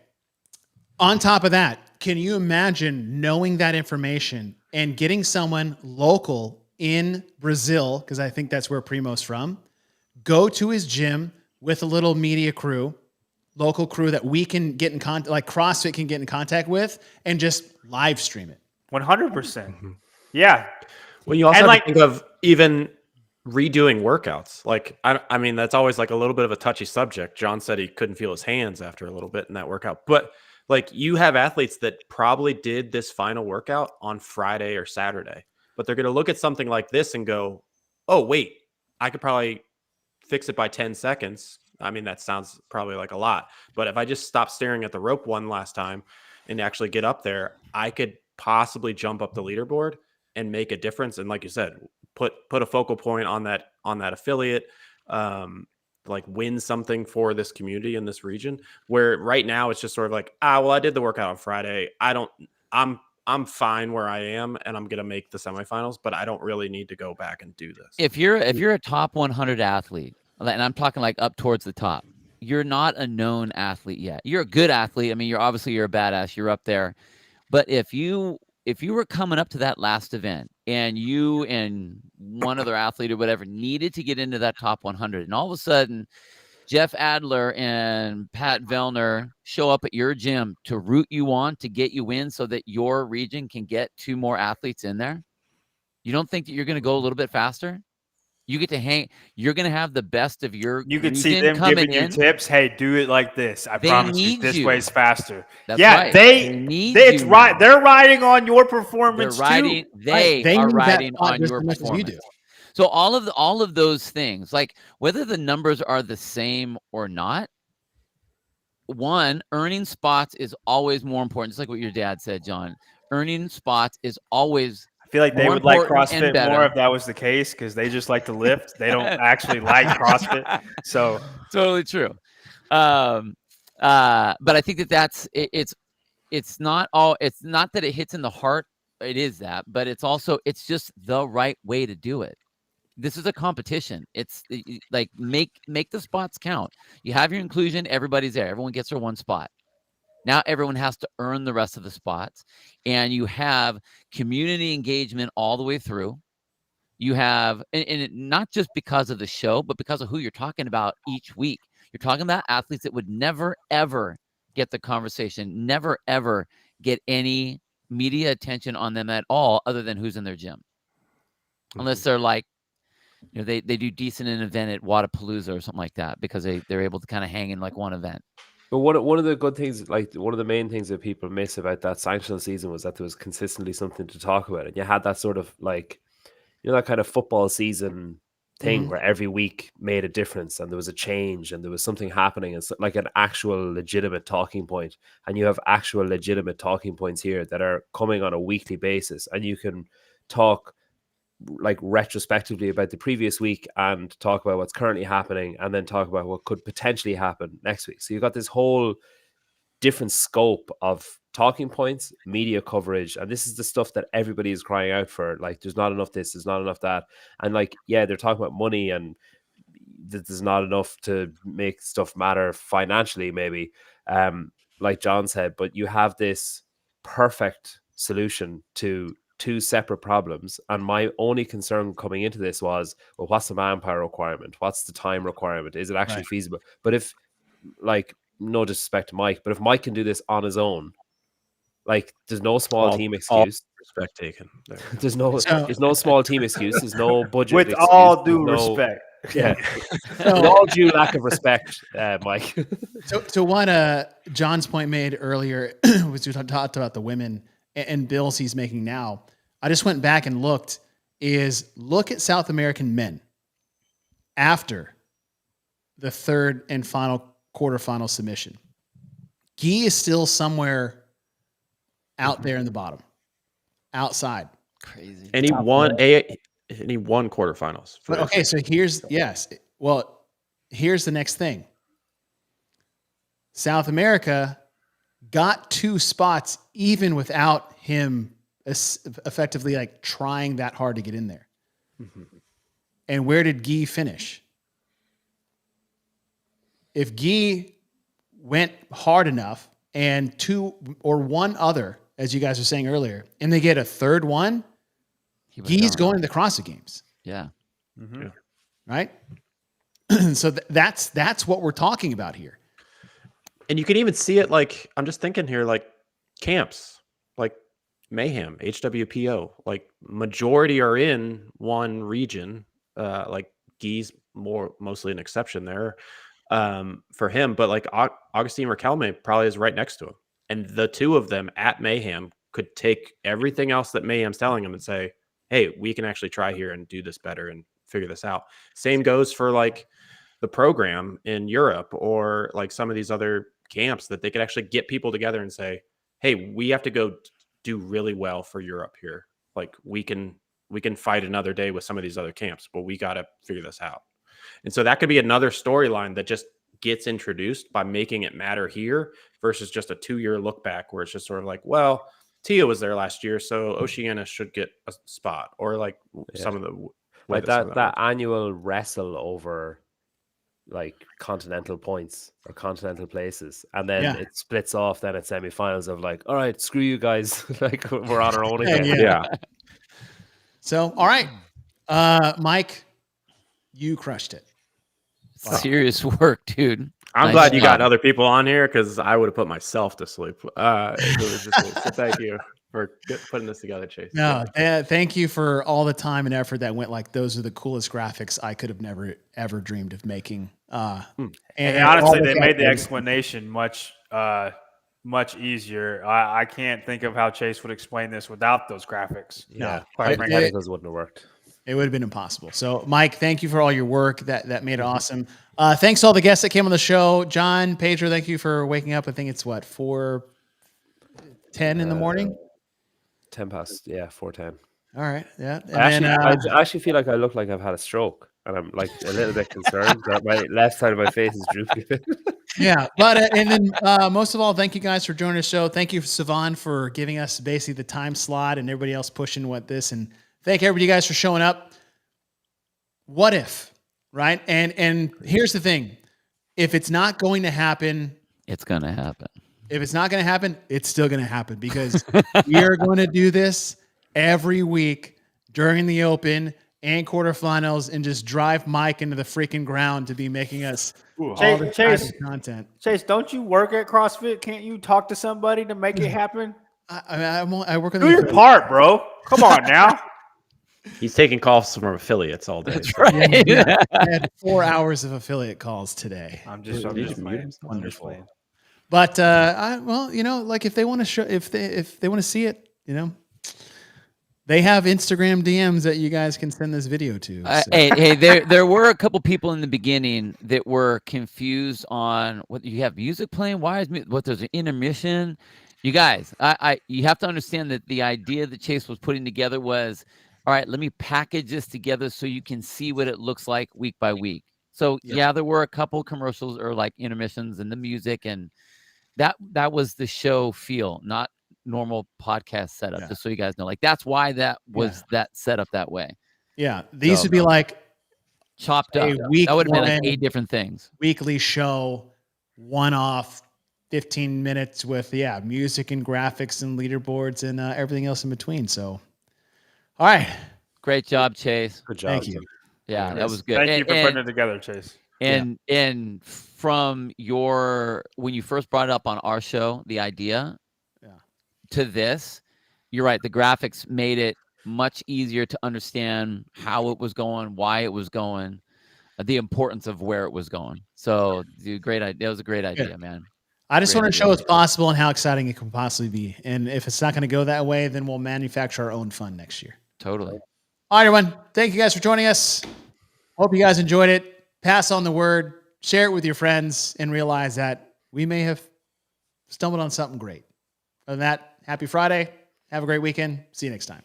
On top of that, can you imagine knowing that information and getting someone local in Brazil, because I think that's where Primo's from, go to his gym with a little media crew, local crew that we can get in contact, like CrossFit can get in contact with, and just live stream it? 100%. Yeah. Well, you also And have like- to think of even redoing workouts. Like, I mean, that's always like a little bit of a touchy subject. John said he couldn't feel his hands after a little bit in that workout. But like, you have athletes that probably did this final workout on Friday or Saturday, but they're going to look at something like this and go, oh, wait, I could probably fix it by 10 seconds. I mean, that sounds probably like a lot, but if I just stop staring at the rope one last time and actually get up there, I could possibly jump up the leaderboard and make a difference. And like you said, put a focal point on that affiliate, like win something for this community in this region, where right now it's just sort of like, well, I did the workout on Friday. I'm fine where I am, and I'm going to make the semifinals, but I don't really need to go back and do this. If you're a top 100 athlete, and I'm talking like up towards the top, you're not a known athlete yet. You're a good athlete. I mean, you're a badass. You're up there. But if you were coming up to that last event and you and one other athlete or whatever needed to get into that top 100, and all of a sudden Jeff Adler and Pat Vellner show up at your gym to root you on to get you in so that your region can get 2 more athletes in there, you don't think that you're going to go a little bit faster? You get to hang. You're going to have the best of your. You could see them giving you tips. Hey, do it like this. I promise you, this way's faster. That's right. They need it's you right. Now. They're riding on your performance too. They are riding on your performance. You do. So all of those things, like whether the numbers are the same or not, one, earning spots is always more important. Just like what your dad said, John. Earning spots is always. I feel like they would like CrossFit more if that was the case, because they just like to lift. They don't actually like CrossFit. So totally true. But I think that's it's not that it hits in the heart. It is that, but it's just the right way to do it. This is a competition. It's like make the spots count. You have your inclusion. Everybody's there. Everyone gets their one spot. Now everyone has to earn the rest of the spots, and you have community engagement all the way through. You have, and not just because of the show, but because of who you're talking about each week. You're talking about athletes that would never, ever get the conversation, never, ever get any media attention on them at all, other than who's in their gym. Unless they're like, they do decent in an event at Wadapalooza or something like that, because they're able to kind of hang in like one event. But one of the good things, like one of the main things that people miss about that sanctional season was that there was consistently something to talk about. And you had that sort of like, that kind of football season thing where every week made a difference and there was a change and there was something happening. It's like an actual legitimate talking point. And you have actual legitimate talking points here that are coming on a weekly basis. And you can talk like retrospectively about the previous week and talk about what's currently happening and then talk about what could potentially happen next week. So you've got this whole different scope of talking points, media coverage, and this is the stuff that everybody is crying out for. Like, there's not enough this, there's not enough that. And like, yeah, they're talking about money and there's not enough to make stuff matter financially, maybe, like John said, but you have this perfect solution to two separate problems. And my only concern coming into this was, well, what's the manpower requirement? What's the time requirement? Is it actually feasible? But if, like, no disrespect to Mike, but if Mike can do this on his own, like, there's no small team excuse. Respect taken. There's no small team excuse. There's no budget. With excuse. all due There's respect. Yeah. With all due lack of respect, Mike. To what John's point made earlier was we talked about the women and bills he's making now. I just went back and look at South American men after the third and final quarterfinal submission. Guy is still somewhere out there in the bottom, outside. Crazy. And he won quarterfinals. But okay, so here's the next thing. South America got 2 spots even without him effectively like trying that hard to get in there. Mm-hmm. And where did Guy finish? If Guy went hard enough and 2 or 1 other, as you guys were saying earlier, and they get a third one, Guy's going to the CrossFit Games. Yeah. Mm-hmm. Yeah. Right? So that's what we're talking about here. And you can even see it, like, I'm just thinking here, like camps, like Mayhem, HWPO, like majority are in one region. Like Guy's mostly an exception there for him, but like Augustine Raquelme probably is right next to him. And the 2 of them at Mayhem could take everything else that Mayhem's telling them and say, hey, we can actually try here and do this better and figure this out. Same goes for like the program in Europe or like some of these other camps that they could actually get people together and say, hey, we have to go do really well for Europe here. Like we can fight another day with some of these other camps, but we got to figure this out. And so that could be another storyline that just gets introduced by making it matter here versus just a 2-year look back where it's just sort of like, well, Tia was there last year, so Oceania should get a spot, or like some of the like that annual wrestle over like continental points or continental places, and then it splits off then at semifinals of like, all right, screw you guys, like we're on our own again. Yeah. So, all right, Mike, you crushed it. Serious work, dude. I'm glad you got other people on here because I would have put myself to sleep. So thank you for putting this together, Chase. No, thank you for all the time and effort that went. Like, those are the coolest graphics I could have never ever dreamed of making. And honestly, they made the explanation much easier. I can't think of how Chase would explain this without those graphics. Yeah, quite frankly, those wouldn't have worked. It would have been impossible. So, Mike, thank you for all your work. That made it awesome. Thanks to all the guests that came on the show. John, Pedro, thank you for waking up. I think it's 4:10 in the morning. 10 past, 4:10. All right, yeah. And I actually feel like I look like I've had a stroke, and I'm like a little bit concerned that my left side of my face is droopy. Yeah, but and then most of all, thank you guys for joining the show. Thank you, Savan, for giving us basically the time slot, and everybody else pushing and thank everybody, you guys, for showing up. What if, right? And here's the thing: if it's not going to happen, it's going to happen. If it's not going to happen, it's still going to happen because we are going to do this every week during the Open and quarterfinals and just drive Mike into the freaking ground to be making us all the Chase content. Chase, don't you work at CrossFit? Can't you talk to somebody to make it happen? I work on do your part, bro. Come on now. He's taking calls from affiliates all day. That's right. I had 4 hours of affiliate calls today. I'm just wonderful. But like if they want to show, if they want to see it, they have Instagram DMs that you guys can send this video to. So. Hey, there were a couple people in the beginning that were confused on what you have music playing. Why is there's an intermission? You guys, you have to understand that the idea that Chase was putting together was all right, let me package this together so you can see what it looks like week by week. So yeah, there were a couple commercials or like intermissions and the music, and that was the show feel, not normal podcast setup. Yeah. Just so you guys know, like that's why that was that set up that way. Yeah. These So- would be like Chopped a up. week That would have been like one 8 different things. weekly show, one-off, 15 minutes with music and graphics and leaderboards and everything else in between. So, all right, Great job, Chase. Good job. thank you. Yeah, that was good. Thank And- you for and- putting it together, Chase. And from when you first brought it up on our show, the idea to this, you're right. The graphics made it much easier to understand how it was going, why it was going, the importance of where it was going. So great idea. That was a great idea, man. I just Great want to idea. show it's possible and how exciting it can possibly be. And if it's not going to go that way, then we'll manufacture our own fun next year. Totally. All right, everyone. Thank you guys for joining us. Hope you guys enjoyed it. Pass on the word, share it with your friends, and realize that we may have stumbled on something great. Other than that, happy Friday. Have a great weekend. See you next time.